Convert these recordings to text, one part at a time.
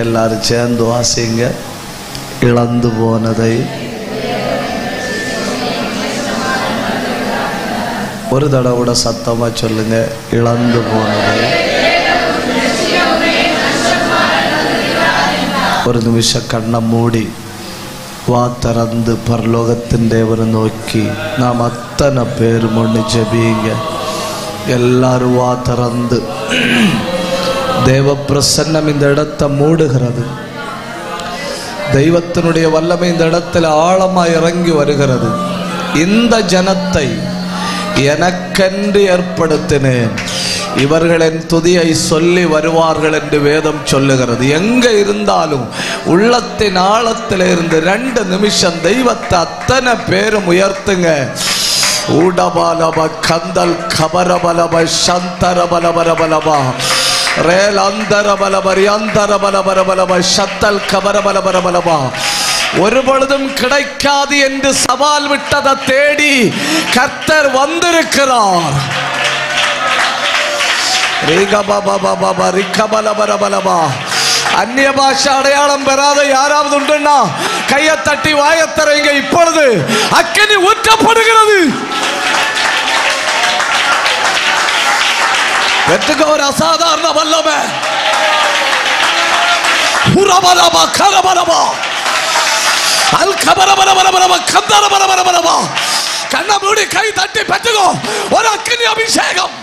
எல்லாரும் சேர்ந்து வாசிங்க. இழந்து போனதை ஒரு தடவை சத்தமா சொல்லுங்க. இழந்து போனதை. ഒരു നിമിഷം കണ്ണ മൂടി വാ തുറന്ന് പരലോകത്തിൻ്റെ ദേവനെ നോക്കി നാം അത്തனை പേര് മുണ്ണി ജപിங்க. எல்லாரும் வா திறந்து. தேவ பிரசன்னம் இந்த இடத்தை மூடுகிறது. தெய்வத்தினுடைய வல்லமை இந்த இடத்துல ஆழமாய் இறங்கி வருகிறது. இந்த ஜனத்தை எனக்கென்று ஏற்படுத்தினேன், இவர்கள் என் துதியை சொல்லி வருவார்கள் என்று வேதம் சொல்லுகிறது. எங்க இருந்தாலும் உள்ளத்தின் ஆழத்தில் இருந்து 2 நிமிஷம் தெய்வத்தை அத்தனை பேரும் உயர்த்துங்க. ஊடபாலப கந்தல் கபரபலப சந்தரபலபரபலபா ரேல் அந்தரபலபரி அந்தரபலபரபலப சத்தல் கபரபலபரபலபா. ஒரு பொழுதும் கிடைக்காது என்று சவால் விட்டதை தேடி கர்த்தர் வந்திருக்கிறார். அந்நிய பாஷை அடையாளம் பெறாத யாராவது உண்டுன்னா கையை தட்டி வாயத்தரைங்க. இப்பொழுது அக்கினி ஊற்றப்படுகிறது. வெற்றுக்க ஒரு அசாதாரண வல்லமை. கண்ண மூடி கை தட்டி பெற்றுக்கோ ஒரு அக்கினி அபிஷேகம்.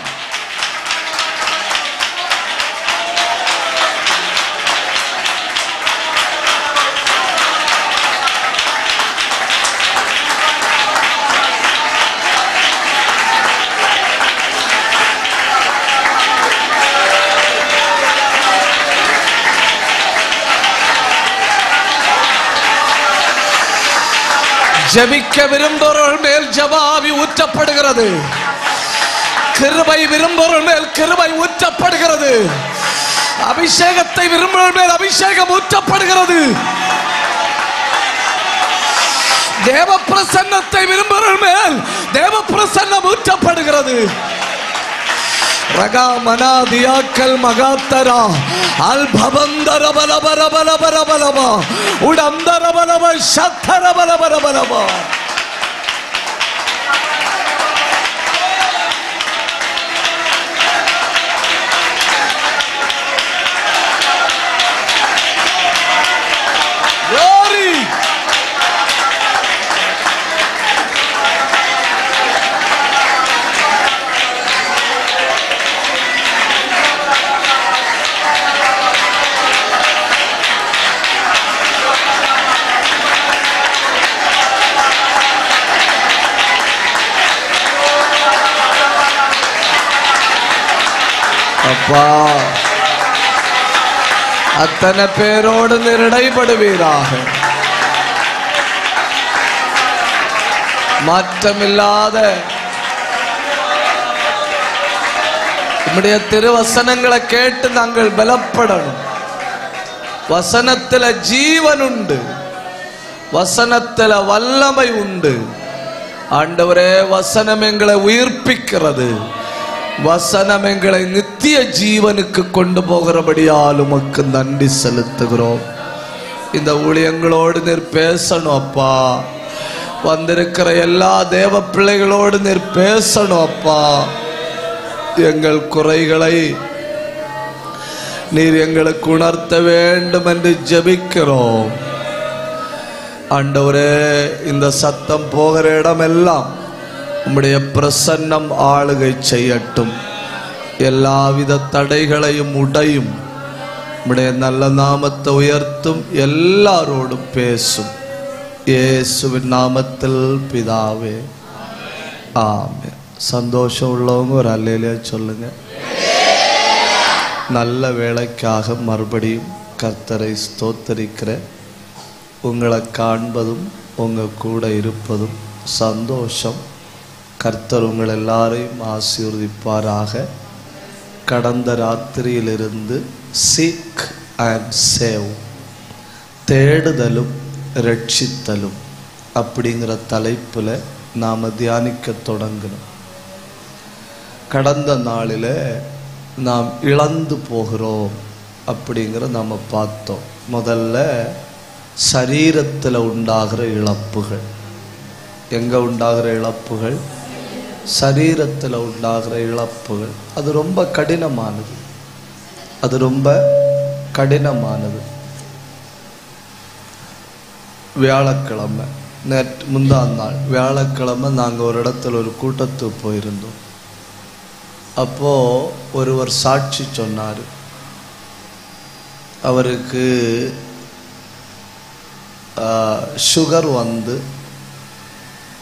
ஜெபிக்க விரும்புகிறவர்கள் மேல் ஜெபாவி ஊற்றப்படுகிறது. கிருபை விரும்புகிறவர்கள் மேல் கிருபை ஊற்றப்படுகிறது. அபிஷேகத்தை விரும்புகிறவர்கள் மேல் அபிஷேகம் ஊற்றப்படுகிறது. தேவ பிரசன்னத்தை விரும்புகிறவர்கள் மேல் தேவ பிரசன்னம் ஊற்றப்படுகிறது. ரகா மனாதியாக்கல் மகாத்தரா அல்பவந்தர பலபரபலபரபலபா உடந்தர பலப சத்தர பலபரபலபா. அப்பா அத்தனை பேரோடு நிர்ணயப்படுவீராக. மாற்றமில்லாத உம்முடைய திருவசனங்களை கேட்டு நாங்கள் பலப்படணும். வசனத்துல ஜீவன் உண்டு, வசனத்துல வல்லமை உண்டு. ஆண்டவரே, வசனம் எங்களை உயிர்ப்பிக்கிறது. வசனம் எங்களை நித்திய ஜீவனுக்கு கொண்டு போகிறபடியால் உமக்கு நன்றி செலுத்துகிறோம். இந்த ஊழியங்களோடு நீர் பேசணும் அப்பா. வந்திருக்கிற எல்லா தேவ பிள்ளைகளோடு நீர் பேசணும் அப்பா. எங்கள் குறைகளை நீர் எங்களுக்கு உணர்த்த வேண்டும் என்று ஜெபிக்கிறோம். ஆண்டவரே, இந்த சத்தம் போகிற இடமெல்லாம் உம்முடைய பிரசன்னம் ஆளுகை செய்யட்டும். எல்லாவித தடைகளையும் உடையும். உம்முடைய நல்ல நாமத்தை உயர்த்தும். எல்லாரோடும் பேசும். இயேசுவின் நாமத்தில் பிதாவே, ஆமென். சந்தோஷம் உள்ளவங்க ஒரு அல்லேலூயா சொல்லுங்க. நல்ல வேளைக்காக மறுபடியும் கர்த்தரை ஸ்தோத்தரிக்கிறேன். உங்களை காண்பதும் உங்கள் கூட இருப்பதும் சந்தோஷம். கர்த்தர் உங்கள் எல்லாரையும் ஆசீர்வதிப்பாராக. கடந்த ராத்திரியிலிருந்து சீக் அண்ட் சேவ், தேடுதலும் ரட்சித்தலும் அப்படிங்கிற தலைப்பில் நாம் தியானிக்க தொடங்கணும். கடந்த நாளில் நாம் இழந்து போகிறோம் அப்படிங்கிற நம்ம பார்த்தோம். முதல்ல சரீரத்தில் உண்டாகிற இழப்புகள். எங்கே உண்டாகிற இழப்புகள்? சரீரத்தில் உண்டாகிற இழப்புகள். அது ரொம்ப கடினமானது. அது ரொம்ப கடினமானது. வியாழக்கிழமை முந்தாம் நாள் வியாழக்கிழமை நாங்கள் ஒரு இடத்துல ஒரு கூட்டத்துக்கு போயிருந்தோம். அப்போது ஒருவர் சாட்சி சொன்னார். அவருக்கு சுகர் வந்து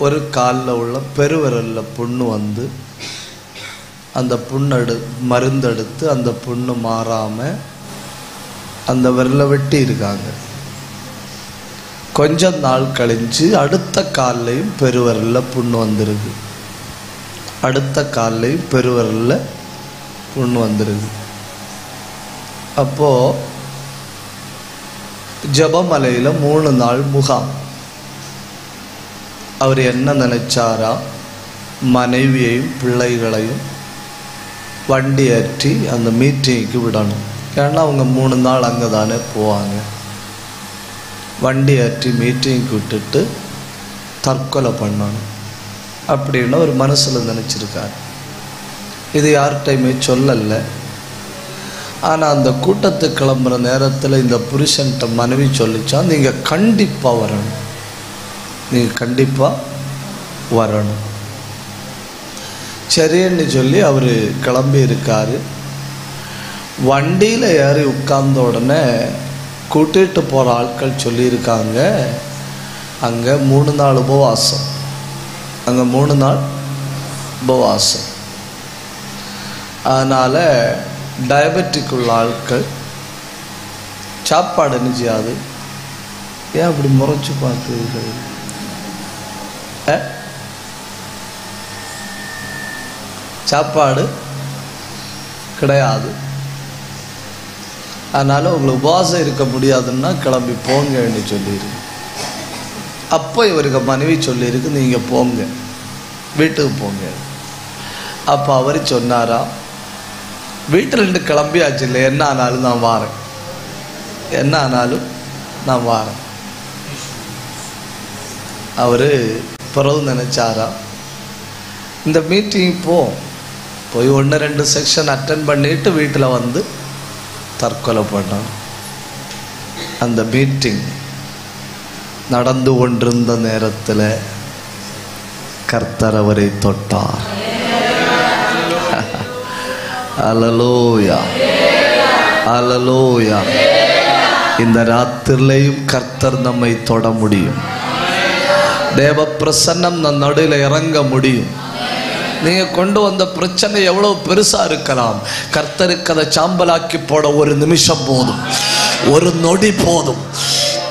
ஒரு காலில் உள்ள பெருவிரலில் புண்ணு வந்து அந்த மருந்தெடுத்து அந்த புண்ணு மாறாமல் அந்த விரலை வெட்டி இருக்காங்க. கொஞ்ச நாள் கழிஞ்சு அடுத்த கால்லையும் பெருவிரலில் புண்ணு வந்துருக்கு. அடுத்த கால்லையும் பெருவிரலில் புண்ணு வந்துருக்கு. அப்போது ஜெபமலையில் 3 நாள் முகாம். அவர் என்ன நினைச்சாரா, மனைவியையும் பிள்ளைகளையும் வண்டி ஏற்றி அந்த மீட்டிங்க்கு விடணும். ஏன்னா அவங்க 3 நாள் அங்கே தானே போவாங்க. வண்டி ஏற்றி மீட்டிங்க்கு விட்டுட்டு தற்கொலை பண்ணணும் அப்படின்னு ஒரு மனசில் நினச்சிருக்காரு. இது யார்கிட்டையுமே சொல்லலை. ஆனால் அந்த கூட்டத்துக்கு கிளம்புற நேரத்தில் இந்த புருஷன்கிட்ட மனைவி சொல்லிச்சா, நீங்கள் கண்டிப்பாக வரணும், நீங்கள் கண்டிப்பாக வரணும். சரின்னு சொல்லி அவர் கிளம்பி இருக்காரு. வண்டியில் ஏறி உட்கார்ந்த உடனே கூட்டிகிட்டு போகிற ஆட்கள் சொல்லியிருக்காங்க, அங்கே 3 நாள் உபவாசம், அங்கே 3 நாள் உபவாசம். அதனால் டயபெட்டிக் உள்ள ஆட்கள் சாப்பாடு என்ன செய்யாது. ஏன் அப்படி முறைச்சு பார்க்குறீர்கள்? சாப்பாடு கிடையாது. அதனால் உங்களுக்கு உபவாசம் இருக்க முடியாதுன்னா கிளம்பி போங்கன்னு சொல்லியிருக்கு. அப்போ இவருக்கு மனைவி சொல்லியிருக்கு, நீங்கள் போங்க, வீட்டுக்கு போங்க. அப்போ அவர் சொன்னாரா, வீட்டில் இருந்து கிளம்பியாச்சு இல்லை, என்ன ஆனாலும் நான் வாரேன், என்ன ஆனாலும் நான் வாரேன். அவர் பிறகு நினைச்சாரா, இந்த மீட்டிங் போய் 1-2 செக்ஷன் அட்டன் பண்ணிட்டு வீட்டில் வந்து தற்கொலை பண்ணணும். அந்த மீட்டிங் நடந்து கொண்டிருந்த நேரத்தில் கர்த்தர் அவரை தொட்டார். அல்லேலூயா, அல்லேலூயா. இந்த ராத்திரிலையும் கர்த்தர் நம்மை தொட முடியும். தேவ பிரசன்னம் நம் நடுவில் இறங்க முடியும். நீங்கள் கொண்டு வந்த பிரச்சனை எவ்வளோ பெருசாக இருக்கலாம், கர்த்தருக்கு அதை சாம்பலாக்கி போட 1 நிமிஷம் போதும், 1 நொடி போதும்.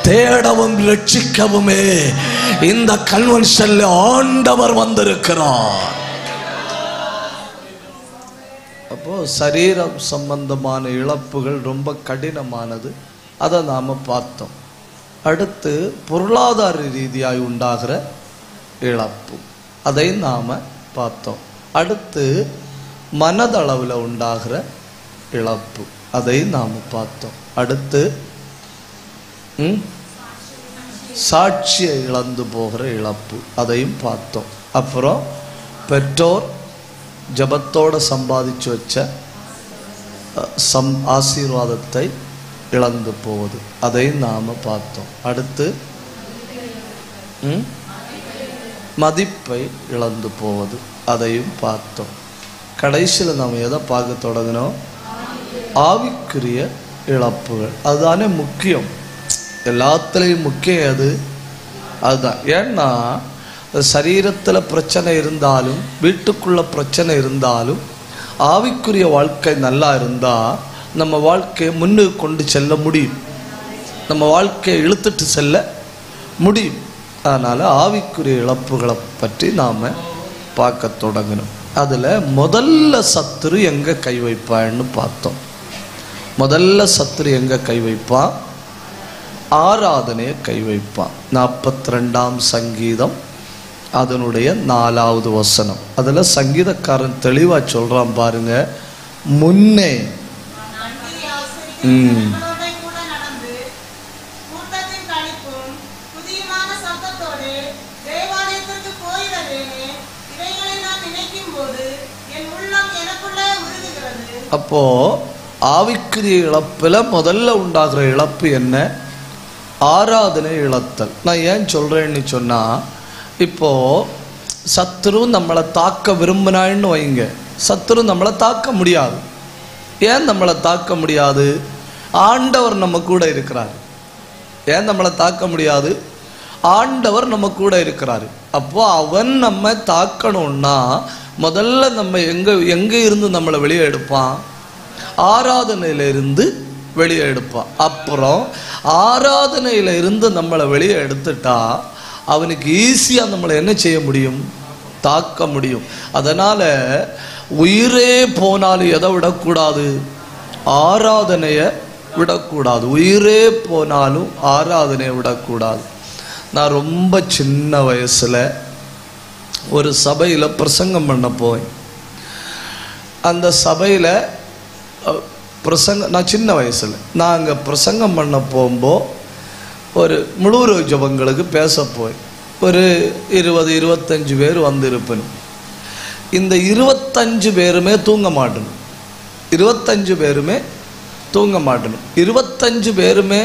தேடவும் ரட்சிக்கவுமே இந்த கன்வென்ஷன்ல ஆண்டவர் வந்திருக்கிறார். அப்போ சரீரம் சம்பந்தமான இழப்புகள் ரொம்ப கடினமானது. அதை நாம் பார்த்தோம். அடுத்து பொருளாதார ரீதியாய் உண்டாகிற இழப்பு, அதை நாம் பார்த்தோம். அடுத்து மனதளவில் உண்டாகிற இழப்பு, அதை நாம் பார்த்தோம். அடுத்து சாட்சியை இழந்து போகிற இழப்பு, அதையும் பார்த்தோம். அப்புறம் பெற்றோர் ஜபத்தோடு சம்பாதிச்சு வச்ச ஆசீர்வாதத்தை இழந்து போவது, அதையும் நாம் பார்த்தோம். அடுத்து மதிப்பை இழந்து போவது, அதையும் பார்த்தோம். கடைசியில் நாம் எதை பார்க்க தொடங்கினோம்? ஆவிக்குரிய இழப்புகள். அதுதானே முக்கியம், எல்லாத்துலேயும் முக்கியம் அதுதான். ஏன்னா சரீரத்தில் பிரச்சனை இருந்தாலும், வீட்டுக்குள்ள பிரச்சனை இருந்தாலும், ஆவிக்குரிய வாழ்க்கை நல்லா இருந்தால் நம்ம வாழ்க்கையை முன்னுக்கு கொண்டு செல்ல முடியும், நம்ம வாழ்க்கையை இழுத்துட்டு செல்ல முடியும். அதனால் ஆவிக்குரிய இழப்புகளை பற்றி நாம் பார்க்க தொடங்கணும். அதில் முதல்ல சத்துரு எங்கே கை வைப்பான்னு பார்த்தோம். முதல்ல சத்துரு எங்கே கை வைப்பான்? ஆராதனையை கை வைப்பான். 42ஆம் சங்கீதம் அதனுடைய 4வது வசனம். அதில் சங்கீதக்காரன் தெளிவாக சொல்கிறான் பாருங்க, முன்னே அப்போ ஆவிக்குரிய இழப்புல முதல்ல உண்டாகிற இழப்பு என்ன? ஆராதனை இழத்தல். நான் ஏன் சொல்றேன்னு சொன்னா, இப்போ சத்துரு நம்மளை தாக்க விரும்பினான்னு வைங்க, சத்துரு நம்மளை தாக்க முடியாது. ஏன் நம்மளை தாக்க முடியாது? ஆண்டவர் நம்ம கூட இருக்கிறார். ஏன் நம்மளை தாக்க முடியாது? ஆண்டவர் நம்ம கூட இருக்கிறாரு. அப்போ அவன் நம்ம தாக்கணும்னா முதல்ல நம்ம எங்க இருந்து நம்மளை வெளியே எடுப்பான்? ஆராதனையில இருந்து வெளியே எடுப்பான். அப்புறம் ஆராதனையில இருந்து நம்மளை வெளியே எடுத்துட்டா அவனுக்கு ஈஸியா நம்மளை என்ன செய்ய முடியும்? தாக்க முடியும். அதனால உயிரே போனாலும் எதை விடக்கூடாது? ஆராதனைய விடக்கூடாது. உயிரே போனாலும் ஆராதனையை விடக்கூடாது. நான் ரொம்ப சின்ன வயசுல ஒரு சபையில பிரசங்கம் பண்ண போய், அந்த சபையில நான் சின்ன வயசுல நான் அங்க பிரசங்கம் பண்ண போகும்போது ஒரு முழு ஜபங்களுக்கு பேச போய் ஒரு 20-25 பேர் வந்து இருப்பேன். இந்த 25 பேருமே தூங்க மாட்டணும். 25 பேருமே தூங்க மாட்டணும். 25 பேருமே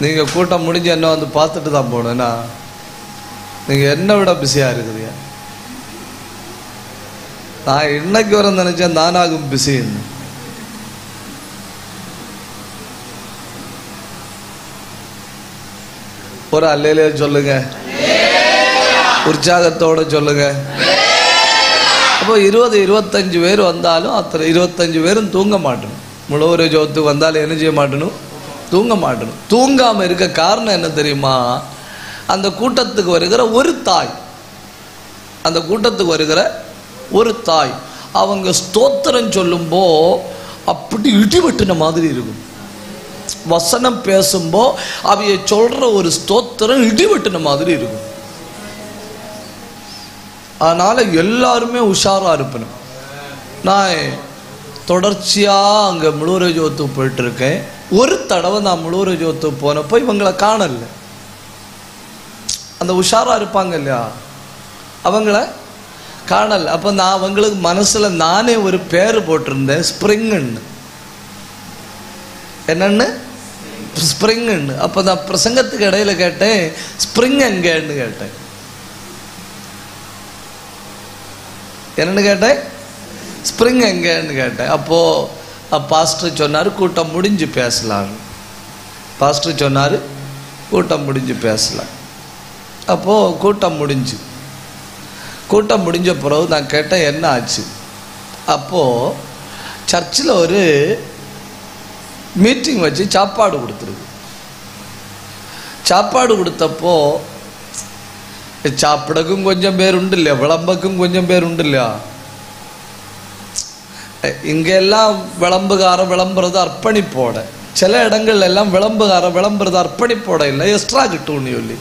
நீங்க கூட்டம் முடிஞ்சு என்ன வந்து பார்த்துட்டு தான் போகணும்னா நீங்க என்ன விட பிஸியா இருக்குதுங்க. நான் இன்னைக்கு வர நினைச்சேன் நானாகும் பிஸின்னு. ஒரு அல்லையிலே சொல்லுங்க, உற்சாகத்தோட சொல்லுங்க. அப்போ 20-25 பேர் வந்தாலும் அத்தனை 25 பேரும் தூங்க மாட்டணும். முழு ஜோத்துக்கு வந்தாலும் என்ன செய்ய மாட்டணும்? தூங்க மாட்டணும். தூங்காம இருக்க காரணம் என்ன தெரியுமா? அந்த கூட்டத்துக்கு வருகிற ஒரு தாய், அந்த கூட்டத்துக்கு வருகிற ஒரு தாய் அவங்க ஸ்தோத்திரம் சொல்லும்போ அப்படி இடிவெட்டின மாதிரி இருக்கும். வசனம் பேசும்போ அவைய சொல்ற ஒரு ஸ்தோத்திரம் இடிவெட்டின மாதிரி இருக்கும். அதனால எல்லாருமே உஷாரா இருப்பணும். நான் தொடர்ச்சியா அங்க முழு ஜோத்துக்கு போயிட்டு இருக்கேன். ஒரு தடவை நான் முழு ஜோத்துக்கு போனப்போ இவங்களை காணல. அந்த உஷாரா இருப்பாங்க இல்லையா, அவங்கள காணல. அப்ப நான் அவங்களுக்கு மனசுல நானே ஒரு பேர் போட்டிருந்தேன், ஸ்பிரிங்ன்னு. என்னன்னு? ஸ்பிரிங்ன்னு. அப்ப நான் பிரசங்கத்துக்கு இடையில கேட்டேன், ஸ்பிரிங் எங்கன்னு கேட்டேன். என்னன்னு கேட்டேன்? ஸ்பிரிங் எங்கன்னு கேட்டேன். அப்போ பாஸ்டர் சொன்னார் கூட்டம் முடிஞ்சு பேசலாம். பாஸ்டர் சொன்னார் கூட்டம் முடிஞ்சு பேசலாம். அப்போ கூட்டம் முடிஞ்ச பிறகு நான் கேட்டேன் என்ன ஆச்சு? அப்போ சர்ச்சில் ஒரு மீட்டிங் வச்சு சாப்பாடு கொடுத்துருக்கு. சாப்பாடு கொடுத்தப்போ சாப்பிடக்கும் கொஞ்சம் பேர் உண்டு இல்லையா, விளம்பக்கும் கொஞ்சம் பேர் உண்டு இல்லையா. இங்கெல்லாம் விளம்புறது அர்ப்பணிப்போட, சில இடங்கள்ல எல்லாம் விளம்புறது அர்ப்பணிப்போட இல்லை, எக்ஸ்ட்ரா கிட்டும்னு சொல்லி.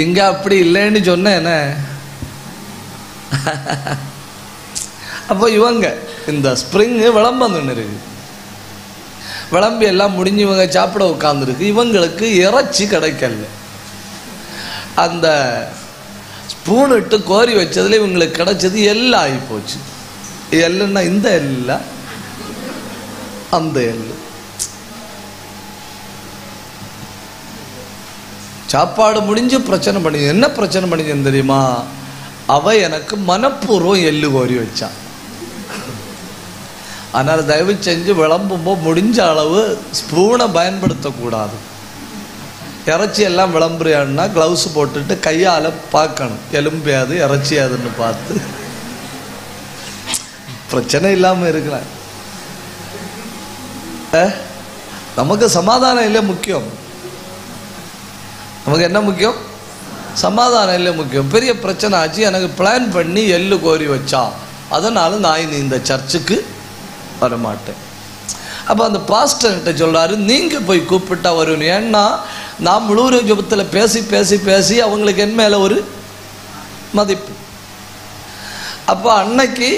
இங்க அப்படி இல்லைன்னு சொன்னேன். அப்போ இவங்க இந்த ஸ்பிரிங் விளம்பம் இருக்கு, விளம்பி எல்லாம் முடிஞ்சு இவங்க சாப்பிட உட்காந்துருக்கு. இவங்களுக்கு இறைச்சி கிடைக்கல. அந்த ஸ்பூன் இட்டு கோரி வச்சதுல இவங்களுக்கு கிடைச்சது எல்லாம் ஆகி போச்சு. எல்லுன்னா இந்த எல்ல அந்த எல்லு. சாப்பாடு முடிஞ்சு பிரச்சனை பண்ணி, என்ன பிரச்சனை பண்ணிச்சுன்னு தெரியுமா? அவ எனக்கு மனப்பூர்வம் எள்ளு கோரி வச்சான். அதனால தயவு செஞ்சு விளம்பும்போது முடிஞ்ச அளவு ஸ்பூனை பயன்படுத்தக்கூடாது. இறைச்சி எல்லாம் விளம்புறியான்னா கிளவுஸ் போட்டுட்டு கையால் பார்க்கணும், எலும்பியாது இறைச்சியாதுன்னு பார்த்து பிரச்சனை இல்லாமல் இருக்கலாம். நமக்கு சமாதானம் இல்லை முக்கியம். நமக்கு என்ன முக்கியம்? சமாதானம் இல்லை முக்கியம். பெரிய பிரச்சனை ஆச்சு, எனக்கு பிளான் பண்ணி எள்ளு கோரி வச்சா, அதனால நான் இந்த சர்ச்சுக்கு வரமாட்டேன். அப்போ அந்த பாஸ்டர்கிட்ட சொல்கிறாரு, நீங்கள் போய் கூப்பிட்டா வருவேன். ஏன்னா நான் முழு ஜெபத்தில் பேசி பேசி பேசி அவங்களுக்கு என் மேலே ஒரு மதிப்பு. அப்போ அன்னைக்கு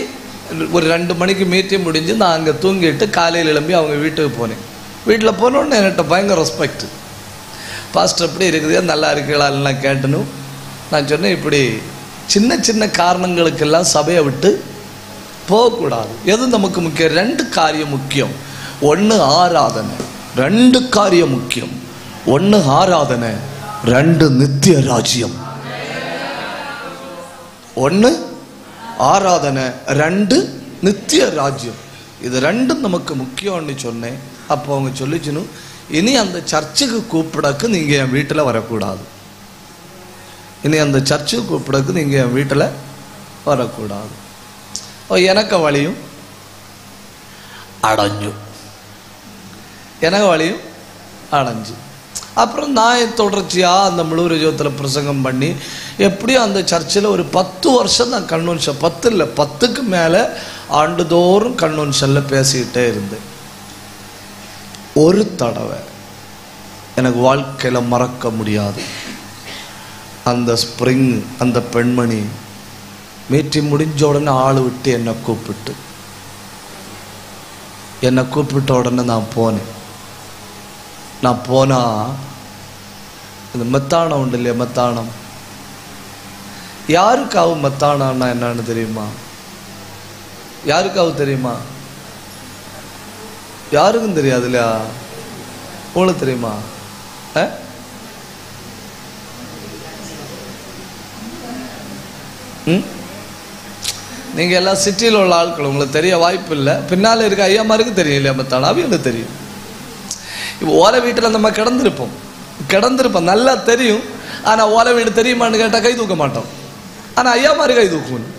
ஒரு 2 மணிக்கு மீட்டிங் முடிஞ்சு நான் அங்கே தூங்கிட்டு காலையில் எழும்பி அவங்க வீட்டுக்கு போனேன். வீட்டில் போனோன்னு என்கிட்ட பயங்கர ரெஸ்பெக்ட். பாஸ்டர் எப்படி இருக்குது, நல்லா இருக்கலாம்லாம் கேட்டணும். நான் சொன்னேன், இப்படி சின்ன சின்ன காரணங்களுக்கெல்லாம் சபையை விட்டு போகக்கூடாது. எது நமக்கு முக்கியம்? 2 காரியம் முக்கியம். 1 ஆராதனை, 2 காரியம் முக்கியம். 1 ஆராதனை, 2 நித்திய ராஜ்யம். 1 ஆராதனை, 2 நித்திய ராஜ்யம். இது 2 நமக்கு முக்கியம்னு சொன்னேன். அப்போ அவங்க சொல்லிச்சுன்னு, இனி அந்த சர்ச்சுக்கு கூப்பிடக்கு நீங்கள் என் வீட்டில் வரக்கூடாது. இனி அந்த சர்ச்சுக்கு கூப்பிடக்கு நீங்கள் என் வீட்டில் வரக்கூடாது. எனக்கு வழியும் அடைஞ்சு, எனக்கு வழியும் அடைஞ்சு. அப்புறம் நான் தொடர்ச்சியாக அந்த முழு ஜெபத்தில் பிரசங்கம் பண்ணி எப்படியும் அந்த சர்ச்சில் ஒரு 10 வருஷம் நான் கன்வென்ஷன், 10 இல்லை 10க்கு மேலே ஆண்டுதோறும் கன்வென்ஷனில் பேசிக்கிட்டே இருந்தேன். ஒரு தடவை எனக்கு வாழ்க்கையில் மறக்க முடியாது. அந்த ஸ்ப்ரிங், அந்த பெண்மணி மீட்டிங் முடிஞ்ச உடனே ஆள் விட்டு என்னை கூப்பிட்ட உடனே நான் போனேன். நான் போனால் இந்த மெத்தானம் உண்டு இல்லையா, மெத்தானம். யாருக்காவும் மெத்தானம்னா என்னன்னு தெரியுமா? யாருக்காவும் தெரியுமா? யாருக்கும் தெரியாது இல்லையா? உங்களுக்கு தெரியுமா? நீங்கள் எல்லாம் சிட்டியில் உள்ள ஆட்கள், உங்களுக்கு தெரிய வாய்ப்பு இல்லை. பின்னால் இருக்க ஐயாமாருக்கு தெரியும் இல்லையா மெத்தானம்? அவங்களுக்கு தெரியும். இப்போ ஓலை வீட்டில் நம்ம கிடந்திருப்போம் நல்லா தெரியும். ஆனால் ஓலை வீடு தெரியுமான்னு கேட்டால் கை தூக்க மாட்டோம். ஆனால் ஐயாமாரு கை தூக்கணும்.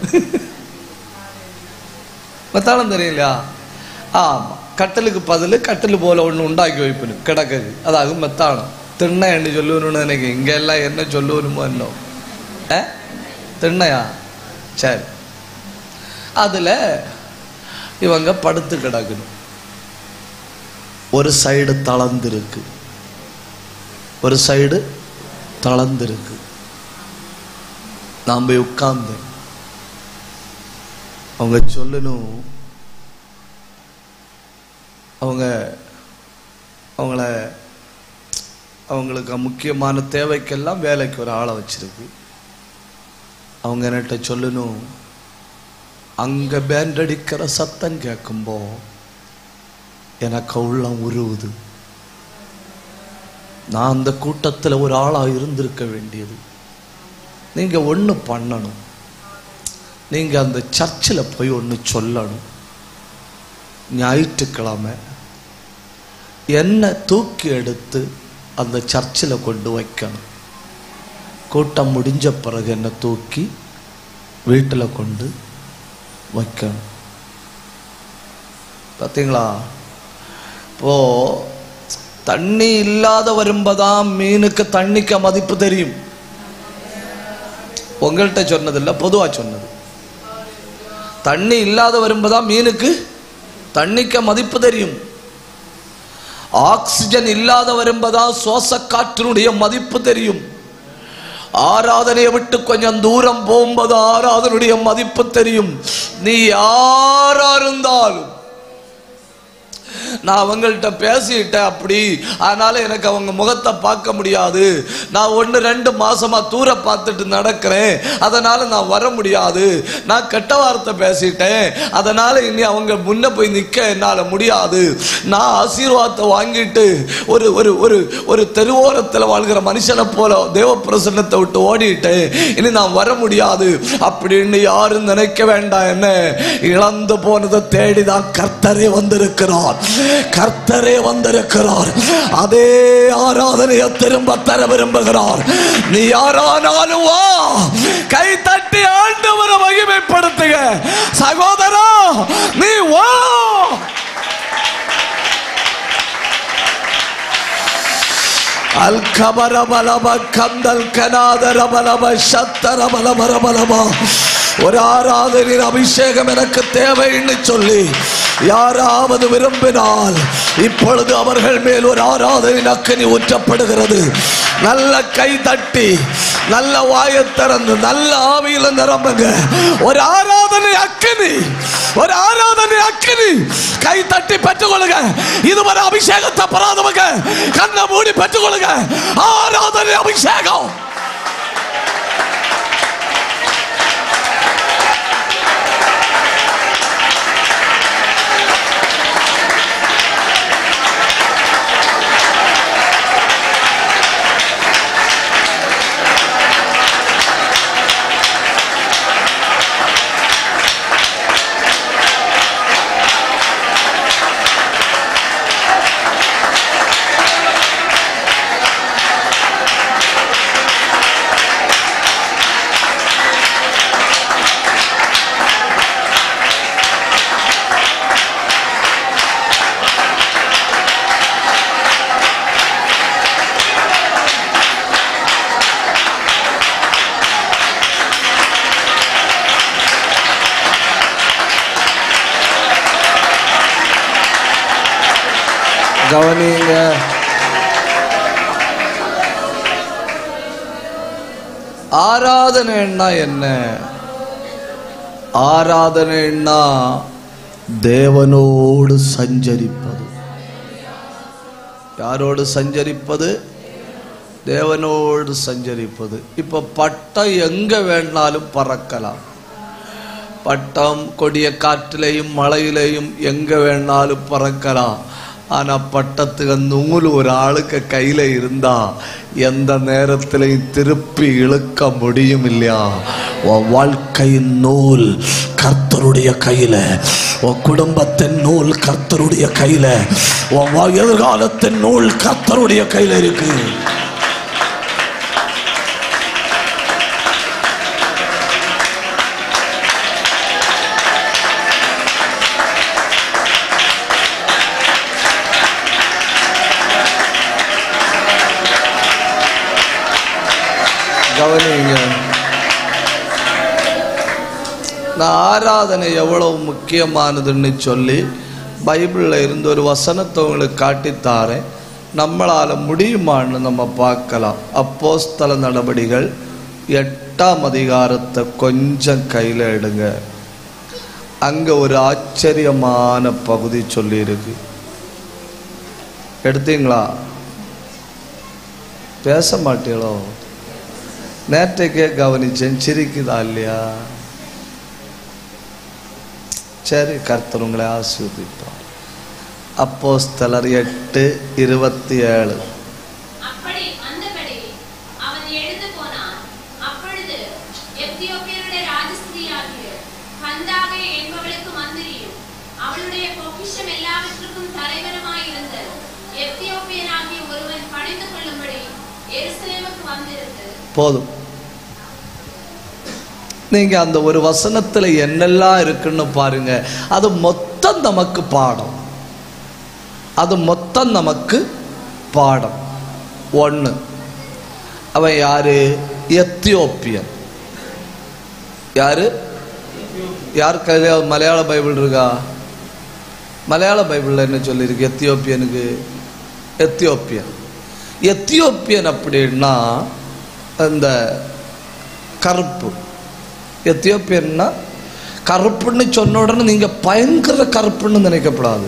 மெத்தானம் தெரியும் இல்லையா? ஆமாம். கட்டலுக்கு பதில் கட்டல் போல ஒன்று உண்டாக்கி வைப்பணும் கிடக்குது, அதாகும் மெத்தானம். திண்ணை என்ன சொல்லுவணும்னு நினைக்கிறேன். இங்கே எல்லாம் என்ன சொல்லுவணுமோ என்ன திண்ணையா? சரி. அதில் இவங்க படுத்து கிடக்கணும். ஒரு சைடு தளர்ந்திருக்கு, ஒரு சைடு தளர்ந்திருக்கு. நான் போய் உட்கார்ந்தேன். அவங்க சொல்லணும், அவங்களுக்கு முக்கியமான தேவைக்கெல்லாம் வேலைக்கு ஒரு ஆளை வச்சிருக்கு. அவங்க என்கிட்ட சொல்லணும், அங்கே பேண்ட் அடிக்கிற சத்தம் கேட்கும்போ எனக்கு உள்ளம் உருவுது. நான் அந்த கூட்டத்தில் ஒரு ஆளாக இருந்திருக்க வேண்டியது. நீங்கள் ஒன்று பண்ணணும், நீங்கள் அந்த சர்ச்சில் போய் ஒன்று சொல்லணும். ஞாயிற்றுக்கிழமை என்னை தூக்கி எடுத்து அந்த சர்ச்சில் கொண்டு வைக்கணும். கூட்டம் முடிஞ்ச பிறகு என்னை தூக்கி வீட்டில் கொண்டு வைக்கணும். பார்த்தீங்களா? இப்போ தண்ணி இல்லாத வரும்போதான் மீனுக்கு தண்ணிக்கு மதிப்பு தெரியும். உங்கள்கிட்ட சொன்னதில்லை, பொதுவாக சொன்னது. தண்ணி இல்லாத வரும்போதான் மீனுக்கு தண்ணிக்கு மதிப்பு தெரியும். ஆக்சிஜன் இல்லாத வரும்போதான் சுவாச காற்றினுடைய மதிப்பு தெரியும். ஆராதனையை விட்டு கொஞ்சம் தூரம் போகும்போது ஆராதனுடைய மதிப்பு தெரியும். நீ யாரா இருந்தாலும், நான் அவங்கள்ட்ட பேசிட்டேன் அப்படி, அதனால எனக்கு அவங்க முகத்தை பார்க்க முடியாது. நான் 1-2 மாசமா தூர பார்த்துட்டு நடக்கிறேன், அதனால நான் வர முடியாது. நான் கெட்ட வார்த்தை பேசிட்டேன், அதனால இனி அவங்க முன்ன போய் நிற்க என்னால் முடியாது. நான் ஆசீர்வாதத்தை வாங்கிட்டு ஒரு ஒரு ஒரு ஒரு தெருவோரத்தில் வாழ்கிற மனுஷனை போல தேவ பிரசன்னத்தை விட்டு ஓடிட்டேன், இனி நான் வர முடியாது அப்படின்னு யாரும் நினைக்க வேண்டாம். என்ன இழந்து போனதை தேடிதான் கர்த்தரே வந்திருக்கிறார். கர்த்தரே வந்திருக்கிறார். அதே ஆராதனையை திரும்ப தர விரும்புகிறார். நீ யாரானாலும் வா, கை தட்டி ஆண்டவரை மகிமைப்படுத்துக. சகோதரா, நீ வா. அல் கபரபலப கந்தல் கனாதரபலப சத்தரபலபரபலப. ஒரு ஆராதனையின் அபிஷேகம் எனக்கு தேவைன்னு சொல்லி யாராவது விரும்பினால் இப்பொழுது அவர்கள் மேல் ஒரு ஆராதனை அக்கினி ஊற்றப்படுகிறது. நல்ல கை தட்டி, நல்ல வாயை திறந்து, நல்ல ஆவியில நிரம்புங்க. ஒரு ஆராதனை அக்கினி, ஒரு ஆராதனை அக்கினி. கை தட்டி பெற்றுக்கொள்ளுங்க. இதுவரை அபிஷேகத்தை பெறாதவங்க கண்ணை மூடி பெற்றுக்கொள்ளுங்க. ஆராதனை அபிஷேகம். கவனிங்க. ஆராதனைன்னா என்ன? ஆராதனைன்னா தேவனோடு சஞ்சரிப்பது. யாரோடு சஞ்சரிப்பது? தேவனோடு சஞ்சரிப்பது. இப்ப பட்டம் எங்க வேணாலும் பறக்கலாம். பட்டம் கொடிய காற்றிலையும் மழையிலையும் எங்க வேணாலும் பறக்கலாம். ஆனா பட்டத்துக்கு நூல் ஒரு ஆளுக்கு கையில இருந்தா எந்த நேரத்திலையும் திருப்பி இழுக்க முடியும் இல்லையா? உன் வாழ்க்கையின் நூல் கர்த்தருடைய கையில, உன் குடும்பத்தின் நூல் கர்த்தருடைய கையில, உன் எதிர்காலத்தின் நூல் கர்த்தருடைய கையில இருக்கு. கவனிங்க. நான் ஆராதனை எவ்வளவு முக்கியமானதுன்னு சொல்லி பைபிளில் இருந்து ஒரு வசனத்தை உங்களுக்கு காட்டித்தாரேன். நம்மளால் முடியுமான்னு நம்ம பார்க்கலாம். அப்போஸ்தல நடபடிகள் 8ஆம் அதிகாரத்தை கொஞ்சம் கையில் எடுங்க. அங்கே ஒரு ஆச்சரியமான பகுதி சொல்லியிருக்கு. எடுத்தீங்களா? பேச மாட்டீங்களோ? நேற்றைக்கே கவனிச்சேன். சிரிக்குதா இல்லையா? சரி, கர்த்தர் உங்களை ஆசீர்வதிப்பார். அப்போஸ்தலர் 8:27. போதும். நீங்க அந்த ஒரு வசனத்துல என்னெல்லாம் இருக்குன்னு பாருங்க. அது மொத்தம் நமக்கு பாடம். அது மொத்தம் நமக்கு பாடம். ஒன்று, அவன் யாரு? எத்தியோப்பியன். யாரு? யார் கையில மலையாள பைபிள் இருக்கா? மலையாள பைபிள்ல என்ன சொல்லியிருக்கு எத்தியோப்பியனுக்கு? எத்தியோப்பியன். எத்தியோப்பியன் அப்படின்னா அந்த கருப்பு. எத்தியோப்பியன்னா கருப்புன்னு சொன்ன உடனே நீங்க பயங்கர கருப்புன்னு நினைக்கப்படாது.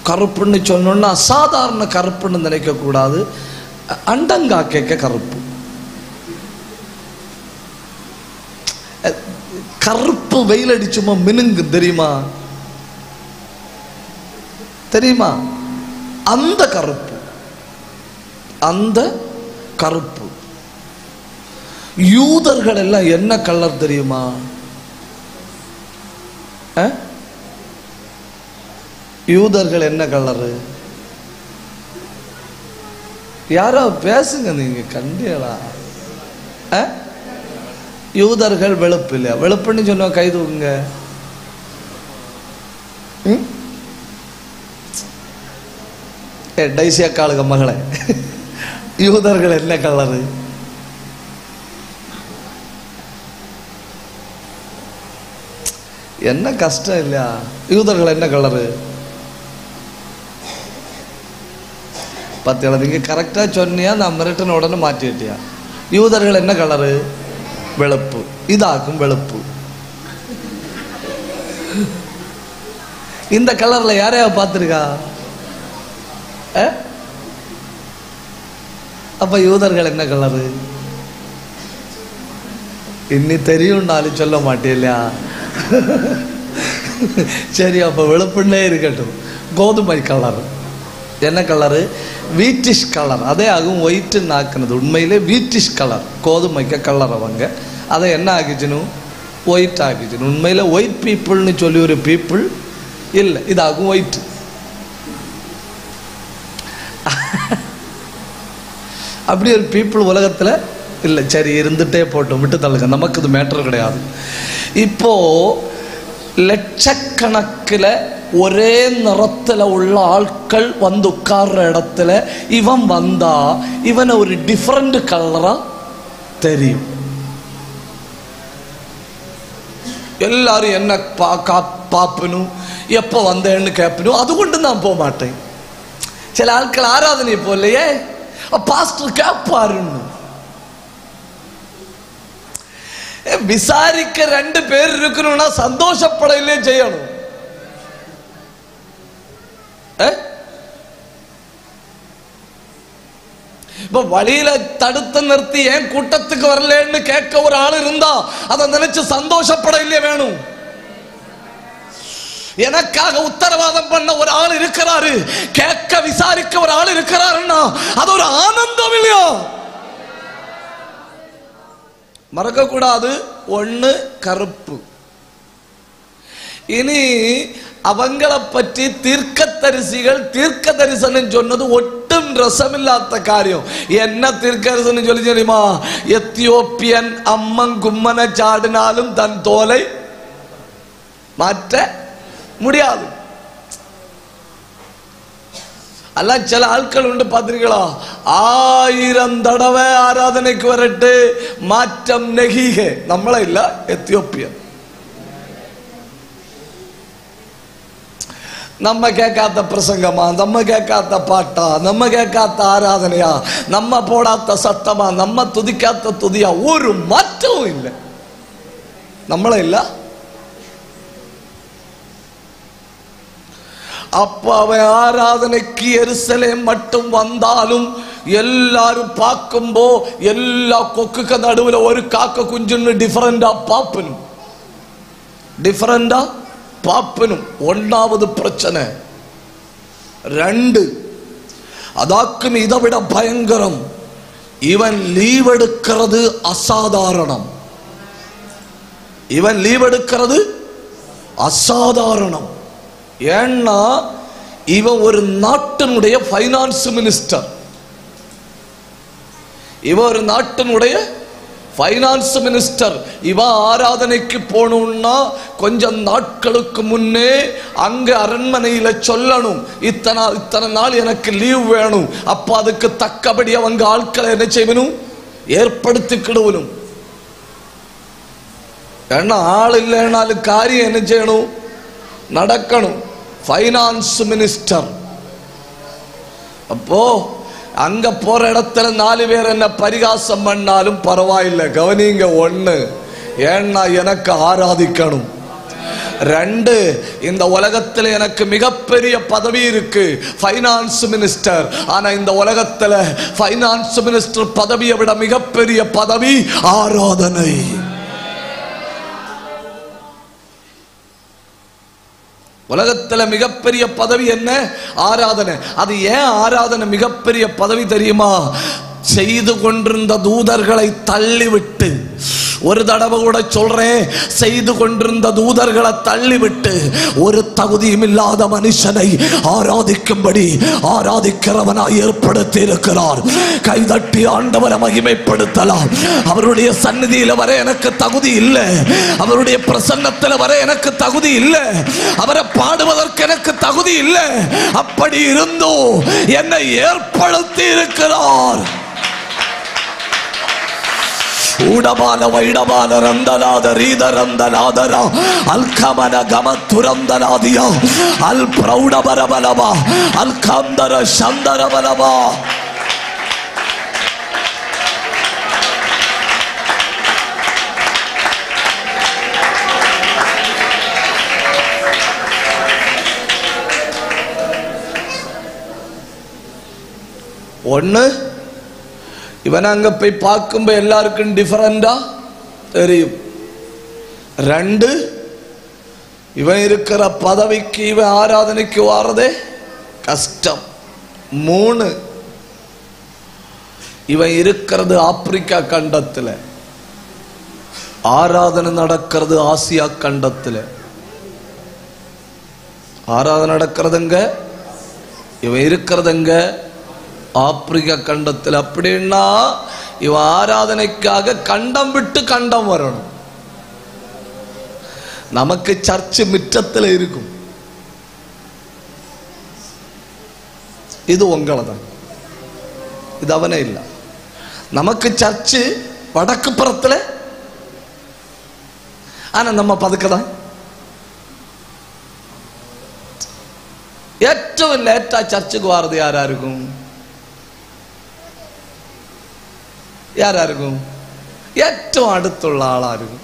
கருப்புன்னு சொன்னோன்னா அசாதாரண கருப்புன்னு நினைக்க கூடாது. அண்டங்கா கேட்க கருப்பு. கருப்பு வெயில் அடிச்சுமா மினுங்கு தெரியுமா? தெரியுமா? அந்த கருப்பு, அந்த கருப்பு. யூதர்கள் எல்லாம் என்ன கலர் தெரியுமா? யூதர்கள் என்ன கலரு? யாரோ பேசுங்க நீங்க. கண்டியலா? யூதர்கள் வெளுப்பு இல்லையா? வெளுப்புன்னு சொன்ன கை தூக்குங்க. டைசியா காலுக மகளே, யூதர்கள் என்ன கலரு? என்ன கஷ்டம் இல்லையா? யூதர்கள் என்ன கலரு பத்தியா? நீங்க கரெக்டா சொன்னியா? நான் மிரட்டின உடனே மாற்றிட்டியா? யூதர்கள் என்ன கலரு? வெளுப்பு. இதாக்கும் வெளுப்பு. இந்த கலர்ல யாரையா பார்த்திருக்கா? அப்ப யூதர்கள் என்ன கலரு? இன்னி தெரியும்னாலும் சொல்ல மாட்டேன். சரி, அப்ப வெளுப்புன்னே இருக்கட்டும். கோதுமை கலர். என்ன கலரு? Wheatish colour. அதே ஆகும் ஒயிட்டுன்னு ஆக்குனது. உண்மையிலே வீட்டிஷ் கலர். கோதுமைக்க கலர் அவங்க அதை என்ன ஆகிச்சுன்னு ஒயிட் ஆகிச்சுன்னு. உண்மையில ஒயிட் பீப்புள்னு சொல்லி ஒரு பீப்புள் இல்லை, இதாகும் ஒயிட். அப்படி ஒரு பீப்புள் உலகத்தில் இல்லை. சரி, இருந்துட்டே போட்டோம், விட்டு தள்ளுங்க, நமக்கு இது மேட்டர் கிடையாது. இப்போ லட்சக்கணக்கில் ஒரே நிறத்தில் உள்ள ஆட்கள் வந்து உட்கார்ற இடத்துல இவன் வந்தா இவனை ஒரு டிஃபரெண்ட் கலரா தெரியும். எல்லாரும் என்ன பார்ப்பனும், எப்போ வந்தேன்னு கேட்பனும். அதுகொண்டு நான் போக மாட்டேன். சில ஆட்கள் ஆராதனை போலையே பாஸ்டர் கேட்பாருன்னு விசாரிக்க 2 பேர் இருக்கணும்னா சந்தோஷப்படையிலே செய்யணும். இப்ப வழியில தடுத்து நிறுத்தி ஏன் கூட்டத்துக்கு வரலன்னு கேட்க ஒரு ஆள் இருந்தா அதை நினைச்சு சந்தோஷப்பட இல்லையே வேணும். எனக்காக உத்தரவாதம் பண்ண ஒரு ஆள் இருக்கிறாரு, கேட்க விசாரிக்க ஒரு ஆள் இருக்கிறாருன்னா அது ஒரு ஆனந்தம் இல்லையா? மறக்க கூடாது. ஒண்ணு கருப்பு. இனி அவங்களை பற்றி தீர்க்கதரிசிகள் தீர்க்க தரிசனம் சொன்னது ஒட்டும் ரசமில்லாத காரியம். என்ன தீர்க்க தரிசனம் சொல்லி தெரியுமா? எத்தியோப்பியன் அம்மன் கும்மன சாடினாலும் தன் தோலை மாற்ற முடியாது. அல்ல சில ஆட்கள் உண்டு, பார்த்திருக்கீங்களா? 1000 தடவை ஆராதனைக்கு வரட்டு மாற்றம் நெகிக. நம்மள இல்ல, எத்தியோப்பியன். நம்ம கேட்காத பிரசங்கமா, நம்ம கேட்காத பாட்டா, நம்ம கேட்காத ஆராதனையா, நம்ம போடாத சத்தமா, நம்ம துதிக்காத துதியா, ஒரு மாற்றமும் இல்லை. நம்மள இல்ல. அப்ப அவன் ஆராதனைக்கு எருசலேம் மட்டும் வந்தாலும் எல்லாரும் பார்க்கும்போ எல்லா கொக்குக்கு நடுவில் ஒரு காக்க குஞ்சுன்னு டிஃபரெண்டா பாப்பனும். டிஃபரெண்டா பாப்பனும். 1வது பிரச்சனை. 2, அதாக்கும் இதை விட பயங்கரம். இவன் லீவ் எடுக்கிறது அசாதாரணம். இவன் லீவ் எடுக்கிறது அசாதாரணம். ஏன்னா இவன் ஒரு நாட்டினுடைய ஃபைனான்ஸ் மினிஸ்டர். இவன் ஒரு நாட்டினுடைய ஃபைனான்ஸ் மினிஸ்டர். இவன் ஆராதனைக்கு போகணும்னா கொஞ்சம் நாட்களுக்கு முன்னே அங்க அரண்மனையில சொல்லணும், இத்தனை நாள் எனக்கு லீவ் வேணும். அப்ப அதுக்கு தக்கபடி அவங்க ஆட்களை என்ன செய்யணும்? ஏற்படுத்திக்கிடணும். ஏன்னா ஆள் இல்லைனாலும் காரியம் என்ன செய்யணும்? நடக்கணும். Finance minister. அப்போ அங்க போற இடத்துல 4 பேர் என்ன பரிகாசம் பண்ணாலும் பரவாயில்லை. கவனிங்க. 1, ஏன்னா எனக்கு ஆராதிக்கணும். 2, இந்த உலகத்துல எனக்கு மிகப்பெரிய பதவி இருக்கு, ஃபைனான்ஸ் மினிஸ்டர். ஆனா இந்த உலகத்துல ஃபைனான்ஸ் மினிஸ்டர் பதவியை விட மிகப்பெரிய பதவி ஆராதனை. உலகத்துல மிகப்பெரிய பதவி என்ன? ஆராதனை. அது ஏன் ஆராதனை மிகப்பெரிய பதவி தெரியுமா? செய்து கொண்டிருந்த தூதர்களை தள்ளிவிட்டு, ஒரு தடவை கூட சொல்றேன், செய்து கொண்டிருந்த தூதர்களை தள்ளிவிட்டு ஒரு தகுதியும் இல்லாத மனுஷனை ஆராதிக்கும்படி ஆராதிக்கிறவனாய் ஏற்படுத்தி இருக்கிறார். கைதட்டி ஆண்டவரை மகிமைப்படுத்தலாம். அவருடைய சந்நிதியில வர எனக்கு தகுதி இல்லை, அவருடைய பிரசன்னத்தில் வர எனக்கு தகுதி இல்லை, அவரை பாடுவதற்கு எனக்கு தகுதி இல்லை. அப்படி இருந்தோ என்னை ஏற்படுத்தி இருக்கிறார். Udabala Vaidabala Randalada Rida Randaladara Alkamana Gamaturandaladia Al Prouda Barabalaba Al Kandara Shandara Balaba. ஒன்று இவன் அங்க போய் பார்க்கும்போது எல்லாருக்கும் டிஃபரண்டா தெரியும். ரெண்டு இவன் இருக்கிற பதவிக்கு இவன் ஆராதனைக்கு வாரதே கஷ்டம். மூணு இவன் இருக்கிறது ஆப்பிரிக்கா கண்டத்தில், ஆராதனை நடக்கிறது ஆசியா கண்டத்தில். ஆராதனை நடக்கிறதுங்க, இவன் இருக்கிறதுங்க ஆப்பிரிக்கா கண்டத்தில். அப்படின்னா இவன் ஆராதனைக்காக கண்டம் விட்டு கண்டம் வரணும். நமக்கு சர்ச்சு மிச்சத்தில் இருக்கும். இது உங்களை தான், இது அவனே இல்லை. நமக்கு சர்ச்சு வடக்கு புறத்தில், ஆனா நம்ம பதுக்கதான். ഏറ്റവും ലേറ്റാ ചർച്ചക്ക് വാർന്നത് ആരായിരിക്കും? ആരായിരിക്കും? ഏറ്റവും അടുത്തുള്ള ആളായിരിക്കും.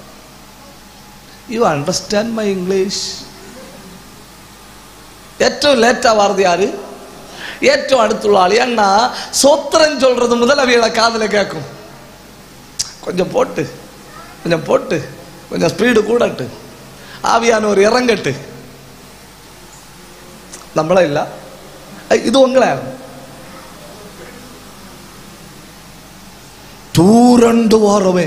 You understand my English? ഏറ്റവും ലേറ്റാ വാർന്നത് ആര്? ഏറ്റവും അടുത്തുള്ള ആൾ. ஏன்னா சோத்திரம் சொல்றது முதல் அவியோட காதுல கேட்கும். கொஞ்சம் போட்டு கொஞ்சம் போட்டு கொஞ்சம் ஸ்பீடு கூடட்டு, ஆவியான ஒரு இறங்கட்டு. நம்மள இல்ல, இது உங்கள தூரண்டு வாரவே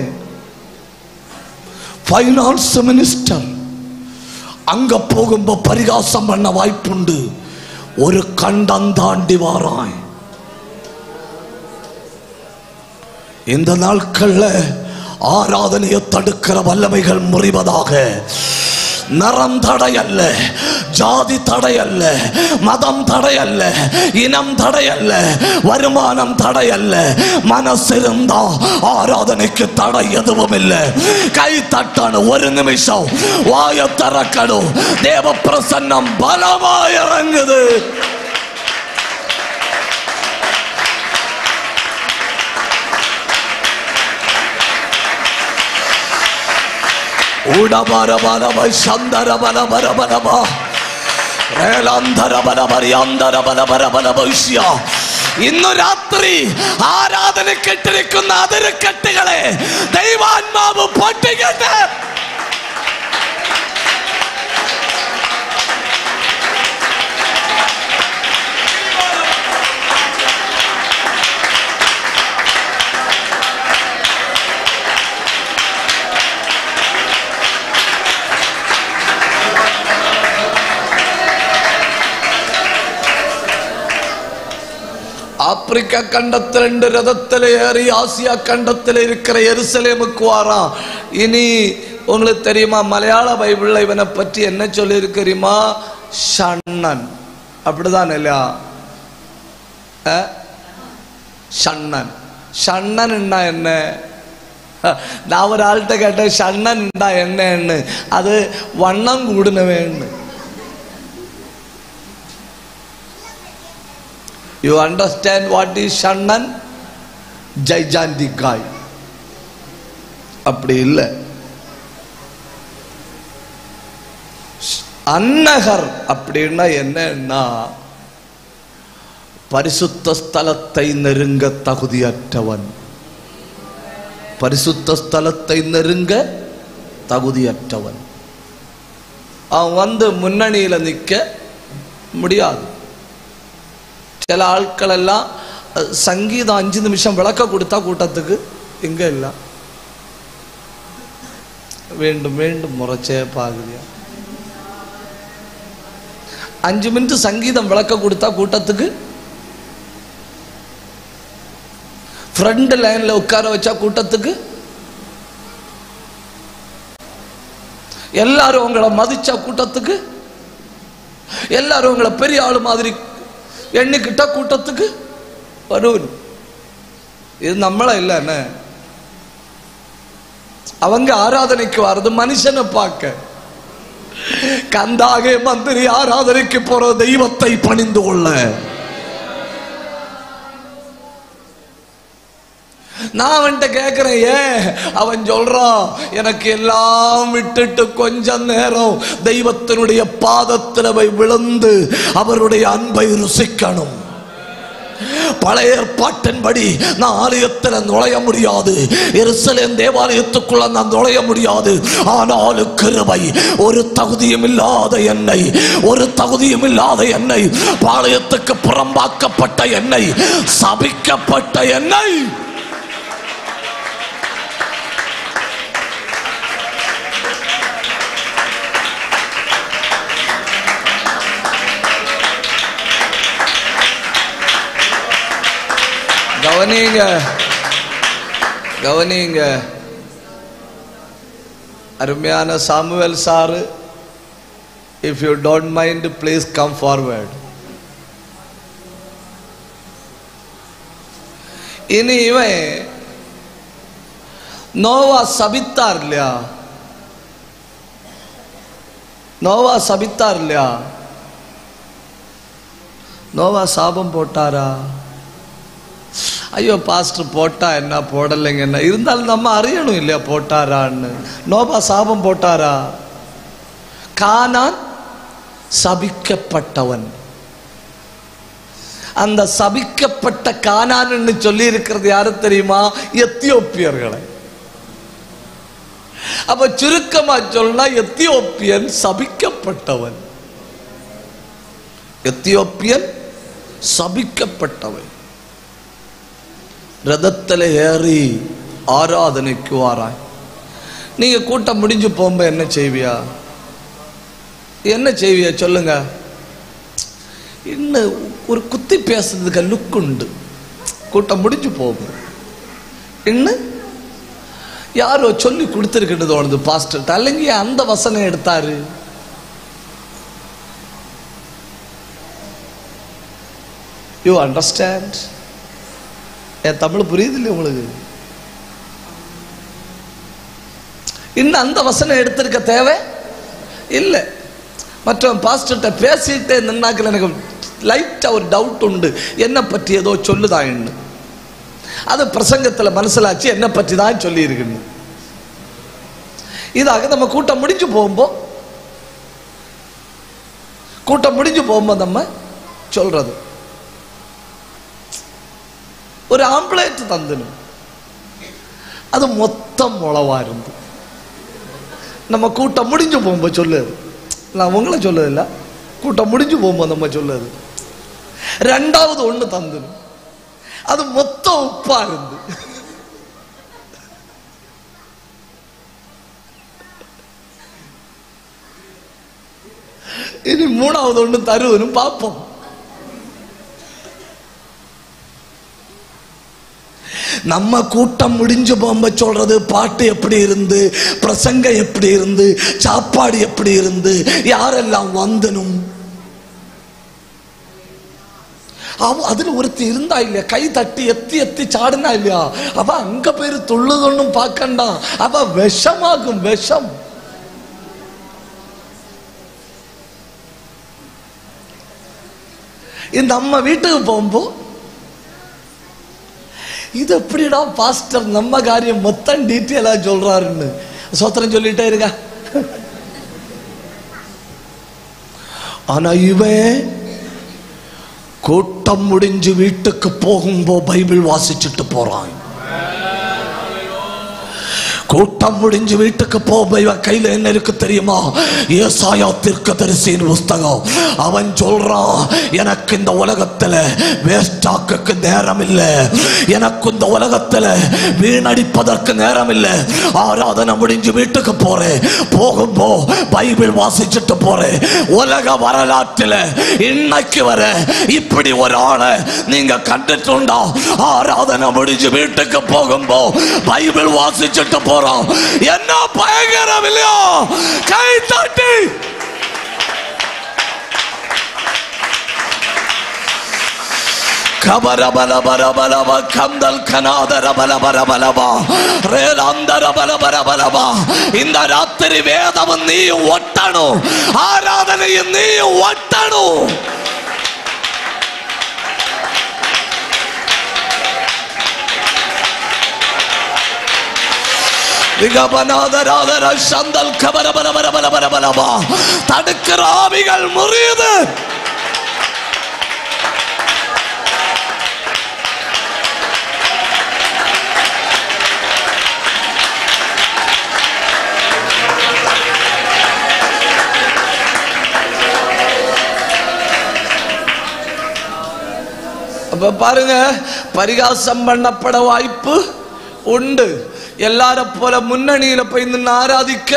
ஃபைனான்ஸ் மினிஸ்டர் அங்க போகும்போ பரிகாசம் பண்ண வாய்ப்புண்டு. ஒரு கண்டம் தாண்டி வாராய். இந்த நாட்கள்ல ஆராதனையை தடுக்கிற வல்லமைகள் முறிவதாக. நரம் தடையல்ல, ஜாதி தடையல்ல, மதம் தடையல்ல, இனம் தடையல்ல, வருமானம் தடையல்ல. மனசிருந்தா ஆராதனைக்கு தடை எதுவும் இல்லை. கை தட்டணும், ஒரு நிமிஷம் வாய திறக்கணும். தேவ பிரசன்னம் பலமாய் இறங்குது. ഇന്നു രാത്രി ആരാധന കെട്ടിരിക്കുന്ന അതിരുകെട്ടുകളെ ദൈവാത്മാവ് പൊട്ടിക്കട്ടെ. ஆப்பிரிக்கா கண்டத்தில் 2 ரதத்தில் ஏறி ஆசியா கண்டத்தில் இருக்கிற எருசலேமுக்கு வாரான். இனி உங்களுக்கு தெரியுமா, மலையாள பைபிள்ல இவனை பற்றி என்ன சொல்லி இருக்கிறீமா? ஷண்ணன். அப்படிதான் இல்லையா? ஷண்ணன். ஷண்ணன்னா என்ன? நான் ஒரு ஆள்கிட்ட கேட்டேன், ஷண்ணன்டா என்னன்னு. அது வண்ணம் கூடுனவேன்னு. You understand what is Shannan? Gigantic guy. அப்படி இல்லை. அன்னகர் அப்படின்னா என்னன்னா, பரிசுத்த ஸ்தலத்தை நெருங்க தகுதியற்றவன். பரிசுத்த ஸ்தலத்தை நெருங்க தகுதியற்றவன். அவன் வந்து முன்னணியில நிற்க முடியாது. சில ஆட்கள் எல்லாம் சங்கீதம் 5 நிமிஷம் விளக்க கொடுத்தா கூட்டத்துக்கு இங்க இல்ல, வேண்டும் வேண்டும் முறைச்சே பாக்குறியா? 5 மினிட் சங்கீதம் விளக்க கொடுத்தா கூட்டத்துக்கு, ஃப்ரண்ட் லைன்ல உட்கார வச்சா கூட்டத்துக்கு, எல்லாரும் உங்களை மதிச்சா கூட்டத்துக்கு, எல்லாரும் உங்களை பெரிய ஆளு மாதிரி எண்ணிக்கிட்ட கூட்டத்துக்கு வருவன். இது நம்மள இல்ல. அவங்க ஆராதனைக்கு வர்றது மனுஷனை பார்க்க. கந்தாகே மந்திரி ஆராதனைக்கு போற தெய்வத்தை பணிந்து கொள்ள. நான் அவன்கிட்ட கேட்கிறேன், ஏன்? அவன் சொல்றான், எனக்கு எல்லாம் விட்டுட்டு கொஞ்ச நேரம் தெய்வத்தினுடைய பாதத்தில் விழுந்து அவருடைய அன்பை ருசிக்கணும். பழைய ஏற்பாட்டின்படி நான் ஆலயத்தில் நுழைய முடியாது, எருசலேம் தேவாலயத்துக்குள்ள நான் நுழைய முடியாது. ஆனாலும் கிருபை, ஒரு தகுதியும் இல்லாத என்னை பாளையத்துக்கு புறம்பாக்கப்பட்ட என்னை, சபிக்கப்பட்ட என்னை கவனிங்க. அருமையான Samuel sir, if you don't mind, please come forward. இனி இவன் நோவா சபித்தார் இல்லையா? நோவா சாபம் போட்டாரா? ஐயோ பாஸ்டர் போட்டா என்ன போடலைங்க என்ன, இருந்தாலும் நம்ம அறியணும் இல்லையா போட்டாரான்னு. நோவா சாபம் போட்டாரா? கானான் சபிக்கப்பட்டவன். அந்த சபிக்கப்பட்ட கானான்னு சொல்லி இருக்கிறது யாரு தெரியுமா? எத்தியோப்பியர்களை. அப்ப சுருக்கமா சொன்னா எத்தியோப்பியன் சபிக்கப்பட்டவன். எத்தியோப்பியன் சபிக்கப்பட்டவன். ரதத்தில் ஏறி ஆராதனைக்கு வாராய். நீங்க கூட்டம் முடிஞ்சு போகும்போது என்ன செய்வியா சொல்லுங்க. இன்னும் ஒரு குத்தி பேசுறதுக்கு லுக் உண்டு. கூட்டம் முடிஞ்சு போகும், இன்னும் யாரோ சொல்லி கொடுத்துருக்கிட்டு தோணுது பாஸ்டர், அல்லங்க அந்த வசனம் எடுத்தாரு. You understand? என் தமிழ் புரியுது இல்லையா உங்களுக்கு? இன்னும் அந்த வசனம் எடுத்திருக்க தேவை இல்லை. மற்ற பாஸ்டர்கிட்ட பேசிட்டே நின்னாக்கல எனக்கு லைட்டா ஒரு டவுட் உண்டு, என்ன பற்றி ஏதோ சொல்லுதான். அது பிரசங்கத்தில் மனசிலாச்சு, என்ன பற்றி தான் சொல்லி இருக்குன்னு. இதாக நம்ம கூட்டம் முடிஞ்சு போகும்போது நம்ம சொல்றது ஒரு ஆம்புலேட் தந்துடும், அது மொத்தம் உளவா இருந்து நம்ம கூட்டம் முடிஞ்சு போகும்போது சொல்லுது. நான் உங்களை சொல்லுதில்ல, கூட்டம் முடிஞ்சு போகும்போது நம்ம சொல்லுது. ரெண்டாவது ஒண்ணு தந்துடும், அது மொத்தம் உப்பா இருந்து. இனி மூணாவது ஒண்ணு தருவன்னு பார்ப்போம். நம்ம கூட்டம் முடிஞ்சு போகும்போது சொல்றது பாட்டு எப்படி இருந்து, பிரசங்கம் எப்படி இருந்து, சாப்பாடு எப்படி இருந்து, யாரெல்லாம் வந்தனும். அதுல ஒருத்தி இருந்தா இல்லையா, கை தட்டி எத்தி சாடுனா இல்லையா, அவ அங்க பேரு துள்ளுதொன்னும் பார்க்கண்டா, அவ விஷமாகும், விஷம். இந்த அம்மா வீட்டுக்கு போகும்போது இது எப்படிடா பாஸ்டர் நம்ம காரியம் மொத்தம் டீட்டெயிலா சொல்றாருன்னு சோத்திரம் சொல்லிட்டே இருக்கா. ஆனா இவன் கூட்டம் முடிஞ்சு வீட்டுக்கு போகும்போது பைபிள் வாசிச்சுட்டு போறான். கூட்டம் முடிஞ்சு வீட்டுக்கு போக கையில என்ன இருக்கு தெரியுமா? ஏசாயா தீர்க்கதரிசியின் புஸ்தகம். அவன் சொல்றான், எனக்கு இந்த உலகத்துல வேஸ்டாக்கு நேரம் இல்லை, எனக்கு இந்த உலகத்துல வீணடிப்பதற்கு நேரம் இல்லை. ஆராதனை முடிஞ்சு வீட்டுக்கு போறேன், போகும்போ பைபிள் வாசிச்சுட்டு போறேன். உலக வரலாற்றில் இன்னைக்கு வர இப்படி ஒரு ஆளை நீங்க கண்டுட்டுண்டா? ஆராதனை முடிஞ்சு வீட்டுக்கு போகும்போ பைபிள் வாசிச்சுட்டு போறோம். என்ன பயங்கரம் இல்லையா? கை தட்டி கபரபலபரபலப கந்தல் கனாதரபலபரபலபா ரேலாந்தரபலபரபலபா. இந்த ராத்திரி வேதமும் நீயும் ஒட்டணும், ஆராதனையும் நீயும் ஒட்டணும். தடுக்கிற ஆவிகள் முறியுது. அப்ப பாருங்க, பரிகாசம் பண்ணப்பட வாய்ப்பு உண்டு. எல்லாரும் போல முன்னணியில போய் நின்று ஆராதிக்க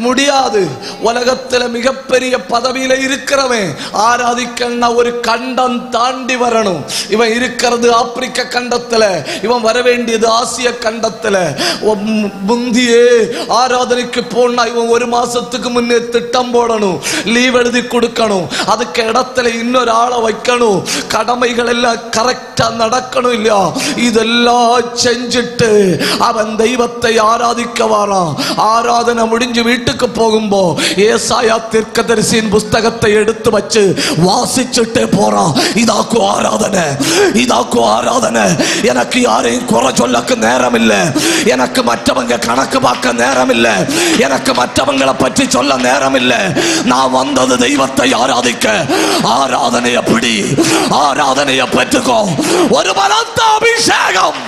முடியாது. உலகத்துல மிகப்பெரிய பதவியில இருக்கிறவன் ஆராதிக்கன்னா ஒரு கண்டம் தாண்டி வரணும். இவன் இருக்கிறது ஆப்பிரிக்க கண்டத்துல, இவன் வர வேண்டியது ஆசிய கண்டத்துல. முந்தியே ஆராதனைக்கு போனா இவன் ஒரு மாசத்துக்கு முன்னே திட்டம் போடணும், லீவ் எழுதி கொடுக்கணும், அதுக்கு இடத்துல இன்னொரு ஆளை வைக்கணும், கடமைகள் எல்லாம் கரெக்டா நடக்கணும் இல்லையா? இதெல்லாம் செஞ்சுட்டு அவன் தெய்வத்தை ஆராதிக்க வாரான். ஆராதனை முடிஞ்சு வீட்டுக்கு போகும்போ ஏசாயா தீர்க்கதரிசியின் புஸ்தகத்தை எடுத்து வச்சு வாசிச்சுட்டே போறான். இதாக்கு ஆராதனை, இதாக்கு ஆராதனை. எனக்கு யாரையும் குறை சொல்லக்கு நேரம் இல்லை, எனக்கு மற்றவங்க கணக்கு பார்க்க நேரம் இல்லை, எனக்கு மற்றவங்களை பற்றி சொல்ல நேரம் இல்லை. நான் வந்தது தெய்வத்தை ஆராதிக்க. ஆராதனையை பிடி, ஆராதனையை பெற்றுக்கோ. ஒரு பலத்த அபிஷேகம்.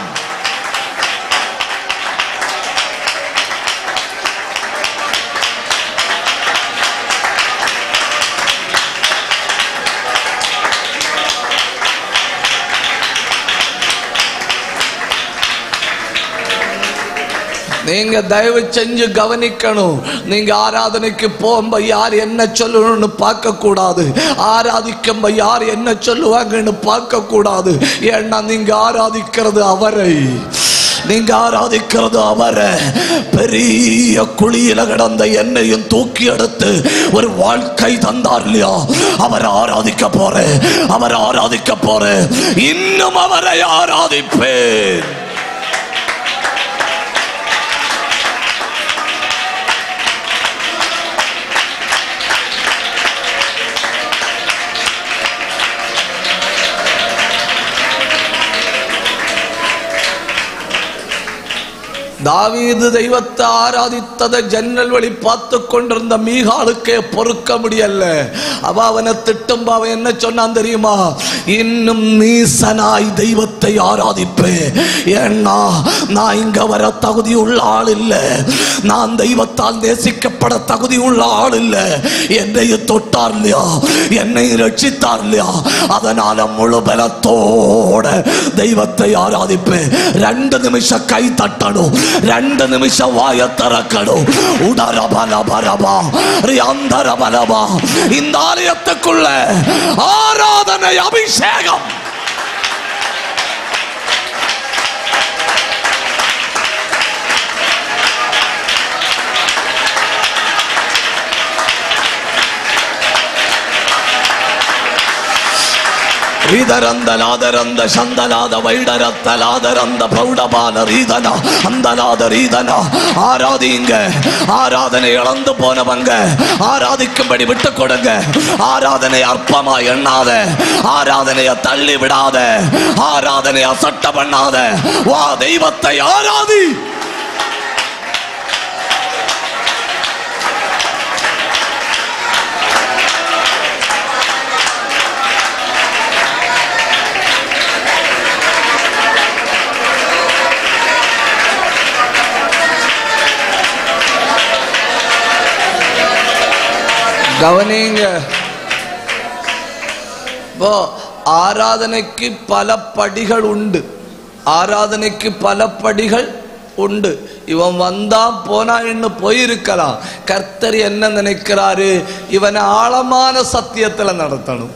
நீங்க தயவு செஞ்சு கவனிக்கணும். நீங்க ஆராதனைக்கு போகும்ப யார் என்ன சொல்லணும்னு பார்க்க கூடாது, ஆராதிக்கும்ப யார் என்ன சொல்லுவாங்கன்னு பார்க்க கூடாது. ஏன்னா நீங்க ஆராதிக்கிறது அவரை, நீங்க ஆராதிக்கிறது அவரை. பெரிய குழியில கிடந்த என்னையும் தூக்கி எடுத்து ஒரு வாழ்க்கை தந்தார் இல்லையா? அவரை ஆராதிக்க போறேன், அவரை ஆராதிக்க போறேன், இன்னும் அவரை ஆராதிப்பேன். தாவீது தெய்வத்தை ஆராதித்ததை ஜன்னல் வழி பார்த்து கொண்டிருந்த மீகாலுக்கே பொறுக்க முடியல. அவனை திட்டும் அவன் என்ன சொன்னான் தெரியுமா? இன்னும் நீசனாய் தெய்வத்தை ஆராதிப்பேன். ஏன்னா நான் இங்க வர தகுதி உள்ள ஆள் இல்லை, நான் தெய்வத்தால் நேசிக்கப்பட தகுதி உள்ள ஆள் இல்லை. என்னையும் தொட்டார் இல்லையா, என்னையும் ரட்சித்தார் இல்லையா, அதனால முழு பலத்தோட தெய்வத்தை ஆராதிப்பேன். 2 நிமிஷம் கை தட்டணும், 2 நிமிஷம் வாய திறக்கணும். உடரபலபரபா ரியாந்தரபலபா. இந்த ஆலயத்துக்குள்ள ஆராதனை அபிஷேகம். ரீதரந்தலாதரந்த சந்தலாத வைடரத்தலாதரந்த பௌடபால ரீதனா அந்தலாத ரீதனா. ஆராதிங்க. ஆராதனை இழந்து போனவங்க ஆராதிக்கும்படி விட்டு கொடுங்க. ஆராதனை அற்பமா எண்ணாத, ஆராதனைய தள்ளி விடாத, ஆராதனை அசட்ட பண்ணாத. வா தெய்வத்தை ஆராதி. கவனிங்க. ஆராதனைக்கு பல படிகள் உண்டு, ஆராதனைக்கு பல படிகள் உண்டு. இவன் வந்தா போனா இன்னும் போயிருக்கலாம். கர்த்தர் என்ன நினைக்கிறாரு? இவனை ஆழமான சத்தியத்துல நடத்தணும்.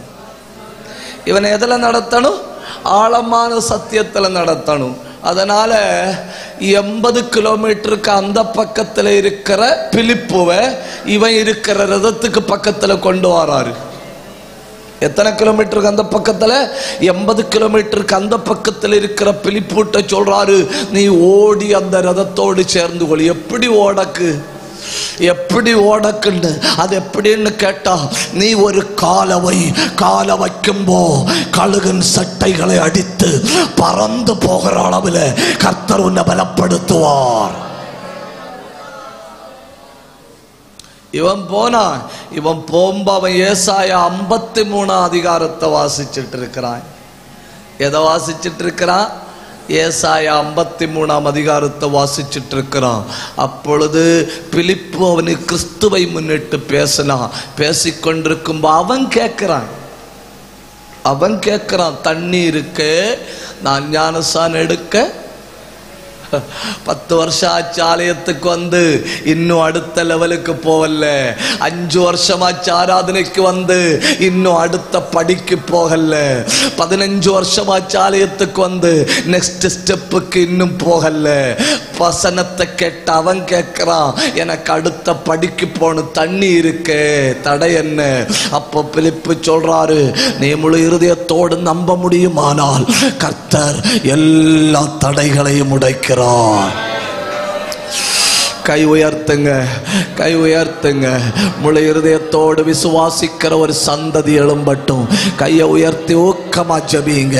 இவனை எதுல நடத்தணும்? ஆழமான சத்தியத்துல நடத்தணும். அதனால 80 கிலோமீட்டருக்கு அந்த பக்கத்துல இருக்கிற பிலிப்புவை இவன் இருக்கிற ரதத்துக்கு பக்கத்துல கொண்டு வராரு. எத்தனை கிலோமீட்டருக்கு அந்த பக்கத்துல? 80 கிலோமீட்டருக்கு அந்த பக்கத்தில் இருக்கிற பிலிப்புட்ட சொல்றாரு, நீ ஓடி அந்த ரதத்தோடு சேர்ந்து கொள். எப்படி ஓடக்கு? எப்படி ஓடக்குன்னு? அது எப்படின்னு கேட்டா, நீ ஒரு கால வைக்கும்போ கழுகின் சட்டைகளை அடித்து பறந்து போகிற அளவில் கர்த்தர் உன்னை பலப்படுத்துவார். இவன் போனான். இவன் போகும்போ அவன் ஏசாயா 53 அதிகாரத்தை வாசிச்சுட்டு இருக்கிறான். எதை வாசிச்சுட்டு இருக்கிறான்? ஏசாயா 53 அதிகாரத்தை வாசிச்சுட்டு இருக்கிறான். அப்பொழுது பிலிப்பு அவனுக்கு கிறிஸ்துவை முன்னிட்டு பேசினான். பேசிக்கொண்டிருக்கும்போ அவன் கேட்கிறான், தண்ணி இருக்கு, நான் ஞானஸ்நானம் எடுக்க 10 வருஷம் ஆச்சு ஆலயத்துக்கு வந்து, இன்னும் அடுத்த லெவலுக்கு போகல. 5 வருஷமாச்சு ஆராதனைக்கு வந்து, இன்னும் அடுத்த படிக்கு போகல. 15 வருஷமாச்சு ஆலயத்துக்கு வந்து, நெக்ஸ்ட் ஸ்டெப்புக்கு இன்னும் போகல. வசனத்தை கேட்ட அவன் கேட்கிறான், எனக்கு அடுத்த படிக்கு போகணும், தண்ணி இருக்கு, தடை என்ன? அப்போ பிலிப்பு சொல்றாரு, நீ முழு இருதயத்தோடு நம்ப முடியுமானால் கர்த்தர் எல்லா தடைகளையும் உடைக்கிறார். கை உயர்த்துங்க. முழு இருதயத்தோடு விசுவாசிக்கிற ஒரு சந்ததி எழும்பட்டும். கையை உயர்த்தி ஊக்கமா ஜபிங்க,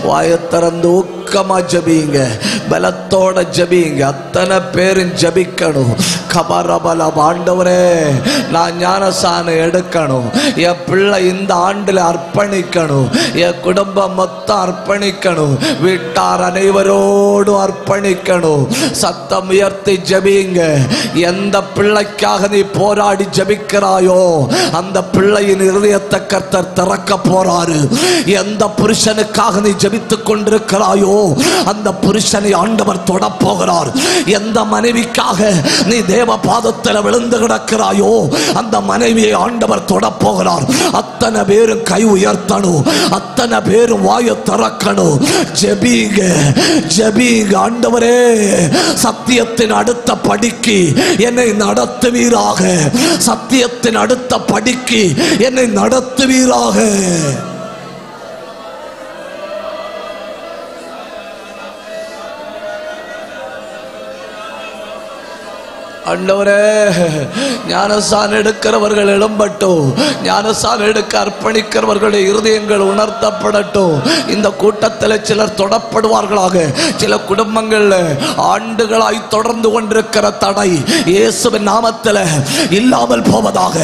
வாயை திறந்து ஊக்கமா ஜபிங்க, பலத்தோட ஜபிங்க. அத்தனை பேரும் ஜபிக்கணும். கபரபலம், ஆண்டவரே நான் ஞானஸ்நானம் எடுக்கணும், என் பிள்ளை இந்த ஆண்டில் அர்ப்பணிக்கணும், என் குடும்பம் மொத்தம் அர்ப்பணிக்கணும், வீட்டார் அனைவரோடும் அர்ப்பணிக்கணும். சத்தம் உயர்த்தி ஜபிங்க. எந்த பிள்ளைக்காக நீ போராடி ஜபிக்கிறாயோ அந்த பிள்ளையின் இருதயத்தை கர்த்தர் திறக்க போறாரு. எந்த புருஷனுக்காக நீ ஜபித்துக் கொண்டிருக்கிறாயோ அந்த புருஷனை ஆண்டவர் தொட போகிறார். எந்த மனைவிக்காக நீ தேவ பாதத்தில் விழுந்து கிடக்கிறாயோ அந்த மனைவியை ஆண்டவர் தொட போகிறார். அத்தனை பேரும் கை உயர்த்தணும், அத்தனை பேரும் வாயை திறக்கணும். ஜெபிங்க. ஆண்டவரே சத்தியத்தின் அடுத்த படிக்கு என்னை நடத்துவீராக, சத்தியத்தின் அடுத்த படிக்கு என்னை நடத்துவீராக. ஆண்டவரே ஞானஸ்நானம் எடுக்கிறவர்கள் எழும்பட்டும், ஞானஸ்நானம் எடுக்க அர்ப்பணிக்கிறவர்களுடைய இருதயங்கள் உணர்த்தப்படட்டும். இந்த கூட்டத்தில் சிலர் தொடப்படுவார்களாக. சில குடும்பங்கள் ஆண்டுகளாய் தொடர்ந்து கொண்டிருக்கிற தடை இயேசுவின் நாமத்தில் இல்லாமல் போவதாக.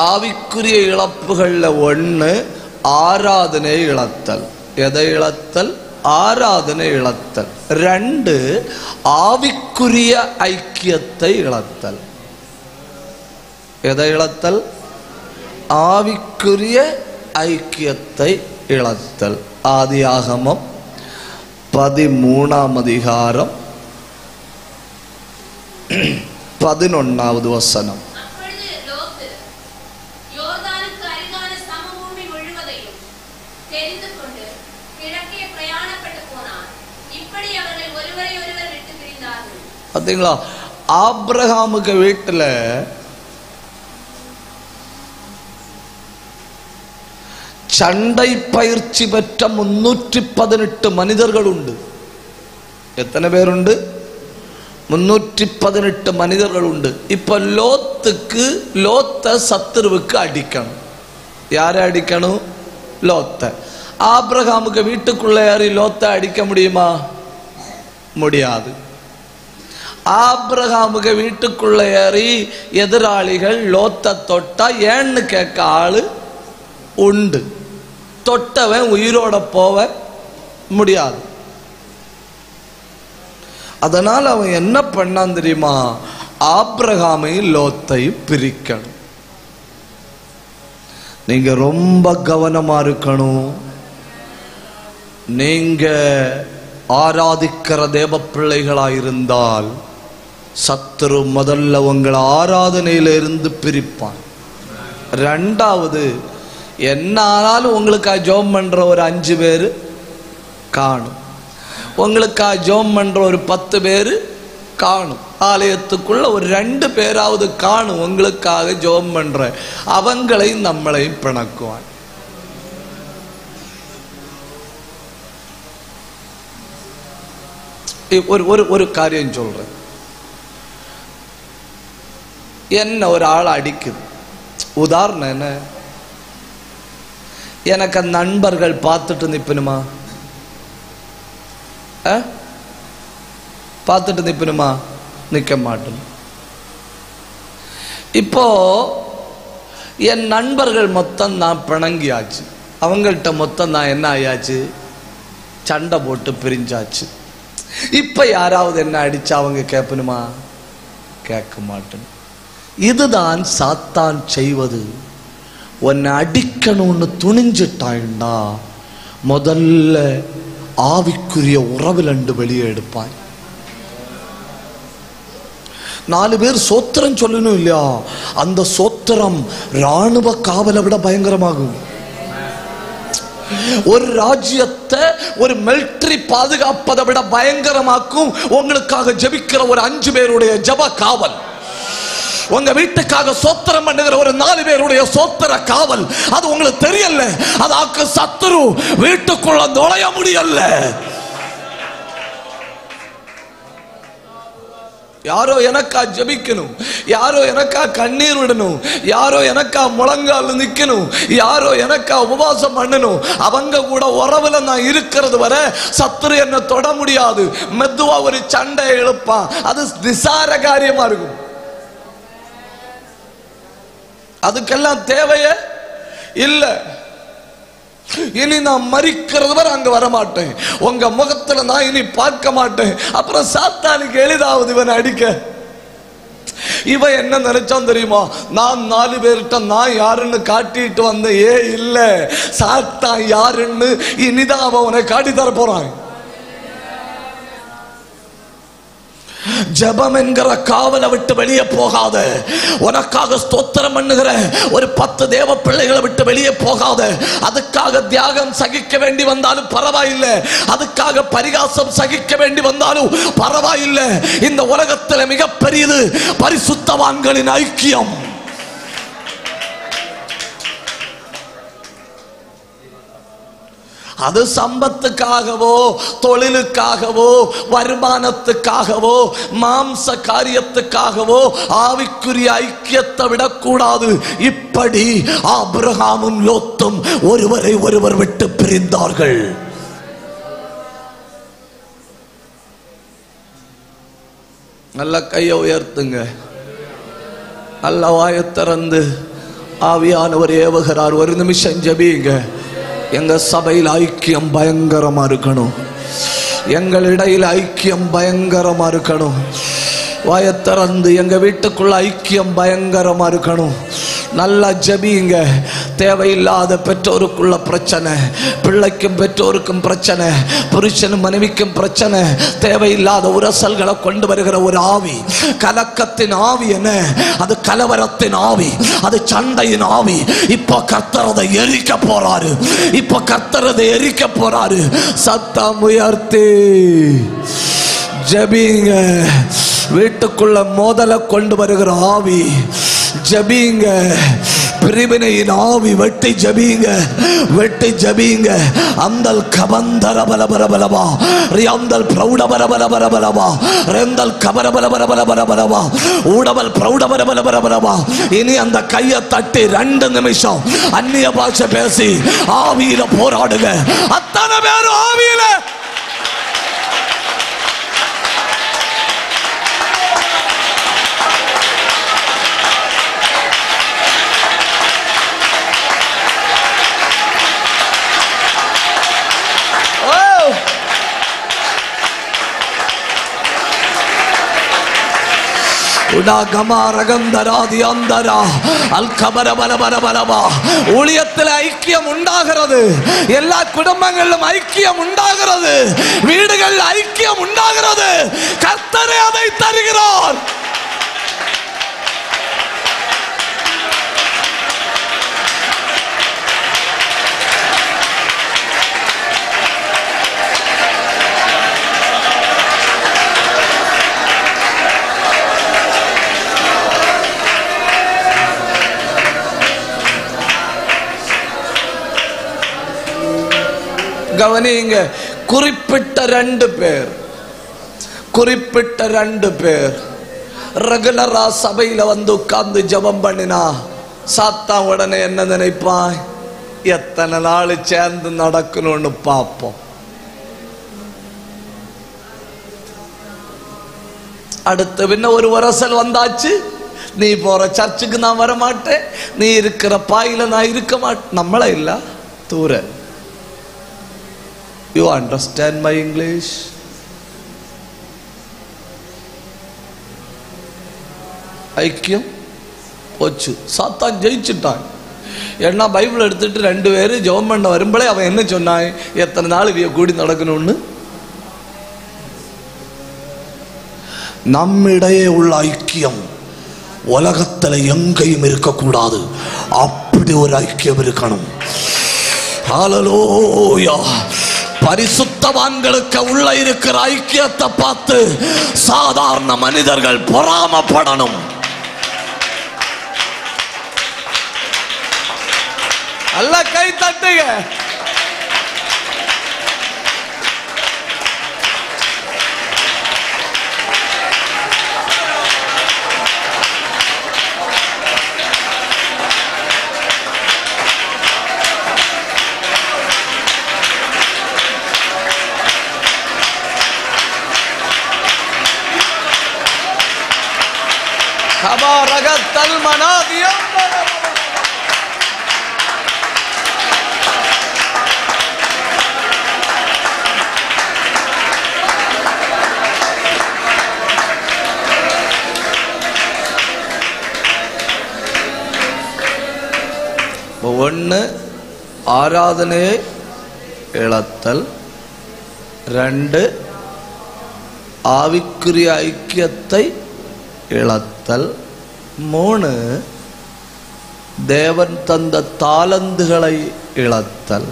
ஆவிக்குரிய இழப்புகள்ல ஒண்ணு ஆராதனை இழத்தல். எதை இழத்தல்? ஆராதனை இழத்தல். 2 ஆவிக்குரிய ஐக்கியத்தை இழத்தல். எதை இழத்தல்? ஆவிக்குரிய ஐக்கியத்தை இழத்தல். ஆதியாகமம் 13 அதிகாரம் 11வது வசனம். பார்த்தீங்களா? ஆபிரகாமுக்கு வீட்டுல சண்டை பயிற்சி பெற்ற 318 மனிதர்கள் உண்டு. எத்தனை பேர் உண்டு? 318 மனிதர்கள் உண்டு. இப்ப லோத்த சத்துருவுக்கு அடிக்கணும். யாரை அடிக்கணும்? லோத்த. ஆபிரகாமுக்கு வீட்டுக்குள்ள ஏறி லோத்த அடிக்க முடியுமா? முடியாது. ஆபிரகாமுக்கு வீட்டுக்குள்ள ஏறி எதிராளிகள் லோத்த தொட்டா ஏன்னு கேட்க ஆளு உண்டு. தொட்டவன் உயிரோட போக முடியாது. அதனால அவன் என்ன பண்ணான் தெரியுமா? ஆபிரகாமையும் லோத்தையும் பிரிக்கணும். நீங்க ரொம்ப கவனமா இருக்கணும். நீங்க ஆராதிக்கிற தேவ பிள்ளைகளாயிருந்தால் சத்துரு முதல்ல உங்களை ஆராதனையில இருந்து பிரிப்பான். ரெண்டாவது, என்ன ஆனாலும் உங்களுக்காக ஜெபம் பண்ற ஒரு 5 பேர் காணும், உங்களுக்காக ஜெபம் பண்ற ஒரு 10 பேர் காணும், ஆலயத்துக்குள்ள ஒரு 2 பேராவது காணும் உங்களுக்காக ஜெபம் பண்ற. அவங்களையும் நம்மளையும் பிணக்குவான். ஒரு காரியம் சொல்றேன். என்ன ஒரு ஆள் அடிக்குது, உதாரணம் என்ன, எனக்கு நண்பர்கள் பார்த்துட்டு நிப்பணுமா? பார்த்துட்டு நிப்பணுமா? நிக்க மாட்டேன். இப்போ என் நண்பர்கள் மொத்தம் நான் பிணங்கியாச்சு, அவங்கள்ட்ட மொத்தம் நான் என்ன ஆயாச்சு, சண்டை போட்டு பிரிஞ்சாச்சு. இப்ப யாராவது என்ன அடிச்சா அவங்க கேட்பணுமா? கேட்க மாட்டேன். இதுதான் சாத்தான் செய்வது. உன்னை அடிக்கணும்னு துணிஞ்சிட்டாயின்னா முதல்ல ஆவிக்குரிய உறவிலண்டு வெளியே எடுப்பாய். 4 பேர் சோத்திரம் சொல்லணும் இல்லையா, அந்த சோத்திரம் ராணுவ காவலை விட பயங்கரமாகும். ஒரு ராஜ்யத்தை ஒரு மிலிட்டரி பாதுகாப்பதை விட பயங்கரமாக்கும் உங்களுக்காக ஜெபிக்கிற ஒரு 5 பேருடைய ஜெப காவல். உங்க வீட்டுக்காக சோத்திரம் பண்ணுகிற ஒரு 4 பேருடைய சோத்திர காவல். அது உங்களுக்கு தெரியல, அதாக்கு சத்துரு வீட்டுக்குள்ள நுழைய முடியல. யாரோ எனக்கா ஜெபிக்கணும், யாரோ எனக்கா கண்ணீர் விடணும், யாரோ எனக்கா முழங்கால் நிக்கணும், யாரோ எனக்கா உபவாசம் பண்ணணும். அவங்க கூட உறவுல நான் இருக்கிறது வரை சத்துரு என்ன தொட முடியாது. மெதுவா ஒரு சண்டை எழுப்பான், அது நிசார காரியமா இருக்கும். அதுக்கெல்லாம் தேவையே இல்ல. இனி நான் மரிக்கிறது வரை அங்க வரமாட்டேன், உங்க முகத்துல நான் இனி பார்க்க மாட்டேன். அப்புறம் சாத்தானுக்கு எளிதாவது இவன் அடிக்க. இவன் என்ன நினைச்சான் தெரியுமா, நான் 4 பேர்கிட்ட நான் யாருன்னு காட்டிட்டு வந்தேன். இல்ல, சாத்தான் யாருன்னு இனிதான் அவன் உன்னை காட்டி தர போறான். ஜெபம் என்கிற காவலை விட்டு வெளியே போகாத. உனக்காக ஸ்தோத்திரம் பண்ணுகிற ஒரு 10 தேவ பிள்ளைகளை விட்டு வெளியே போகாத. அதுக்காக தியாகம் சகிக்க வேண்டி வந்தாலும் பரவாயில்லை, அதுக்காக பரிகாசம் சகிக்க வேண்டி வந்தாலும் பரவாயில்லை. இந்த உலகத்தில் மிகப்பெரியது பரிசுத்தவான்களின் ஐக்கியம். அது சம்பத்துக்காகவோ தொழிலுக்காகவோ வருமானத்துக்காகவோ மாம்ச காரியத்துக்காகவோ ஆவிக்குரிய ஐக்கியத்தை விடக்கூடாது. இப்படி ஆபிரகாமும் லோத்தும் ஒருவரை ஒருவர் விட்டு பிரிந்தார்கள். நல்ல கையை உயர்த்துங்க, நல்ல வாயை திறந்து ஆவியானவர் ஏவுகிறார். ஒரு நிமிஷம் ஜெபிங்க. எங்க சபையில் ஐக்கியம் பயங்கரமா இருக்கணும், எங்கள் இடையில் ஐக்கியம் பயங்கரமா இருக்கணும். வாயை திறந்து எங்க வீட்டுக்குள்ள ஐக்கியம் பயங்கரமா இருக்கணும். நல்லா ஜெபிங்க. தேவையில்லாத பெற்றோருக்குள்ள பிரச்சனை, பிள்ளைக்கும் பெற்றோருக்கும் பிரச்சனை, புருஷனும் மனைவிக்கும் பிரச்சனை, தேவையில்லாத உரசல்களை கொண்டு வருகிற ஒரு ஆவி, கலக்கத்தின் ஆவி. என்ன அது? கலவரத்தின் ஆவி, அது சண்டையின் ஆவி. இப்ப கர்த்தர் அதை எரிக்க போறாரு, இப்ப கர்த்தர் அதை எரிக்க போறாரு. சத்தம் உயர்த்தி ஜெபிங்க. வீட்டுக்குள்ள மோதலை கொண்டு வருகிற ஆவி ஜெபிங்க. பிரிவினையின் ஆவி வெட்டி ஜெபிங்க, வெட்டி ஜெபிங்க. அந்தல் கபந்தர பலபரபலவா, ரியாந்தல் பிரௌட பரபரபரபலவா, ரெந்தல் கபர பரபரபரபரபலவா, ஊடவல் பிரௌட பரபரபரபலவா. இனி அந்த கையை தட்டி 2 நிமிஷம் அந்நிய பாஷை பேசி ஆவியில போராடுங்க. அத்தனை பேரும் ஆவியில. ஊழியத்தில் ஐக்கியம் உண்டாகிறது, எல்லா குடும்பங்களிலும் ஐக்கியம் உண்டாகிறது, வீடுகளில் ஐக்கியம் உண்டாகிறது. கர்த்தரே அதை தருகிறார். கவனிங்க, குறிப்பிட்ட 2 பேர் ரெகுலரா சபையில வந்து உட்கார்ந்து ஜெபம் பண்ணினா சாத்தான் உடனே என்ன நினைப்பான்? எத்தனை நாள் சேர்ந்து நடக்கணும்னு பார்ப்போம். அடுத்து பின்ன ஒரு வரசல் வந்தாச்சு, நீ போற சர்ச்சுக்கு நான் வர மாட்டேன், நீ இருக்கிற பாயில நான் இருக்க மாட்டேன். நம்மள இல்ல தூர. You understand my English? ஐக்கியம் போச்சு, சாத்தான் ஜெயிச்சுட்டான். ஏன்னா பைபிள் எடுத்துட்டு 2 பேரும் ஜெபம் பண்ண வரும்போதே அவன் என்ன சொன்னான்? எத்தனை நாள் இவ கூடி நடக்கணும்னு. நம்மிடையே உள்ள ஐக்கியம் உலகத்துல எங்கேயும் இருக்கக்கூடாது. அப்படி ஒரு ஐக்கியம் இருக்கணும். ஹல்லேலூயா. பரிசுத்தவான்களுக்கு உள்ள இருக்கிற ஐக்கியத்தை பார்த்து சாதாரண மனிதர்கள் பொறாமப்படணும். அல்ல கை தட்டுங்க. கபாரகத்தல் மனாதியம். ஒன்று, ஆராதனையை இழத்தல். 2, ஆவிக்குரிய ஐக்கியத்தை இழத்தல். 3, தேவன் தந்த தாலந்துகளை இழத்தல்.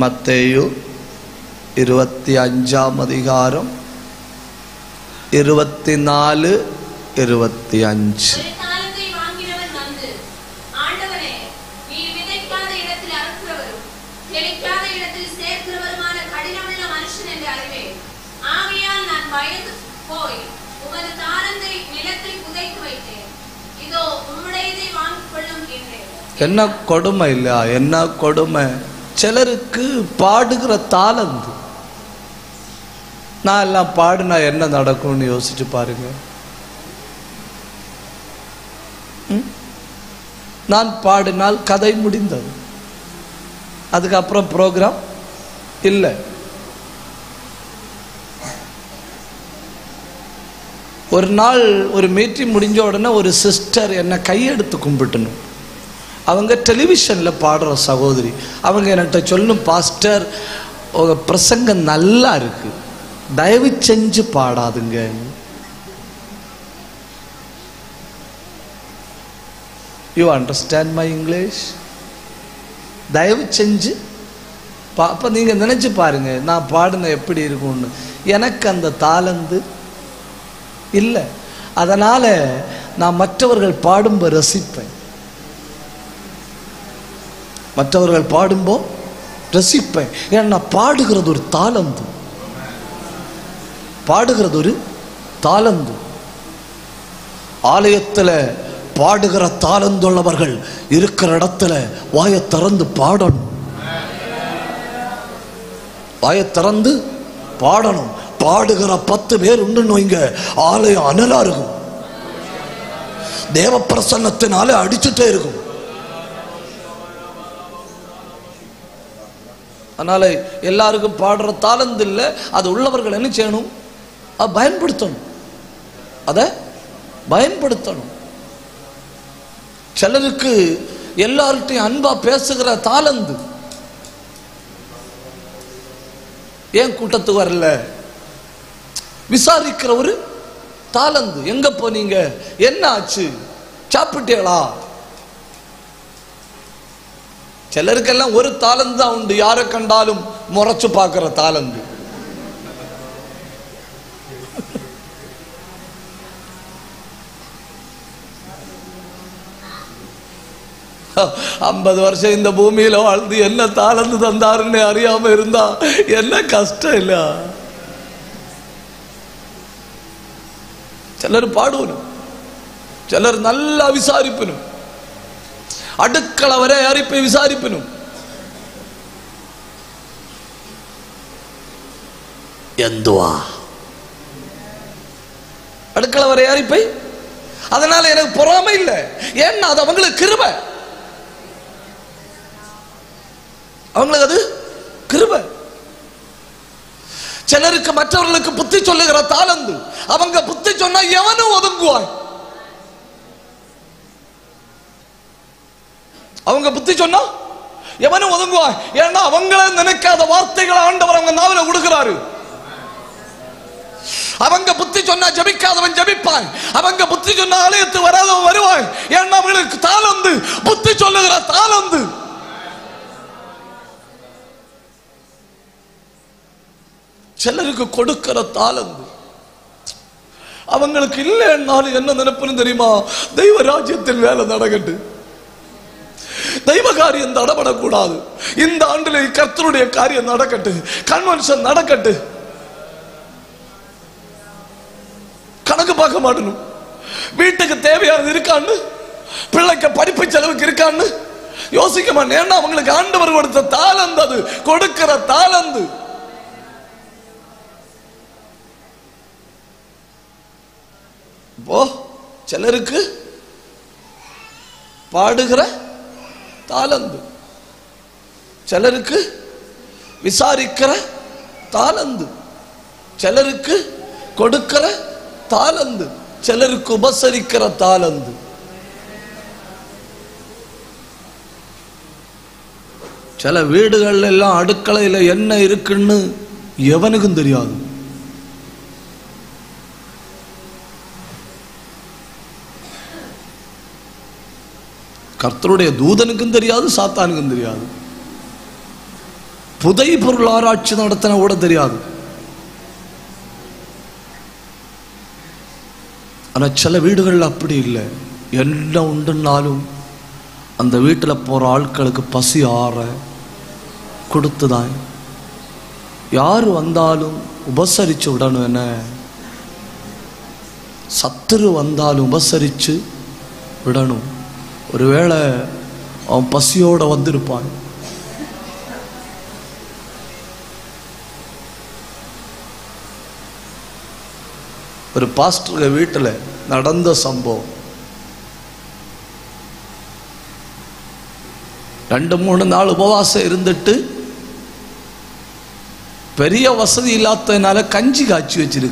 மத்தேயு 25 அதிகாரம் 24, 25. என்ன கொடுமை இல்ல? என்ன கொடுமை! சிலருக்கு பாடுகிற தாளந்து. நான் எல்லாம் பாடுனா என்ன நடக்கும்னு யோசிச்சு பாருங்க. நான் பாடினால் கதை முடிந்தது, அதுக்கப்புறம் ப்ரோக்ராம் இல்லை. ஒரு நாள் ஒரு மீட்டிங் முடிஞ்ச உடனே ஒரு சிஸ்டர் என்னை கையெடுத்து கும்பிட்டணும். அவங்க டெலிவிஷனில் பாடுற சகோதரி. அவங்க என்கிட்ட சொல்லும், பாஸ்டர் உங்க பிரசங்கம் நல்லா இருக்கு, தயவு செஞ்சு பாடாதுங்க. You understand my English? தயவு செஞ்சு அப்போ நீங்கள் நினச்சி பாருங்க, நான் பாடின எப்படி இருக்கும்னு. எனக்கு அந்த தாளந்து இல்லை. அதனால் நான் மற்றவர்கள் பாடும்போது ரசிப்பேன். மற்றவர்கள் பாடும்போது ரசிப்பேன். ஏன்னா பாடுகிறது ஒரு தாளந்து. பாடுகிறது ஒரு தாளந்து. ஆலயத்தில் பாடுகிற தாளந்துள்ளவர்கள் இருக்கிற இடத்துல வாயை திறந்து பாடணும். வாயை திறந்து பாடணும். பாடுகிற 10 பேர் உண்டு வைங்க, ஆலயம் அனலா இருக்கும். தேவ பிரசன்னத்தினாலே அடிச்சுட்டே இருக்கும். அதனால எல்லாருக்கும் பாடுற தாளந்து இல்லை. அது உள்ளவர்கள் என்ன செய்யணும்? பயன்படுத்தணும். அதை பயன்படுத்தணும். சிலருக்கு எல்லார்ட்டையும் அன்பா பேசுகிற தாளந்து. ஏன் கூட்டத்துக்கு வரல விசாரிக்கிற ஒரு தாளந்து. எங்க போனீங்க, என்ன ஆச்சு, சாப்பிட்டீங்களா? சிலருக்கெல்லாம் ஒரு தாளந்து தான் உண்டு, யாரை கண்டாலும் முறைச்சு பார்க்கிற தாளந்து. ஐம்பது வருஷம் இந்த பூமியில வாழ்ந்து என்ன தாளந்து தந்தாருன்னு அறியாம இருந்தா என்ன கஷ்டம் இல்ல. சிலர் பாடுவனும், சிலர் நல்லா விசாரிப்பனும், அடுக்கள வரை அறிப்பை விசாரிப்பனும். எந்துவா அடுக்கள வரை அறிப்பை. அதனால எனக்கு பொறாமை இல்லை, ஏன்னா அது அவங்களுக்கு கிருபை, அவங்களுக்கு அது கிருபை. சிலருக்கு மற்றவர்களுக்கு புத்தி சொல்லுகிற தாளந்து. அவங்க புத்தி சொன்னா எவனும் ஒதுங்குவான். அவங்க புத்தி சொன்னா எவனும் ஒதுங்குவான். ஏன்னா அவங்கள நினைக்காத வார்த்தைகளை ஆண்டவர் அவங்க நாவில கொடுக்கிறாரு. அவங்க புத்தி சொன்னா ஜபிக்காதவன் ஜபிப்பான். அவங்க புத்தி சொன்னா ஆலயத்து வராதவன் வருவான். ஏன்னா அவங்களுக்கு தாளந்து, புத்தி சொல்லுகிற தாளந்து. சிலருக்கு கொடுக்கிற தாளந்து. அவங்களுக்கு இல்லைன்னாலும் என்ன நினைப்புன்னு தெரியுமா? தெய்வ ராஜ்யத்தில் வேலை நடக்கட்டு, தெய்வ காரியம் தடபடக்கூடாது, இந்த ஆண்டிலே கர்த்தருடைய காரியம் நடக்கட்டு, கன்வென்ஷன் நடக்கட்டு. கணக்கு பார்க்க மாட்டணும். வீட்டுக்கு தேவையானது இருக்கான்னு, பிள்ளைக்கு படிப்பு செலவுக்கு இருக்கான்னு யோசிக்க மாட்டேன். ஏன்னா அவங்களுக்கு ஆண்டவர் கொடுத்த தாளந்து, அது கொடுக்கிற தாளந்து. இப்போ சிலருக்கு பாடுகிற தாளந்து, சிலருக்கு விசாரிக்கிற தாளந்து, சிலருக்கு கொடுக்கிற தாளந்து, சிலருக்கு உபசரிக்கிற தாளந்து. சில வீடுகள் எல்லாம் அடுக்கலையில் என்ன இருக்குன்னு எவனுக்கும் தெரியாது. கர்த்தருடைய தூதனுக்கும் தெரியாது, சாத்தானுக்கும் தெரியாது. புதை பொருள் ஆராய்ச்சி நடத்தின கூட தெரியாது. ஆனா சில வீடுகள் அப்படி இல்லை. என்ன உண்டுனாலும் அந்த வீட்டில் போற ஆட்களுக்கு பசி ஆற கொடுத்துதான். யாரு வந்தாலும் உபசரிச்சு விடணும். என்ன சத்துரு வந்தாலும் உபசரிச்சு விடணும். ஒருவேளை அவன் பசியோட வந்திருப்பான். ஒரு பாஸ்டர் வீட்டில் நடந்த சம்பவம். 2-3 நாள் உபவாசம் இருந்துட்டு பெரிய வசதி இல்லாததுனால கஞ்சி காய்ச்சி வச்சிரு.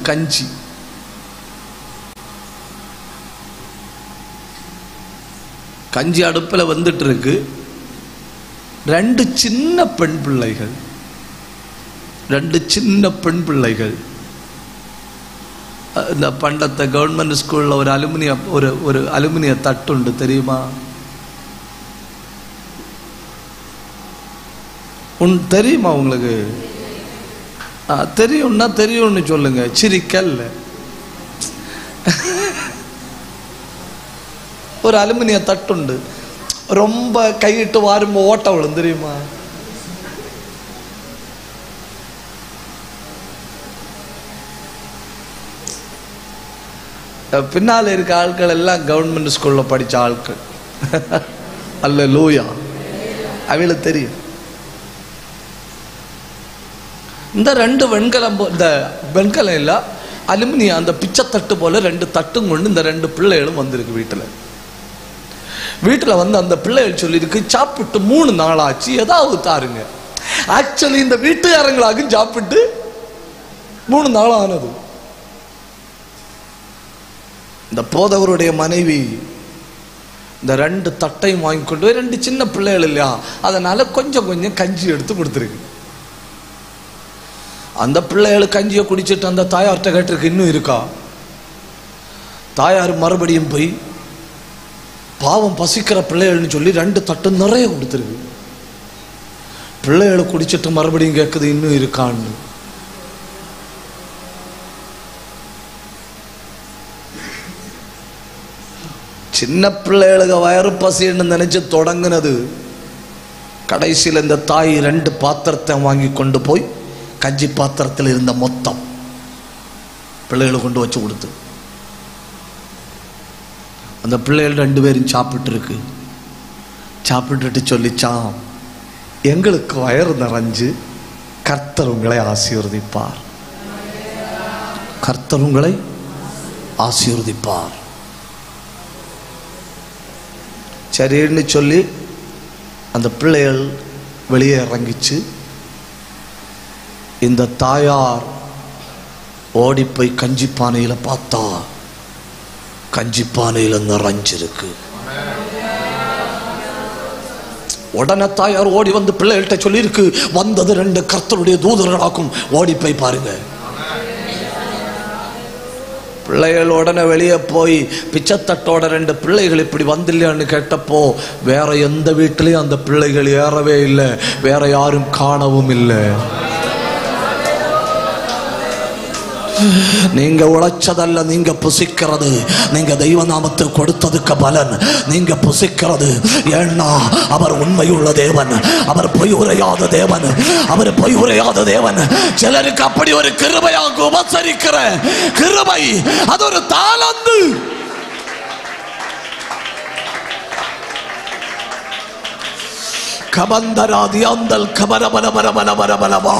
கஞ்சி அடுப்பில் வந்துட்டு இருக்கு. 2 சின்ன பெண் பிள்ளைகள் இந்த பண்டத்தை கவர்மெண்ட் ஸ்கூல்ல ஒரு அலுமினிய தட்டுண்டு தெரியுமா? தெரியுமா உங்களுக்கு? தெரியும்னா தெரியும்னு சொல்லுங்க, சிரிக்கல்ல. ஒரு அலுமினிய தட்டுண்டு, ரொம்ப கையிட்டு வாரும் ஓட்ட விழும் தெரியுமா? பின்னால இருக்க ஆட்கள் எல்லாம் கவர்மெண்ட் ஸ்கூல்ல படிச்ச ஆட்கள். அல்லேலூயா, அவங்களுக்கு தெரியும். இந்த 2 வெண்கலம், இந்த வெண்கலம் இல்ல அலுமினியம், அந்த பிச்சைத்தட்டு போல 2 தட்டும் கொண்டு இந்த 2 பிள்ளைகளும் வந்திருக்கு வீட்டில் வந்து அந்த பிள்ளைகள் சொல்லியிருக்கு, சாப்பிட்டு 3 நாள் ஆச்சு, ஏதாவது தாருங்க. ஆக்சுவலி இந்த வீட்டுக்காரங்களாக சாப்பிட்டு 3 நாள் ஆனது. இந்த போதவருடைய மனைவி இந்த 2 தட்டையும் வாங்கி கொண்டு போய் 2 சின்ன பிள்ளைகள் இல்லையா, அதனால கொஞ்சம் கொஞ்சம் கஞ்சி எடுத்து கொடுத்துருக்கு. அந்த பிள்ளைகள் கஞ்சியை குடிச்சிட்டு அந்த தாயார்கிட்ட கேட்டிருக்கு, இன்னும் இருக்கா? தாயார் மறுபடியும் போய் பாவம் பசிக்கிற பிள்ளைகள்னு சொல்லி 2 தட்டு நிறைய கொடுத்துருக்கு. பிள்ளைகளை குடிச்சிட்டு மறுபடியும் கேட்குது, இன்னும் இருக்கான்னு. சின்ன பிள்ளைகளுக்கு வயிறு பசின்னு நினைச்சு தொடங்கினது, கடைசியில் இந்த தாய் 2 பாத்திரத்தை வாங்கி கொண்டு போய் கஞ்சி பாத்திரத்தில் இருந்த மொத்தம் பிள்ளைகளை கொண்டு வச்சு கொடுத்து, அந்த பிள்ளைகள் 2 பேரும் சாப்பிட்டு இருக்கு. சாப்பிட்டுட்டு சொல்லிச்சான், எங்களுக்கு வயிறு நிறைஞ்சு கர்த்தர் உங்களை ஆசீர்வதிப்பார், கர்த்தர் உங்களை ஆசீர்வதிப்பார். சரின்னு சொல்லி அந்த பிள்ளைகள் வெளியே இறங்கிச்சு. இந்த தாயார் ஓடி போய் கஞ்சி பானையில் பார்த்தா, கஞ்சி பானையில் நிறைஞ்சிருக்கு. உடனே தாயார் ஓடி வந்து பிள்ளைகள்கிட்ட சொல்லியிருக்கு, வந்தது 2 கர்த்தருடைய தூதர்களாக்கும், ஓடி போய் பாருங்க. பிள்ளைகள் உடனே வெளியே போய் பிச்சைத்தட்டோட 2 பிள்ளைகள் இப்படி வந்தில்லையான்னு கேட்டப்போ, வேற எந்த வீட்டிலையும் அந்த பிள்ளைகள் ஏறவே இல்லை, வேற யாரும் காணவும் இல்லை. நீங்க உழைச்சதல்ல, நீங்க புசிக்கிறது, நீங்க தெய்வ நாமத்தை கொடுத்ததுக்கு பலன். நீங்க புசிக்கிறது. ஏன்னா அவர் உண்மையுள்ள தேவன், அவர் பொய் உரையாத தேவன், அவர் பொய் உரையாத தேவன். சிலருக்கு அப்படி ஒரு கிருபையாக உபசரிக்கிற கிருபை, அது ஒரு தாளந்து. கபந்தராதி அந்தல் கபரபரபரபரபரபரபா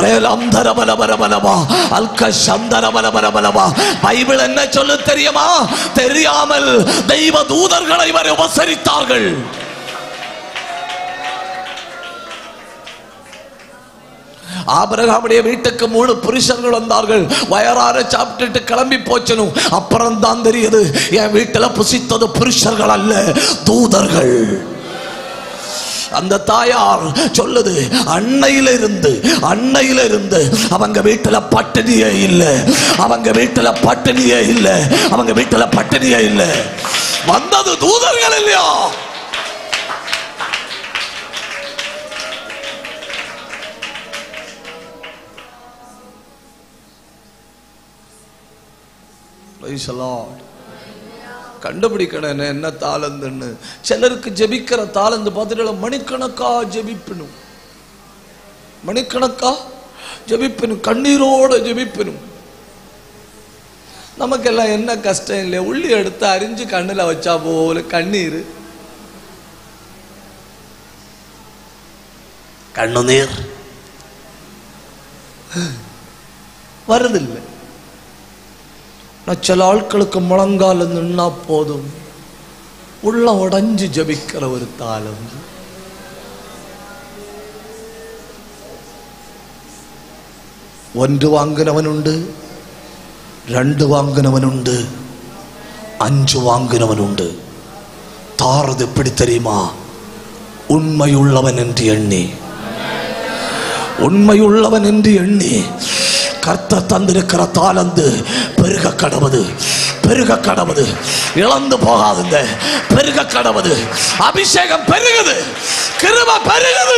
ரேலந்தரபரபரபரபா அல்கஷந்தரபரபரபரபா. பைபிள் என்ன சொல்லு தெரியுமா? தெரியாமல் தெய்வ தூதர்களை இவர் உபசரித்தார்கள். ஆபிரகாமுடைய வீட்டுக்கு 3 புருஷர்கள் வந்தார்கள். வயறார சாப்பிட்டுட்டு கிளம்பி போச்சனும். அப்புறம் தான் தெரியுது, என் வீட்டுல புசித்தது புருஷர்கள் அல்ல, தூதர்கள். அந்த தாயார் சொல்லுது, அன்னையிலிருந்து அவங்க வீட்டுல பட்டினியே இல்லை, அவங்க வீட்டுல பட்டினியே இல்லை, அவங்க வீட்டுல பட்டினியே இல்லை. வந்தது தூதர்கள் இல்லையா? Praise the Lord. கண்டுபிடிக்கணும் என்ன தாளந்துன்னு. சிலருக்கு ஜெபிக்கிற தாளந்து பார்த்துட்டு மணிக்கணக்கா ஜெபிப்பணும், மணிக்கணக்கா ஜெபிப்பணும், கண்ணீரோட ஜெபிப்பணும். நமக்கெல்லாம் என்ன கஷ்டம் இல்லையா? உள்ளி எடுத்து அரிஞ்சு கண்ணுல வச்சா போல கண்ணீர், கண்ணுநீர் வருதில்லை. சில ஆட்களுக்கு முழங்கால நின்னா போதும், உள்ள உடைஞ்சு ஜபிக்கிற ஒரு தாளம். ஒன்று வாங்கினவனுண்டு, 2 வாங்கினவனுண்டு, 5 வாங்கினவனுண்டு. தாரது எப்படி தெரியுமா? உண்மையுள்ளவன் என்று எண்ணி, உண்மையுள்ளவன் என்று எண்ணி கர்த்தர் தந்திருக்கிற தாளந்து பெருக கடவுது, பெருக கடவுது, இழந்து போகாதுங்க, பெருக கடவுது. அபிஷேகம் பெருகுது, கிருபை பெருகுது.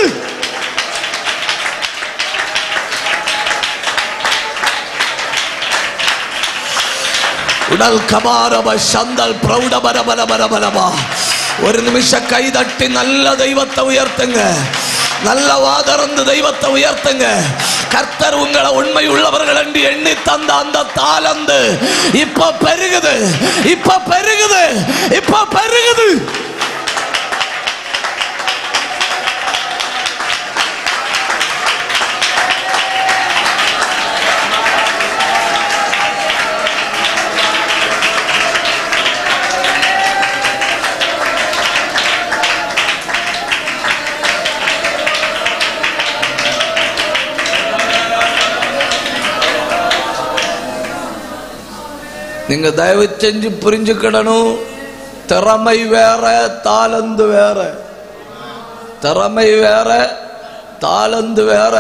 உடல் கபாரப சந்தல் பிரௌடபரபரபரபரபா. ஒரு நிமிஷம் கை தட்டி நல்ல தெய்வத்தை உயர்த்துங்க, நல்ல வாதரந்து தெய்வத்தை உயர்த்துங்க. கர்த்தர் உங்களை உண்மை உள்ளவர்கள் என்று எண்ணி தந்த அந்த தாளந்து இப்ப பெருகுது, இப்ப பெருகுது, இப்ப பெருகுது. நீங்க தயவு செஞ்சு புரிஞ்சுக்கிடணும். திறமை வேற, தாளந்து வேற. திறமை வேற, தாளந்து வேற.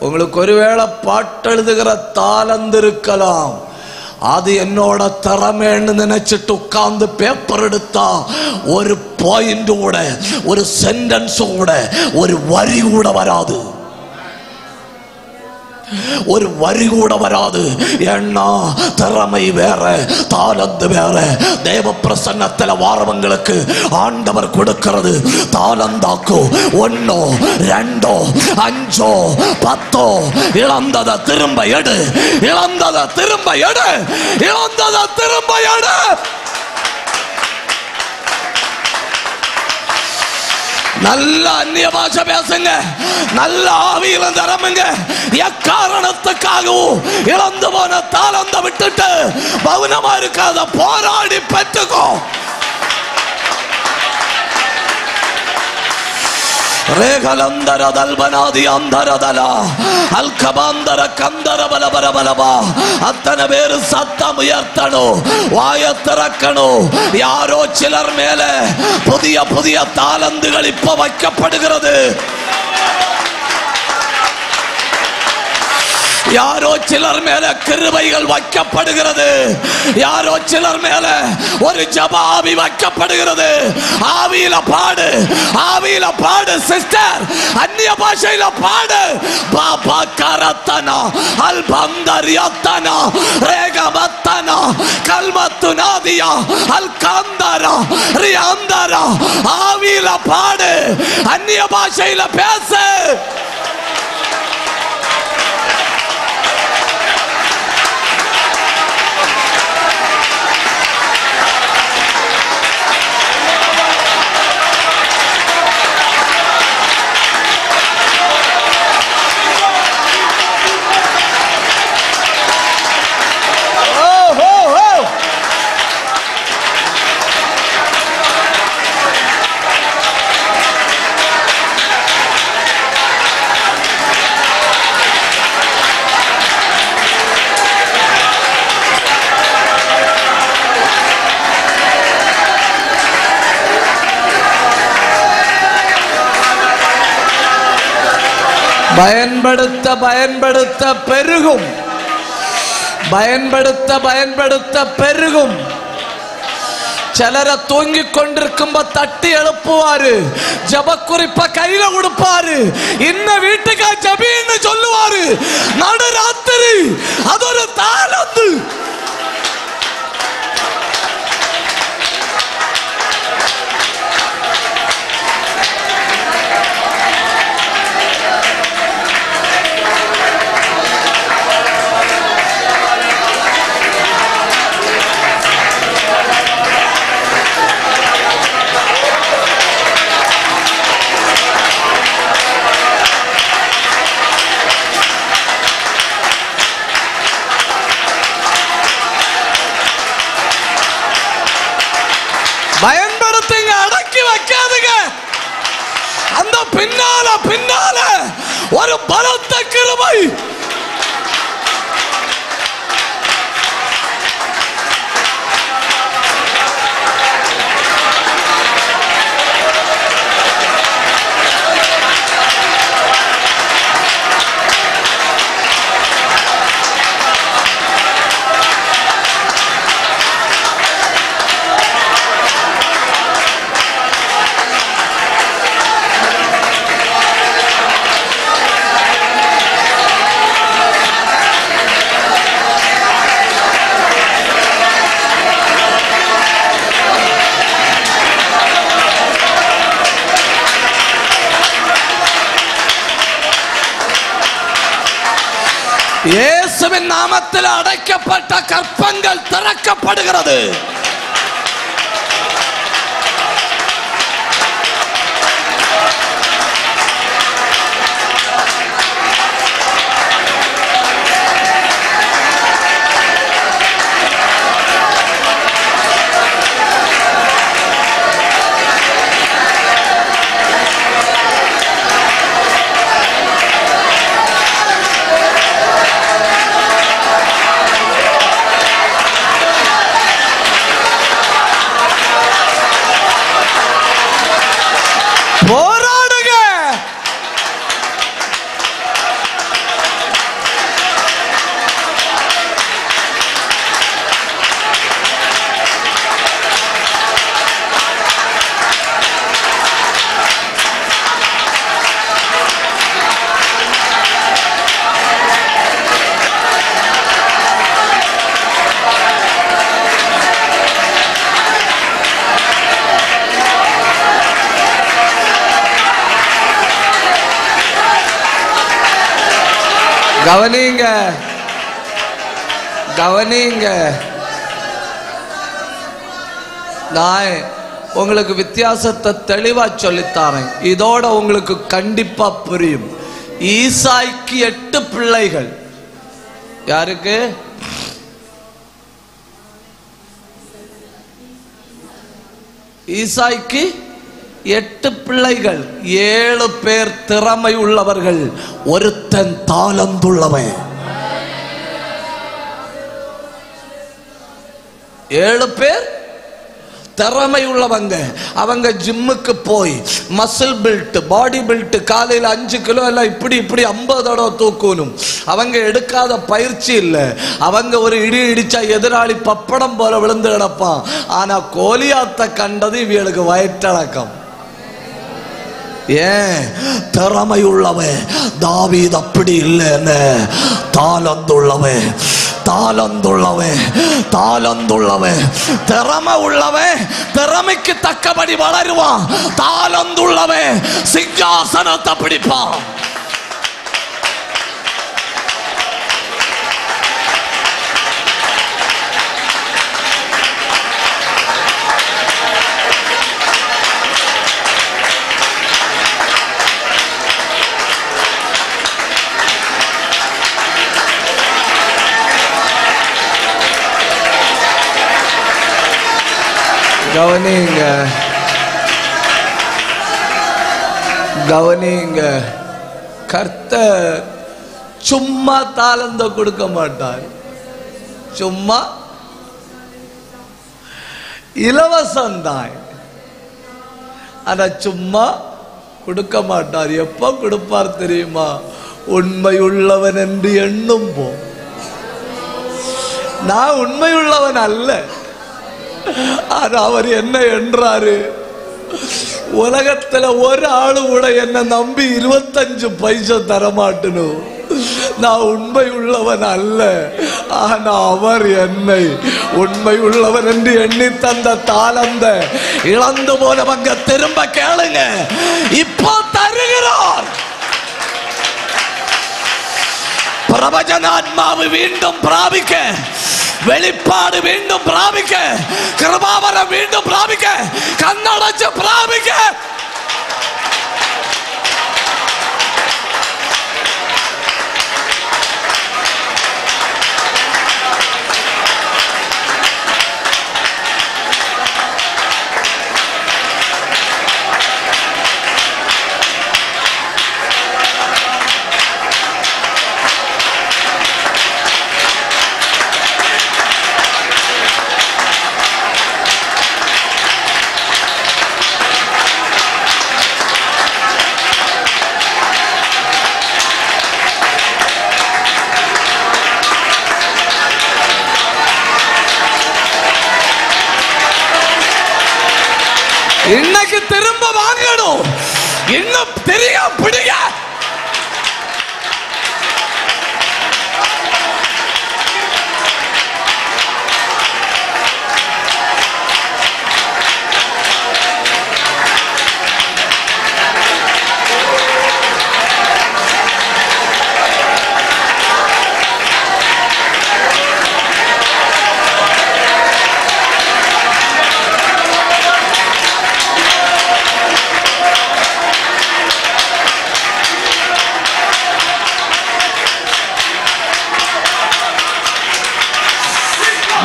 உங்களுக்கு ஒருவேளை பாட்டெழுதுகிற தாளந்து இருக்கலாம். அது என்னோட திறமைன்னு நினைச்சிட்டு உட்கார்ந்து பேப்பர் எடுத்தா ஒரு பாயிண்ட் கூட, ஒரு சென்டென்ஸ் கூட, ஒரு வரி கூட வராது. ஒரு வரி கூட வராது. ஏன்னா திறமை வேற, தாளந்து வேற. தேவ பிரசன்னத்துல வாரவங்களுக்கு ஆண்டவர் கொடுக்கிறது தாளந்தாக்கோ. 1 2 5 10. இழந்ததை திரும்ப எடு, இழந்ததை திரும்ப எடு, இழந்ததை திரும்ப எடு. நல்ல அந்நிய பாஷை பேசுங்க, நல்ல ஆவியில நிரம்புங்க. எக்காரணத்துக்காகவும் இழந்து போன தாளந்த விட்டுட்டு மௌனமா இருக்காத, போராடி பெற்றுக்கோ. ரேகலந்தர தல்பனாதி அந்தரதல அல்கபாந்தர கந்தர பலபரபலபா. அத்தனை பேரு சத்தம் உயர்த்தணும், வாய திறக்கணும். யாரோ சிலர் மேல புதிய புதிய தாளந்துகள் இப்ப வைக்கப்படுகிறது. யாரோ சிலர் மேல கிருபைகள் வைக்கப்படுகிறது. யாரோ சிலர் மேல ஒரு ஜப ஆவி வைக்கப்படுகிறது. ஆவியில பாடு, ஆவியில பாடு சிஸ்டர், அந்நிய பாஷையில பாடு. பாபா கரத்தனா அல்பந்தரியத்தனா ரேகமத்தனா கல்மத்துனாதியா அல்கந்தரா ரியாந்தரா. ஆவியில பாடு, அந்நிய பாஷையில பேசு. பயன்படுத்த பயன்படுத்த பெருகும், பயன்படுத்த பயன்படுத்த பெருகும். சிலரை தூங்கிக் கொண்டிருக்கும்ப தட்டி எழுப்புவாரு, ஜப குறிப்ப கையில கொடுப்பாரு, இன்ன வீட்டுக்கா ஜபின்னு சொல்லுவாரு. நடுராத்திரி அது ஒரு தாளந்து. பயன்படுத்துங்க, அடக்கி வைக்காதுங்க. அந்த பின்னால பின்னால ஒரு பலத்த கிருபை. இயேசுவின் நாமத்தில் அடைக்கப்பட்ட கற்பங்கள் திறக்கப்படுகிறது. கவனிங்க, கவனிங்க. நான் உங்களுக்கு வித்தியாசத்தை தெளிவா சொல்லித்தாரேன். இதோட உங்களுக்கு கண்டிப்பா புரியும். ஈசாய்க்கு 8 பிள்ளைகள். யாருக்கு? ஈசாய்க்கு 8 பிள்ளைகள். 7 பேர் திறமை உள்ளவர்கள், ஒருத்தன் தாளந்துள்ளவன். 7 பேர் திறமை உள்ளவங்க. அவங்க ஜிம்முக்கு போய் மசில் பில்ட், பாடி பில்ட், காலையில் 5 கிலோ எல்லாம் இப்படி இப்படி 50 தடவை தூக்கணும். அவங்க எடுக்காத பயிற்சி இல்லை. அவங்க ஒரு இடி இடிச்சா எதிராளி பப்படம் போல விழுந்து கிடப்பான். ஆனா கோலியாத்தை கண்டது இவங்களுக்கு வயிற்றடக்கம். ஏன்? திறமை உள்ளவன். தாவீது அப்படி இல்லைன்னு தாளந்துள்ளவன், தாளந்துள்ளவன், தாளந்துள்ளவன். திறமை உள்ளவன் திறமைக்கு தக்கபடி வளருவான். தாளந்துள்ளவன் சிங்காசனத்தை பிடிப்பான். கவனிங்க, கவனிங்க. கர்த்தர் சும்மா தாளந்த கொடுக்க மாட்டார். சும்மா இலவசம்தான். ஆனா சும்மா கொடுக்க மாட்டார். எப்ப கொடுப்பார் தெரியுமா? உண்மையுள்ளவன் என்று எண்ணும் போ. நான் உண்மையுள்ளவன் அல்ல. ஆனா அவர் என்ன என்றாரு? உலகத்துல ஒரு ஆளு கூட என்ன நம்பி 25 பைசா தரமாட்டணும். நான் உண்மை உள்ளவன் அல்ல. ஆனா அவர் என்னை உண்மை உள்ளவன் என்று எண்ணி தந்த தாளந்த இழந்து போனவங்க திரும்ப கேளுங்க, இப்போ தருகிறார். பிரவச்சனாத்மாவை மீண்டும் பிராபிக்க, வெளிப்பாடு மீண்டும் பிராபிக்க, கிருபாவரம் மீண்டும் பிராபிக்க, கண்ணடைச்சு பிராபிக்க. இன்னைக்கு திரும்ப வாங்கணும். இன்னும் தெரிய பிடிக்க.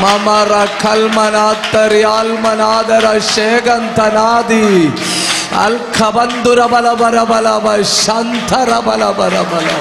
Mamara kalmanatari almanadara shegantanadi al kabandura bala bala bala bala shantara bala bala bala.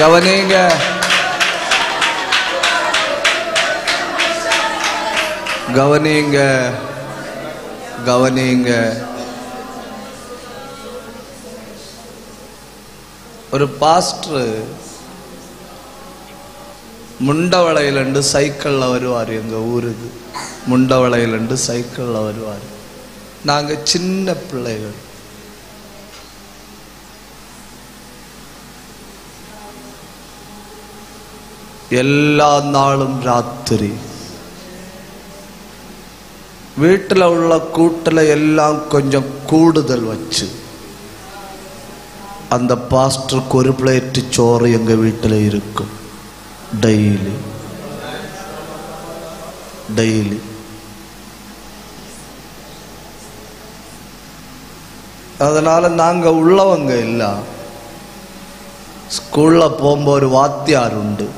கவனிங்க. கவனிங்க கவனிங்க. ஒரு பாஸ்டர் முண்டவளையிலண்டு சைக்கிளில் வருவார். எங்கள் ஊருக்கு முண்டவளையிலண்டு சைக்கிளில் வருவார். நாங்கள் சின்ன பிள்ளைகள். எல்லா நாளும் ராத்திரி வீட்டில் உள்ள கூட்டில் எல்லாம் கொஞ்சம் கூடுதல் வச்சு அந்த பாஸ்டருக்கு ஒரு பிளேட்டு சோறு எங்கள் வீட்டில் இருக்கும். Daily daily. அதனால நாங்கள் உள்ளவங்க இல்லை. ஸ்கூலில் போகும்போது ஒரு வாத்தியார் உண்டு.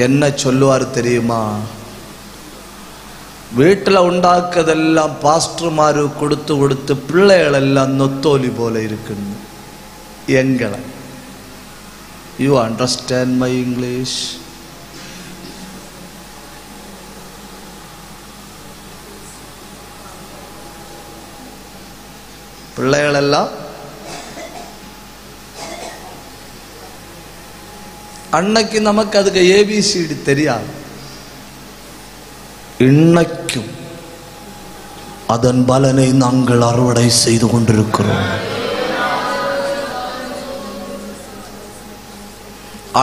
என்ன சொல்லுவார் தெரியுமா? வீட்டில் ഉണ്ടാക്കதெல்லாம் பாஸ்டர்மாரு கொடுத்து கொடுத்து பிள்ளைகளெல்லாம் நொத்தோலி போல இருக்குன்னு எங்களை. You understand my English? பிள்ளைகளெல்லாம் அன்னைக்கு நமக்கு அதுக்கு ஏபிசிடி தெரியாது. இன்னைக்கும் அதன் பலனை நாங்கள் அறுவடை செய்து கொண்டிருக்கிறோம்.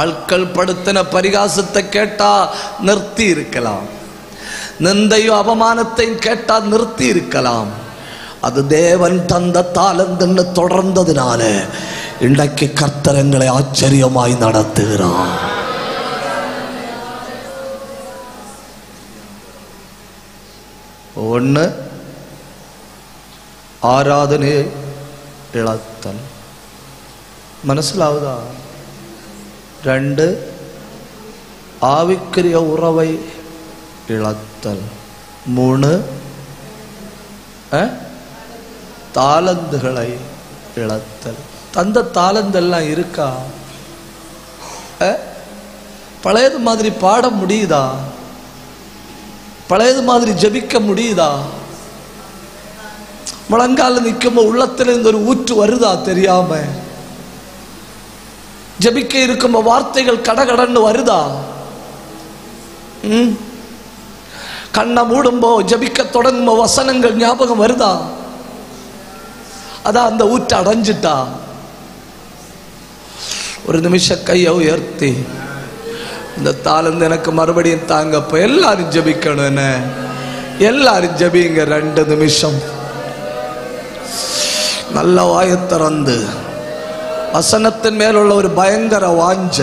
ஆட்கள் படுத்தின பரிகாசத்தை கேட்டா நிறுத்தி இருக்கலாம். நிந்தையும் அவமானத்தையும் கேட்டா நிறுத்தி இருக்கலாம். அது தேவன் தந்த தாளந்துன்னு தொடர்ந்ததுனால இன்றைக்கு கர்த்தர் எங்களை ஆச்சரியமாய் நடத்துகிறார். ஒன்று, ஆராதனையை இழத்தல். മനസ്സിലാവുதா? ரெண்டு, ஆவிக்குரிய உறவை இழத்தல். மூணு, தாளந்துகளை இழத்தல். தந்த தாளந்தெல்லாம் இருக்கா? பழையது மாதிரி பாட முடியுதா? பழையது மாதிரி ஜபிக்க முடியுதா? முழங்கால நிற்கும் உள்ளத்துல இருந்து ஒரு ஊற்று வருதா தெரியாம? ஜபிக்க இருக்கும் வார்த்தைகள் கடகடன்னு வருதா? கண்ணை மூடும்போ ஜபிக்க தொடங்கும்போ வசனங்கள் ஞாபகம் வருதா? அதான் அந்த ஊற்று அடைஞ்சிட்டா. ஒரு நிமிஷம் கையை உயர்த்தி, இந்த தாளந்து எனக்கு மறுபடியும் தாங்கப்ப. எல்லாரும் ஜபிக்கணும். என்ன? எல்லாரும் ஜபிங்க. 2 நிமிஷம் நல்ல வாயை திறந்து வசனத்தின் மேலுள்ள ஒரு பயங்கர வாஞ்ச.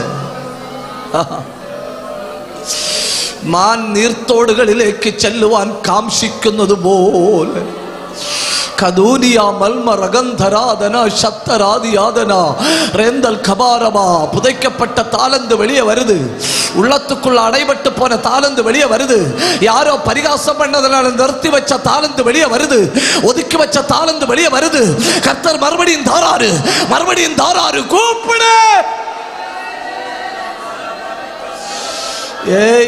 மான் நீர்த்தோடுகளிലേക്ക് ചെല്ലുവാൻ കാംക്ഷിക്കുന്നത് പോലെ கதூனியா மல்ம ரகந்தராதனா சத்தராதியாதனா ரேந்தல் கபாரமா. புதைக்கப்பட்ட தாளந்து வெளியே வருது. உள்ளத்துக்குள்ள அடைபட்டு போன தாளந்து வெளியே வருது. யாரோ பரிகாசம் பண்ணதனால நிறுத்தி வச்ச தாளந்து வெளியே வருது. ஒதுக்கி வச்ச தாளந்து வெளியே வருது. கர்த்தர் மறுபடியும் தாராரு, மறுபடியும் தாராரு. கூப்பிடு.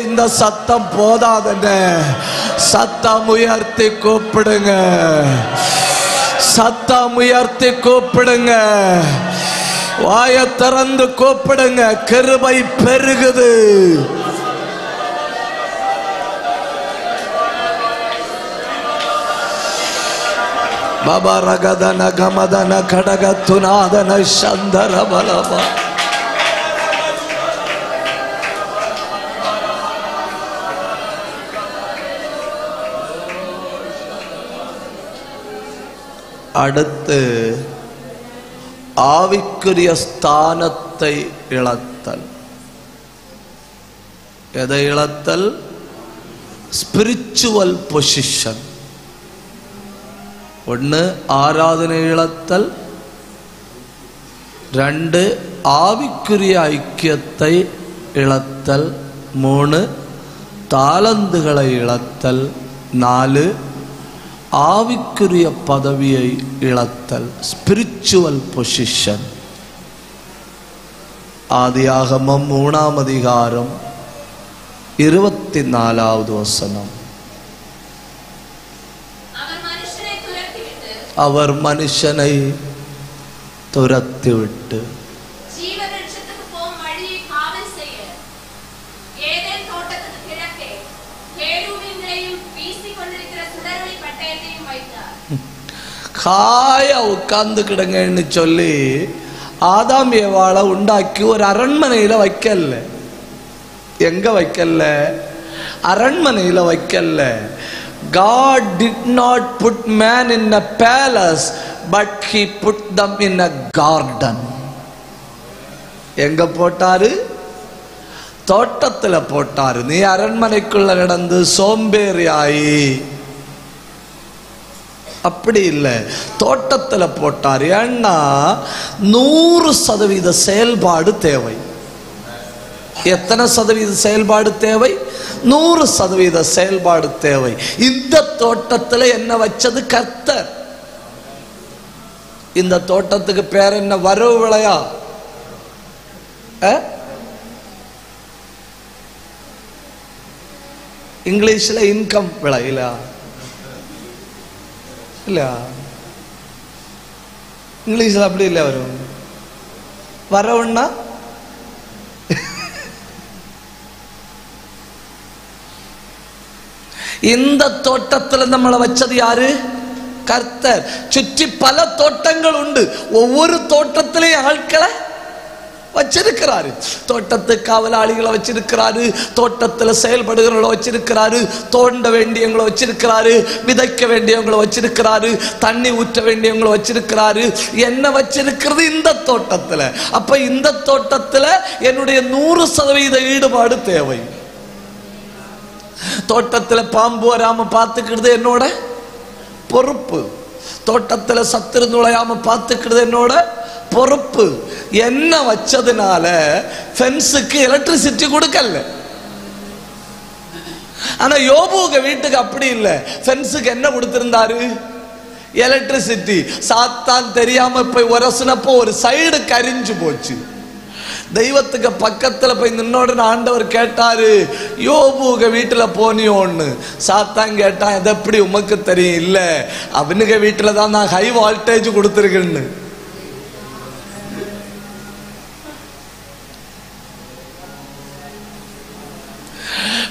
இந்த சத்தம் போதாதன, சத்தம் உயர்த்தி கூப்பிடுங்க. சத்தம் உயர்த்தி கூப்பிடுங்க. வாயை திறந்து கூப்பிடுங்க. கிருபை பெருகுது. பாபா ரகதன கமதன கடகத்துநாதன சந்தர பலபா. அடுத்து ஆவிக்குரிய ஸ்தானத்தை இழத்தல். எதை இழத்தல்? Spiritual position. ஒன்று, ஆராதனை இழத்தல். 2, ஆவிக்குரிய ஐக்கியத்தை இழத்தல். 3, தாளந்துகளை இழத்தல். 4, ஆவிக்குரிய பதவியை இழத்தல். Spiritual position. ஆதியாகமம் 3ஆம் அதிகாரம் 24வது வசனம். அவர் மனுஷனை துரத்திவிட்டு காயா உட்கார்ந்து கிடங்கன்னு சொல்லி ஆதாம் ஏவாளை உண்டாக்கி ஒரு அரண்மனையில வைக்கல. எங்க வைக்கல? அரண்மனையில வைக்கல. God did not put man in a palace, but he put them in a garden. எங்க போட்டாரு? தோட்டத்துல போட்டாரு. நீ அரண்மனைக்குள்ள நடந்து சோம்பேறி ஆயி அப்படி இல்லை, தோட்டத்துல போட்டாரு. ஏன்னா 100% செயல்பாடு தேவை. எத்தனை சதவீத செயல்பாடு தேவை? 100% செயல்பாடு தேவை. இந்த தோட்டத்துல என்ன வச்சது? கர்த்தர். இந்த தோட்டத்துக்கு பேர் என்ன? வரவு விளையா? இங்கிலீஷ்ல இன்கம் விளை இல்ல? இல்ல, இங்கிலீஷ்ல அப்படி இல்லை. வரும் வரவுன்னா இந்த தோட்டத்துல நம்மளை வச்சது யாரு? கர்த்தர். சுற்றி பல தோட்டங்கள் உண்டு. ஒவ்வொரு தோட்டத்திலையும் ஆட்களை வச்சிருக்கிறாரு. தோட்டத்து காவலாளிகளை வச்சிருக்கிறாரு, தோட்டத்துல செயல்படுகிறவங்களை வச்சிருக்கிறாரு, தோண்ட வேண்டியவங்களை வச்சிருக்கிறாரு, விதைக்க வேண்டியவங்களை வச்சிருக்கிறாரு, தண்ணி ஊற்ற வேண்டியவங்களை வச்சிருக்கிறாரு. என்ன வச்சிருக்கிறது? இந்த தோட்டத்துல. அப்ப இந்த தோட்டத்துல என்னுடைய 100% ஈடுபாடு தேவை. தோட்டத்துல பாம்பு வராம பார்த்துக்கிறது என்னோட பொறுப்பு. தோட்டத்துல சத்துரு நுழையாம பார்த்துக்கிறது என்னோட பொறுப்பு. என்ன வச்சதுனால ஃபென்ஸுக்கு எலக்ட்ரிசிட்டி கொடுக்கல. ஆனா யோபுக்கு வீட்டுக்கு அப்படி இல்லை. ஃபென்ஸுக்கு என்ன கொடுத்திருந்தாரு? எலக்ட்ரிசிட்டி. சாத்தான் தெரியாம போய் உரசுனப்போ ஒரு சைடு கரிஞ்சு போச்சு. தெய்வத்துக்கு பக்கத்துல போய் நின்னோட ஆண்டவர் கேட்டாரு, யோபுக வீட்டுல போனியோன்னு. சாத்தான் கேட்டான், இது எப்படி உமக்கு தெரியும்? இல்ல, அவனுக்கு வீட்டுல தான் நான் ஹை வால்டேஜ் கொடுத்துருக்கேன்னு.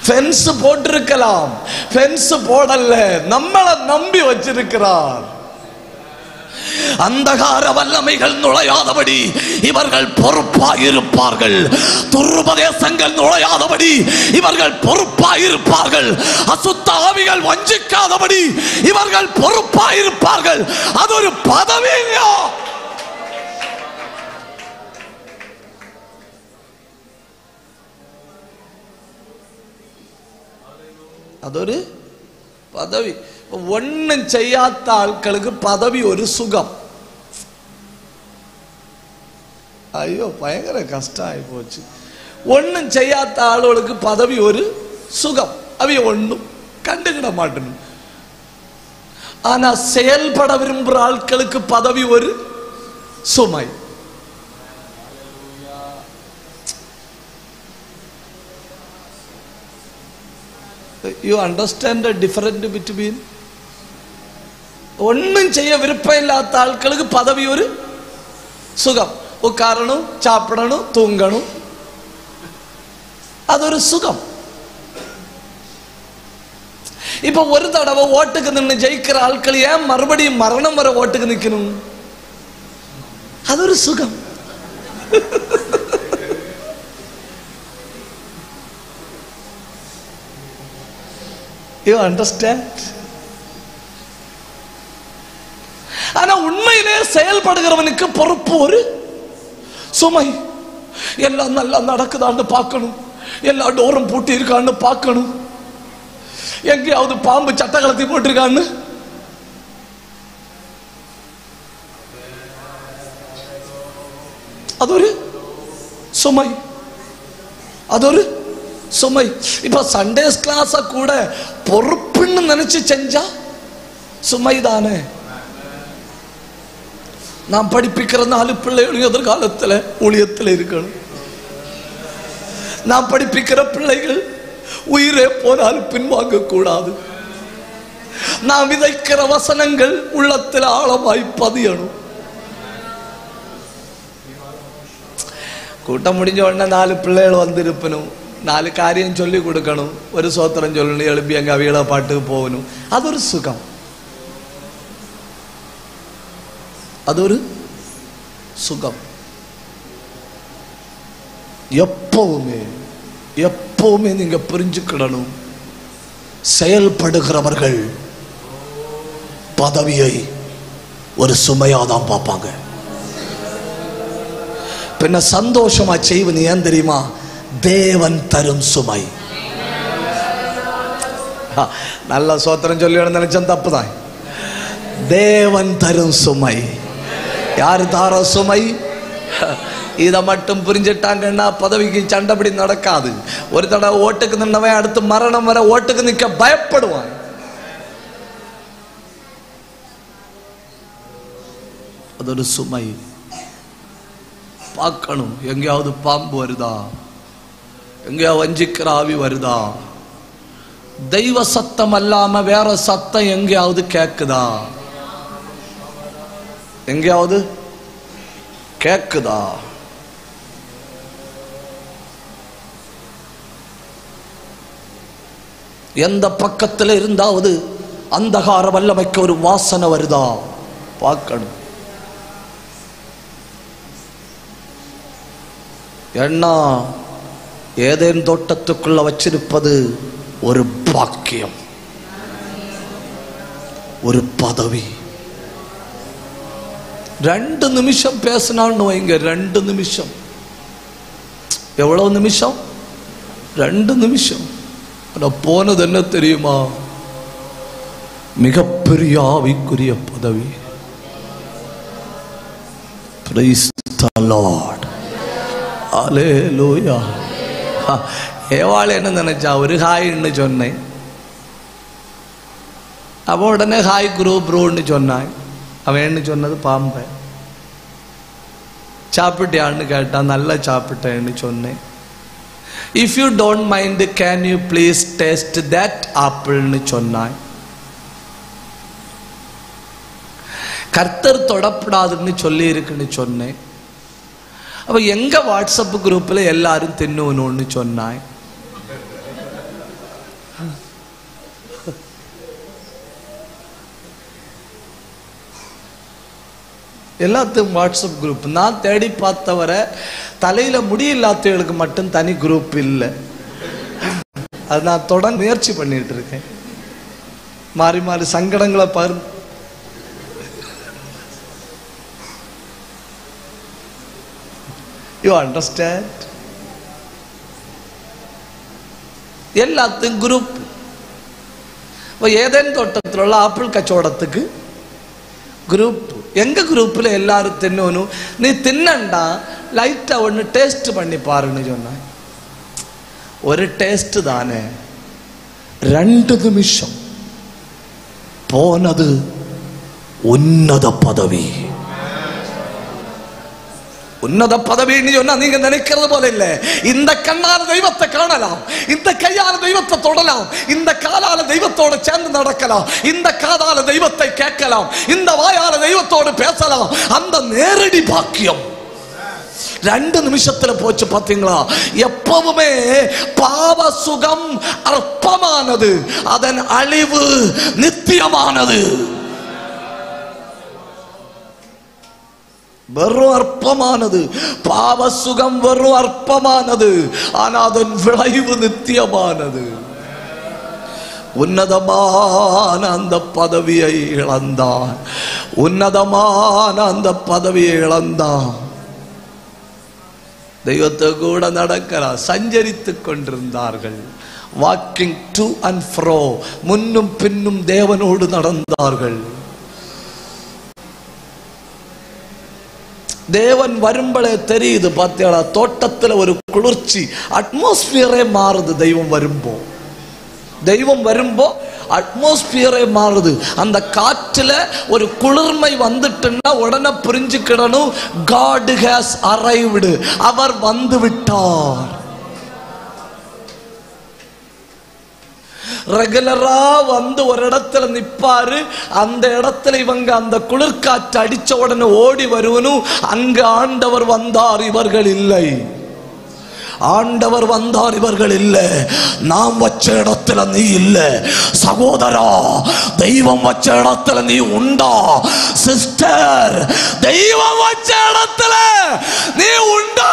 ஃபென்ஸ் போட்டிருக்கலாம், ஃபென்ஸ் போடல, நம்மளை நம்பி வச்சிருக்கிறார். அந்தகார வல்லமைகள் நுழையாதபடி இவர்கள் பொறுப்பாயிருப்பார்கள். துர்பதேசங்கள் நுழையாதபடி இவர்கள் பொறுப்பாயிருப்பார்கள். அசுத்த ஆவிகள் வஞ்சிக்காதபடி இவர்கள் பொறுப்பாயிருப்பார்கள். அது ஒரு பதவியா? அதொரு பதவி. ஒன்னும் செய்யாத ஆட்களுக்கு பதவி ஒரு சுகம். ஐயோ, பயங்கர கஷ்டம் ஆகி போச்சு. ஒன்னும் செய்யாத ஆளுகளுக்கு பதவி ஒரு சுகம். அவைய ஒன்னும் கண்டுகிட மாட்டணும். ஆனா செயல்பட விரும்புற ஆட்களுக்கு பதவி ஒரு சுமை. You understand the difference between? ஒன்னும் செய்ய விருப்பம் இல்லாத ஆட்களுக்கு பதவி ஒரு சுகம். உட்காரணும், சாப்பிடணும், தூங்கணும், அது ஒரு சுகம். இப்ப ஒரு தடவை ஓட்டுக்கு நின்று ஜெயிக்கிற ஆட்கள் ஏன் மறுபடியும் மரணம் வர ஓட்டுக்கு நிக்கணும்? அது ஒரு சுகம். You understand? ஆனா உண்மையிலே செயல்படுகிறவனுக்கு பொறுப்பு ஒரு சுமை. எல்லாம் நல்லா நடக்குதான்னு பார்க்கணும், எல்லா டோரும் பூட்டி இருக்கான்னு பார்க்கணும், எங்கேயாவது பாம்பு சட்ட கலத்தி போட்டிருக்கான்னு. அது ஒரு சுமை, அது ஒரு சுமை. இப்ப சண்டேஸ் கிளாஸ கூட பொறுப்புன்னு நினைச்சு செஞ்சா சுமைதானே. நான் படிப்பிக்கிற 4 பிள்ளைகளும் எதிர்காலத்துல ஊழியத்தில் இருக்கணும். நான் படிப்பிக்கிற பிள்ளைகள் உயிரே போனால் பின்வாங்க கூடாது. நான் விதைக்கிற வசனங்கள் உள்ளத்தில் ஆழமாய் பதியணும். கூட்டம் முடிஞ்ச உடனே 4 பிள்ளைகள் வந்திருப்பணும், 4 காரியம் சொல்லி கொடுக்கணும், ஒரு சோத்திரம் சொல்லணும், எழுப்பி அங்க அவியல பாட்டுக்கு போகணும். அது ஒரு சுகம், அது ஒரு சுகம். எப்பவுமே எப்பவுமே நீங்க புரிஞ்சுக்கிடணும், செயல்படுகிறவர்கள் பதவியை ஒரு சுமையாதான் பார்ப்பாங்க. பின்ன சந்தோஷமா செய்வது ஏன் தெரியுமா? தேவன் தரும் சுமை. நல்ல சோத்திரம் சொல்லி நினைச்சேன், தப்புதான். தேவன் தரும் சுமை. யாரு தார சுமை? இதை மட்டும் புரிஞ்சிட்டாங்கன்னா பதவிக்கு சண்டைப்படி நடக்காது. ஒரு தடவை ஓட்டுக்கு நின்றவன் அடுத்து மரணம் வர ஓட்டுக்கு நிற்க பயப்படுவான். அது ஒரு சுமை. பார்க்கணும், எங்கேயாவது பாம்பு வருதா, எங்கேயாவது வஞ்சிக்கிற ஆவி வருதா, தெய்வ சத்தம் அல்லாம வேற சத்தம் எங்கேயாவது கேக்குதா, எங்கேயாவது கேக்குதா? எந்த பக்கத்தில் இருந்தாவது அந்தகார வல்லமைக்கு ஒரு வாசனை வருதா பார்க்கணும். என்ன ஏதேன் தோட்டத்துக்குள்ள வச்சிருப்பது ஒரு பாக்கியம், ஒரு பதவி. 2 நிமிஷம் பேசினான்னு வைங்க, 2 நிமிஷம். எவ்வளவு நிமிஷம்? 2 நிமிஷம். போனது என்ன தெரியுமா? மிகப்பெரிய ஆவிக்குரிய பதவி. Praise the Lord. Hallelujah. ஏவாள் என்ன நினைச்சா? ஒரு ஹாய்ன்னு சொன்னேன், அவ உடனே ஹாய் குரு ப்ரோன்னு சொன்னான். அவன் என்ன சொன்னது? பாம்பை. சாப்பிட்டியான்னு கேட்டான். நல்லா சாப்பிட்டேன்னு சொன்னேன். If you don't mind can you please taste that ஆப்பிள்னு சொன்னான். கர்த்தர் தொடப்படாதுன்னு சொல்லி இருக்குன்னு சொன்னேன். அப்ப எங்க வாட்ஸ்அப் குரூப்ல எல்லாரும் தின்னுவணும்னு சொன்னாய். எல்லாத்துக்கும் வாட்ஸ்அப் குரூப். நான் தேடி பார்த்தவரை தலையில முடியில்லாதவர்களுக்கு மட்டும் தனி குரூப் இல்லை. அது நான் தொடர்ந்து முயற்சி பண்ணிட்டு இருக்கேன். மாறி மாறி சங்கடங்களை பாரு. You understand? எல்லாத்துக்கும் குரூப். ஏதேன் தோட்டத்தில் உள்ள ஆப்பிள் கச்சோடத்துக்கு குரூப். எங்க குரூப்ல எல்லாரும் தின்னணும். நீ தின்னண்டா லைட்டா ஒன்று டேஸ்ட் பண்ணி பாருன்னு சொன்ன. ஒரு டேஸ்ட் தானே, 2 நிமிஷம். போனது உன்னத பதவி. உன்னத பதவின்னு சொன்னா நீங்க நினைக்கிறது போல இல்ல. இந்த கண்ணால தெய்வத்தை காணலாம், இந்த கையால தெய்வத்தை தொடலாம், இந்த காலால தெய்வத்தோட சேர்ந்து நடக்கலாம், இந்த காதால தெய்வத்தை கேட்கலாம், இந்த வாயால தெய்வத்தோடு பேசலாம். அந்த நேரடி பாக்கியம் 2 நிமிஷத்துல போச்சு. பாத்தீங்களா? எப்பவுமே பாவ சுகம் அற்பமானது, அதன் அழிவு நித்தியமானது. வெறும் அற்பமானது. பாவ சுகம் வெறும் அற்பமானது, ஆனால் அதன் விளைவு நித்தியமானது. உன்னதமான அந்த பதவியை இழந்தான். உன்னதமான அந்த பதவியை இழந்தான். தெய்வத்தை கூட நடக்கிறார். சஞ்சரித்துக் கொண்டிருந்தார்கள். வாக்கிங் டு அண்ட் ஃப்ரோ, முன்னும் பின்னும் தேவனோடு நடந்தார்கள். தேவன் வரும்பளே தெரியுது. பார்த்தீங்களா? தோட்டத்தில் ஒரு குளிர்ச்சி, அட்மாஸ்பியரே மாறுது. தெய்வம் வரும்போ அட்மாஸ்பியரே மாறுது. அந்த காற்றுல ஒரு குளிர்மை வந்துட்டுன்னா உடனே புரிஞ்சுக்கிடணும், God has arrived. அவர் வந்து விட்டார். ரெகுலரா வந்து ஒரு இடத்துல நிப்பாரு. அந்த இடத்துல இவங்க அந்த குளிர்காற்று அடிச்ச உடனே ஓடி வருவனும். அங்க ஆண்டவர் வந்தார், இவர்கள் இல்லை. ஆண்டவர் வந்தார், இவர்கள் இல்லை. நாம் வச்ச இடத்துல நீ இல்லை. சகோதரா, தெய்வம் வச்ச இடத்துல நீ உண்டா? சிஸ்டர், தெய்வம் வச்ச இடத்துல நீ உண்டா?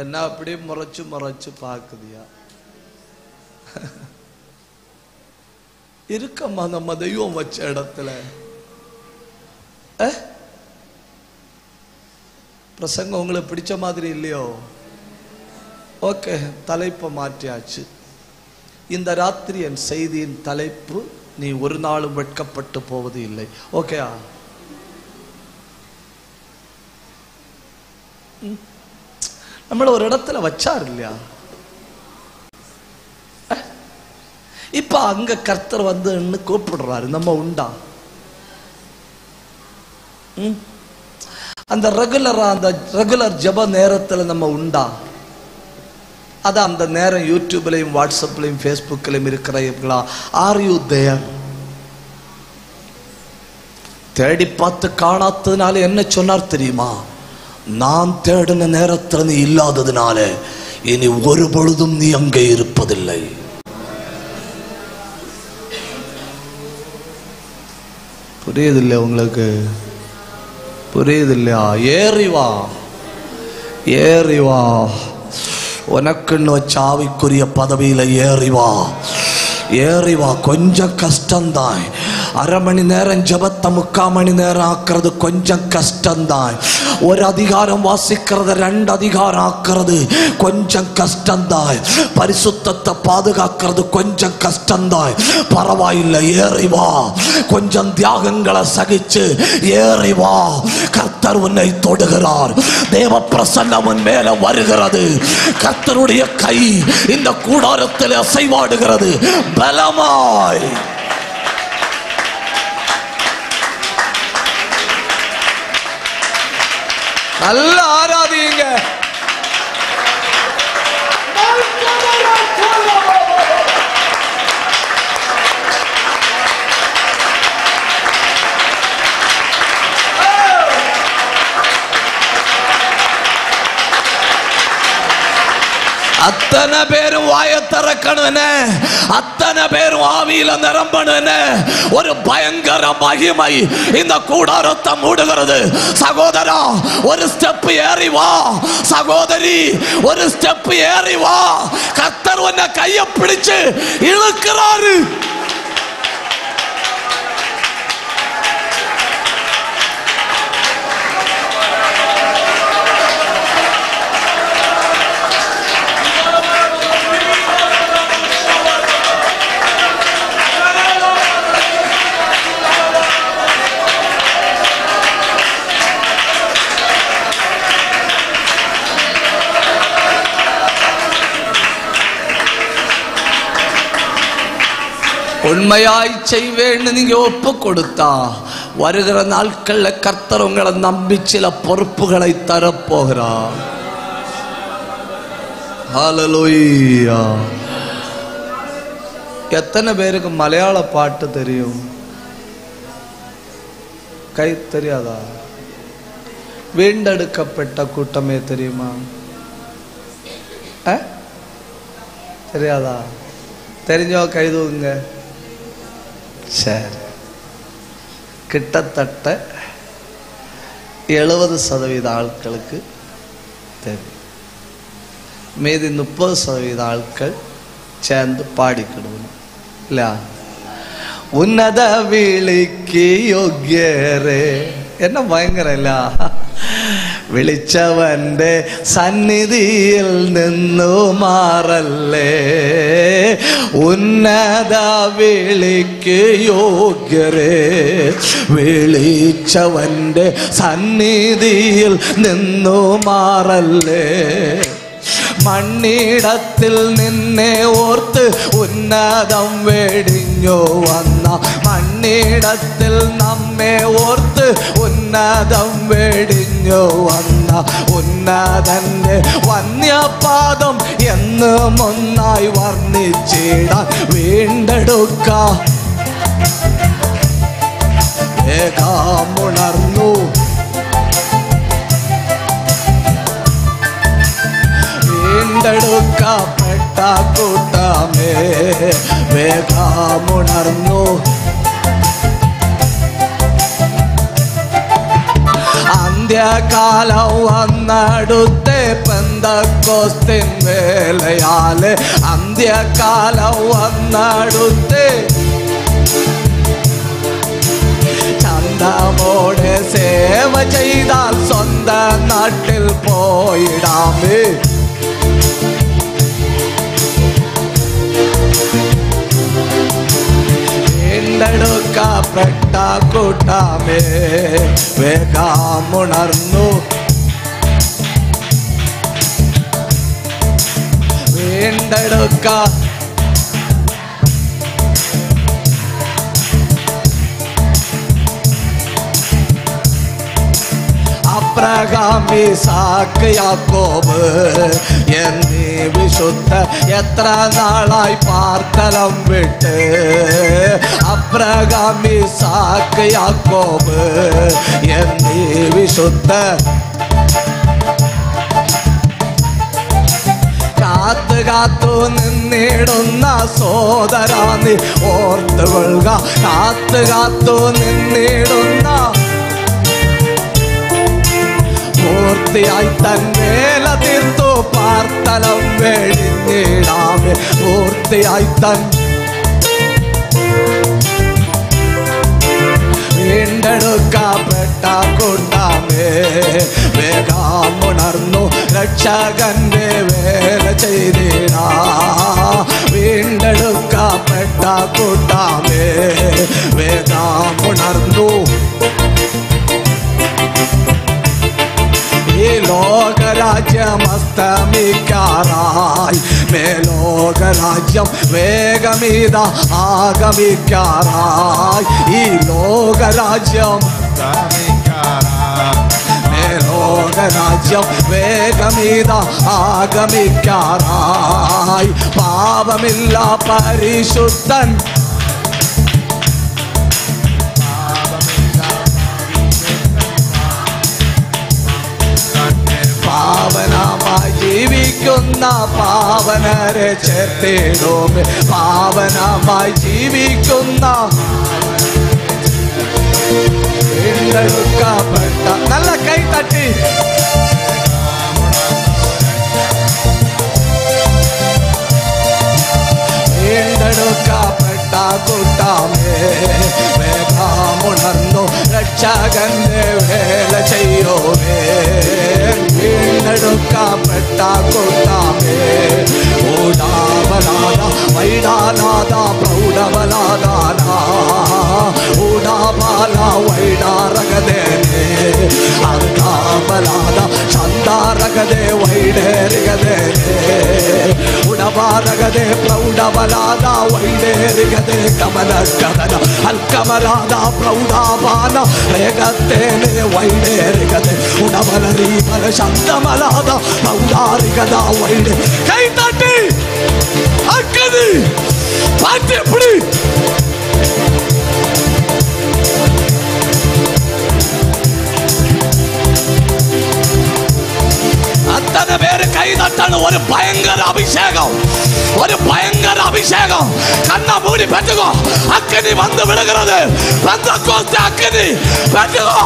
என்ன அப்படியே முறைச்சு முறைச்சு பாக்குதியா? இருக்கம்மா நம்ம தெய்வம் வச்ச இடத்துல. பிரசங்கம் உங்களுக்கு பிடிச்ச மாதிரி இல்லையோ? ஓகே, தலைப்பை மாற்றியாச்சு. இந்த ராத்திரி என் செய்தியின் தலைப்பு, நீ ஒரு நாளும் வெட்கப்பட்டு போவது இல்லை. ஓகேயா? நம்மள ஒரு இடத்துல வச்சார் இல்லையா? இப்ப அங்க கர்த்தர் வந்து கூப்பிடுறாரு, நம்ம உண்டா? அந்த ரெகுலர் ஜெப நேரத்துல நம்ம உண்டா? அதான் அந்த நேரம் யூடியூப்லயும் வாட்ஸ்அப்லயும் ஃபேஸ்புக்லயும் இருக்கிறீங்களா? Are you there? தேடி பார்த்து காணாததுனால என்ன சொன்னார் தெரியுமா? நான் தேடின நேரத்தில் நீ இல்லாததுனால இனி ஒரு பொழுதும் நீ அங்கே இருப்பதில்லை. புரியுது இல்லையா உங்களுக்கு? புரியுது இல்லையா? ஏறி வா, ஏறி வா. உனக்குன்னு வச்ச ஆவிக்குரிய பதவியில ஏறி வா, ஏறி வா. கொஞ்சம் கஷ்டம்தான். அரை மணி நேரம் ஜபத்தை 3/4 மணி நேரம் ஆக்குறது கொஞ்சம் கஷ்டம்தான். ஒரு அதிகாரம் வாசிக்கிறது 2 அதிகாரம் ஆக்குறது கொஞ்சம் கஷ்டம்தான். பரிசுத்தத்தை பாதுகாக்கிறது கொஞ்சம் கஷ்டம்தான். பரவாயில்லை, ஏறி வா. கொஞ்சம் தியாகங்களை சகிச்சு ஏறி வா. கர்த்தர் உன்னை தொடுகிறார். தேவ பிரசன்னம் உன் மேல வருகிறது. கர்த்தருடைய கை இந்த கூடாரத்தில் அசைவாடுகிறது பலமாய். நல்ல ஆராதிங்க. அத்தனை பேரும் வாயை திறக்கணும், அத்தனை பேரும் ஆவியில நிரம்பணும். ஒரு பயங்கர மகிமை இந்த கூடாரத்தை மூடுகிறது. சகோதரா, ஒரு ஸ்டெப் ஏறி வா. சகோதரி, ஒரு ஸ்டெப் ஏறி வா. கர்த்தர் உன்னை கையை பிடிச்சு இழுக்கிறாரு. உண்மையாய் செய்வேன்னு நீங்க ஒப்பு கொடுத்தா வருகிற நாட்கள்ல கர்த்தர் உங்களை நம்பி சில பொறுப்புகளை தரப்போகிறார். ஹல்லேலூயா. எத்தனை பேருக்கு மலையாள பாட்டு தெரியும்? கை தெரியாதா? வீண்டெடுக்கப்பட்ட கூட்டமே தெரியுமா? தெரியாதா? தெரிஞ்சோ கைதுங்க. சரி, கிட்டத்தட்ட 70% ஆட்களுக்கு தெரியும். மீதி 30% ஆட்கள் சேர்ந்து பாடிக்கிடுவோம் இல்லையா? உன்னத விழிக்கு யோகியரே. என்ன பயங்கரம் இல்ல? വിളിച്ചവന്റെ സന്നിധിയിൽ നിന്നു മാറല്ലേ, ഉന്നത വിളിക്ക് യോഗ്യരേ. വിളിച്ചവന്റെ സന്നിധിയിൽ നിന്നു മാറല്ലേ, മണ്ണിടത്തിൽ നിന്നെ ഓർത്ത് ഉന്നതം വെടിഞ്ഞു വന്ന മണ്ണിടത്തിൽ നമ്മെ ഓർത്ത് ഉന്നതം വെടിഞ്ഞു വന്ന ഉന്നതന്റെ വന്യപാദം എന്നും ഒന്നായി വർണ്ണിച്ചിടാൻ വീണ്ടെടുക്കാം വേഗമുണർന്നു വീണ്ടെടുക്കപ്പെട്ട കൂട്ടമേ വേഗമുണർന്നു അന്ത്യകാലം വന്നടുത്തെ പെന്തക്കോസ്തിൻ വേലയാലെ അന്ത്യകാലം വന്നടുത്തെ ചന്തമോടെ സേവ ചെയ്താൽ സ്വന്തം നാട്ടിൽ പോയിടാമേ വീണ്ടെടുക്കപ്പെട്ട കൂട്ടമേ വേഗമുണർന്നു വീണ്ടെടുക്ക അബ്രഹാം ഇസാക്ക് യാക്കോബ് എന്നീ വിശുദ്ധ എത്ര നാളായി പാർത്തലം വിട്ട് അബ്രഹാം ഇസാക്ക് യാക്കോബ് എന്നീ വിശുദ്ധ കാത്തു കാത്തു നിന്നിടുന്ന സോദരാ നീ ഓർത്തുകൊള്ളുക കാത്തു കാത്തു നിന്നിടുന്ന പൂർത്തിയായി തൻ വേല തീർത്തു പാർത്തലം വെടിഞ്ഞിടാമേ പൂർത്തിയായി തൻ വീണ്ടെടുക്കപ്പെട്ട കൂട്ടമേ വേഗമുണർന്നു രക്ഷകന്റെ വേല ചെയ്തിടാ വീണ്ടെടുക്കപ്പെട്ട കൂട്ടമേ വേഗമുണർന്നു ഈ ലോകരാജ്യം അസ്തമിക്കാറായി മേലോകരാജ്യം വേഗമിത ആഗമിക്കാറായി ഈ ലോകരാജ്യം മേലോകരാജ്യം വേഗമിത ആഗമിക്കാറായി പാപമില്ല പരിശുദ്ധൻ പാവനമായി ജീവിക്കുന്ന പാവനരെ ചേർത്തിടുമേ പാവനമായി ജീവിക്കുന്ന വീണ്ടെടുക്കപ്പെട്ട നല്ല കൈ തട്ടി വീണ്ടെടുക്കപ്പെട്ട കൂട്ടമേ വേഗമുണർന്നു രക്ഷകന്റെ വേല ചെയ്യോമേ വീണ്ടെടുക്കപ്പെട്ട കൂട്ടമേ ഊടാബലാദ വൈഡാനാദ പ്രൗഢബലാദാന ഊടാബാല വൈഡാരഗദേനെ അർദ്ധാബലാദ ചന്ദാരഗദേ വൈഡേരിഗദേനെ ഉടവാരഗദേ പ്രൗഢബലാദ വൈഡേരിഗദേ കമലഗദന അൽക്കമലാദ പ്രൗഢാബാന രേഗത്തേനെ വൈഡേരിഗദേ ഉടവലരീബല ശബ്ദമലാദ പ്രൗഢാരിഗദ വൈഡേ കൈ തട്ടി അക്കതി പാറ്റിപ്പിടി അത്തനെ പേര് കൈ തട്ടാണ് ഒരു ഭയങ്കര അഭിഷേകം ഒരു ഭയങ്കര അഭിഷേകം കണ്ണ മൂടി പറ്റുകോ അക്കനി വന്ന് വിടുகிறது Pentecost അക്കനി പറ്റുകോ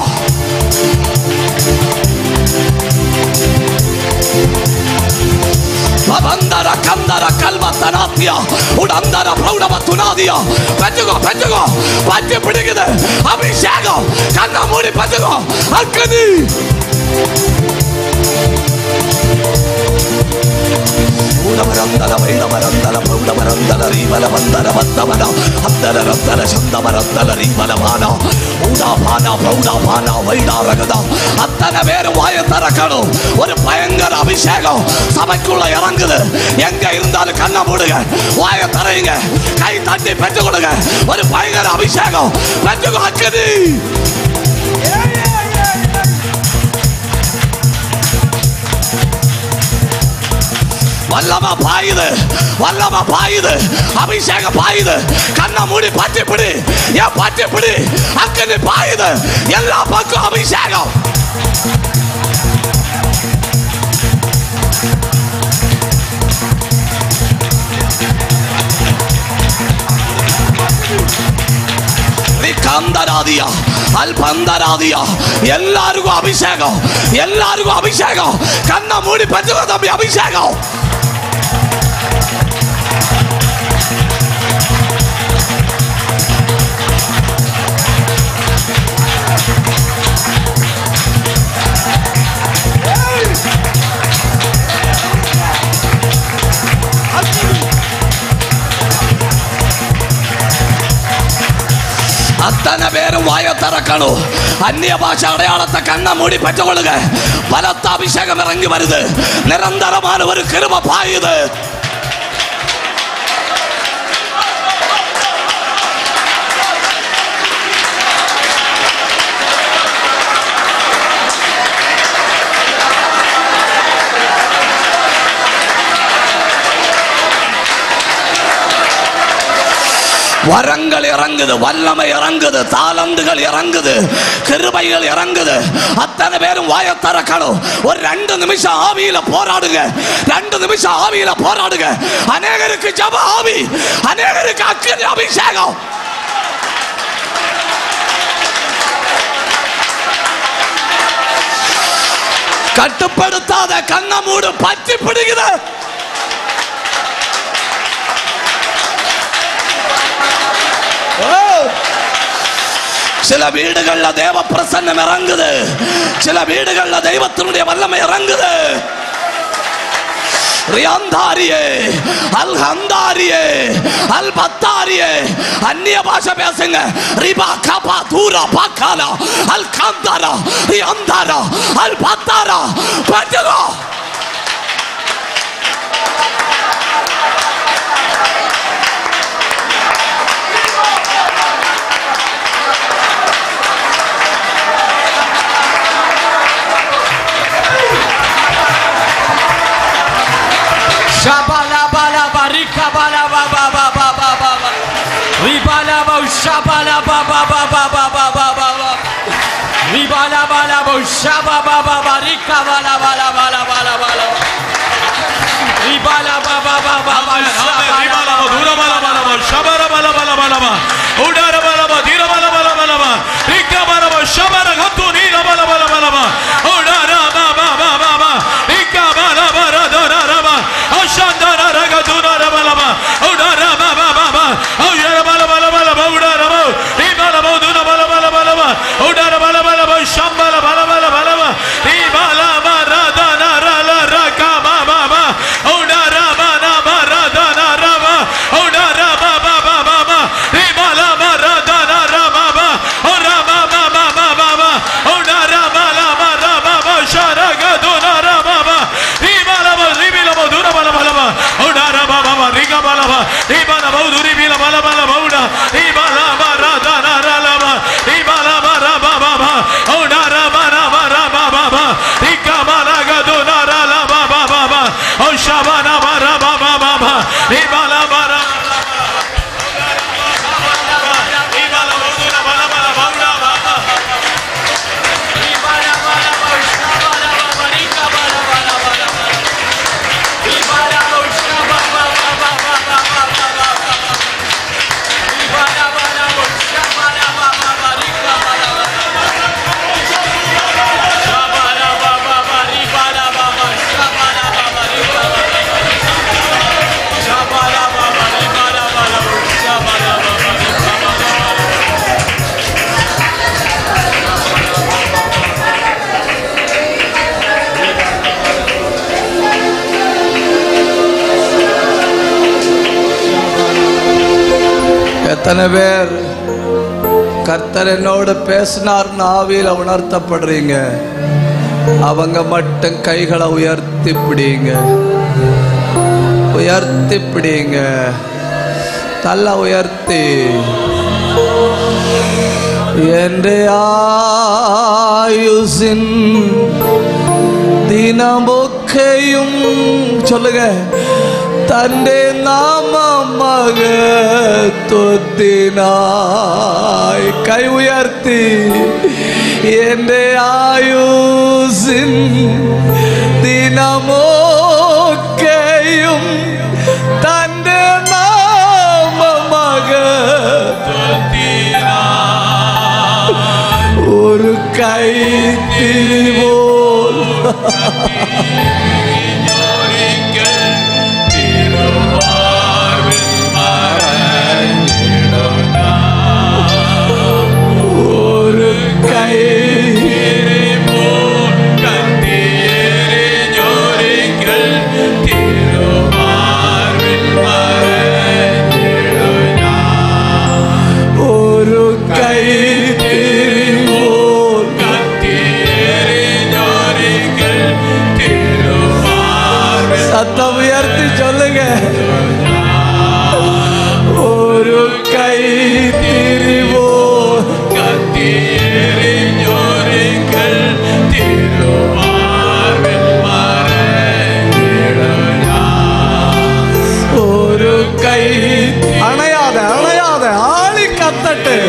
Babandara kandara kalma tanatia udandara praudava tunadia patugo patti pidigide abhishekam kanna moodi patugo akkadi Udamarandala Vainamarandala Praudamarandala Rivalamandala Vandamana Abdala Randala Shandamarandala Rivalamana Udapana Praudapana Vainaragada Attana Veru Vaya Tarakanu ஒரு பயங்கர அபிஷேகம் சபைக்குள்ள இறங்குது எங்க எங்க இருந்தாலும் கண்ணை மூடுங்க, வாயை தரையுங்க, கை தட்டி பெற்றுக் கொடுங்க. ஒரு பயங்கர அபிஷேகம் பெற்றுக்கொண்டு வல்லமா பாயுது, வல்லமா பாயுது, அபிஷேகம் பாயுது. கண்ணை மூடி பற்றி பிடி, ஏன் பற்றி பிடி, அக்கனி பாயுது, எல்லா பக்கம் அபிஷேகம். எல்லாருக்கும் அபிஷேகம், எல்லாருக்கும் அபிஷேகம். கண்ணை மூடி பற்றி தம்பி அபிஷேகம். அத்தனை பேரும் வாயை திறக்கணும். அந்நிய பாஷை அடையாளத்தை கண்ணை மூடி பெற்றுக்கொள்ளுங்க. பலத்த அபிஷேகம் இறங்கி வருது, நிரந்தரமான ஒரு கிருபை பாயுது. வரங்கள் இறங்குது, வல்லமை இறங்குது, தாளந்துகள் இறங்குது, கிருபைகள் இறங்குது. அத்தனை பேரும் வாயை திறக்கணும். ஒரு 2 நிமிஷம் ஆவியில போராடுங்க, 2 நிமிஷம் ஆவியில போராடுங்க. அநேகருக்கு ஜெப ஆவி, அநேகருக்கு அக்கினி அபிஷேகம். கட்டுப்படுத்தாத கண்ணை மூடு பற்றி பிடிக்குது. சில வீடுகள்ல தேவ பிரசன்னம் இறங்குது, சில வீடுகள்ல தெய்வத்தினுடைய வல்லமை இறங்குது. ரியாந்தாரியே, அல் ஹந்தாரியே, அல் பத்தாரியே, அந்நிய பாஷை பேசுங்க. ரிபா கபா தூரா பாக்காலா அல் காந்தாரா ரியாந்தாரா அல் Patara பஜகோ. Shabala bala barika bala ba ba ba ba ba ba ba. Ribala ba shabala ba ba ba ba ba ba ba ba ba. Ribala bala ba shabala ba ba barika bala bala bala bala bala. Ribala ba ba ba ba ba shabala ba dura bala bala ba shabara bala bala bala ba. Udara bala ba dira bala bala bala ba. Rika bala ba shabara gattu ni bala bala bala ba. Udara ba ba ba ba ba. Rika bala bala dora ba. Ashandara ragadura rabalaba. Udara ba ba ba ba. Udara bala bala bala ba. Udara ba. Ribala ba dura bala bala bala ba. Udara bala bala ba. Shambala bala bala bala ba. Ribala ba radana rala raka ba ba ba. Udara ba na ba radana ra ba. Udara ba ba ba ba ba. Ribala ba radana ra ba ba. Ora ba ba ba ba ba ba. Udara ba la ba ra ba ba. Sharaga duna ra ba ba. Ribala ba ribila ba dura bala bala ba. Udara ba ba ba riga bala ba. Ribala ba duri bila bala bala ba. Uda ribala ba radana ra la ba. Ribala ba ra ba ba ba. Udara ba ra ba ra ba ba ba. Riga bala ga duna ra la ba ba ba ba. O shabana ba ra ba ba ba ba. Ribala ba ra எத்தனை பேர் கர்த்தர் என்னோடு பேசினார்னு ஆவியில உணர்த்தப்படுறீங்க? அவங்க மட்டும் கைகளை உயர்த்தி பிடிங்க. ഉയർത്തി പിടിയുങ്ക, തല ഉയർത്തി. എൻ്റെ ആയുസിൻ ദിനമൊക്കെയും ചൊല്ലുക, തൻ്റെ നാമമഹത്വത്തിനായി. കൈ ഉയർത്തി. എൻ്റെ ആയുസിൻ ദിനമൊക്കെയും തൻ്റെ നാമമഹത്വത്തിനായി. ഒരു കൈത്തിരി പോൽ ഒരു കൈ ഉയർത്തി ചൊല്ലുക, ഒരു കൈ തിരിവോ ഒരു കൈ അണയാതെ അണയാതെ ആളി കത്തട്ടെ.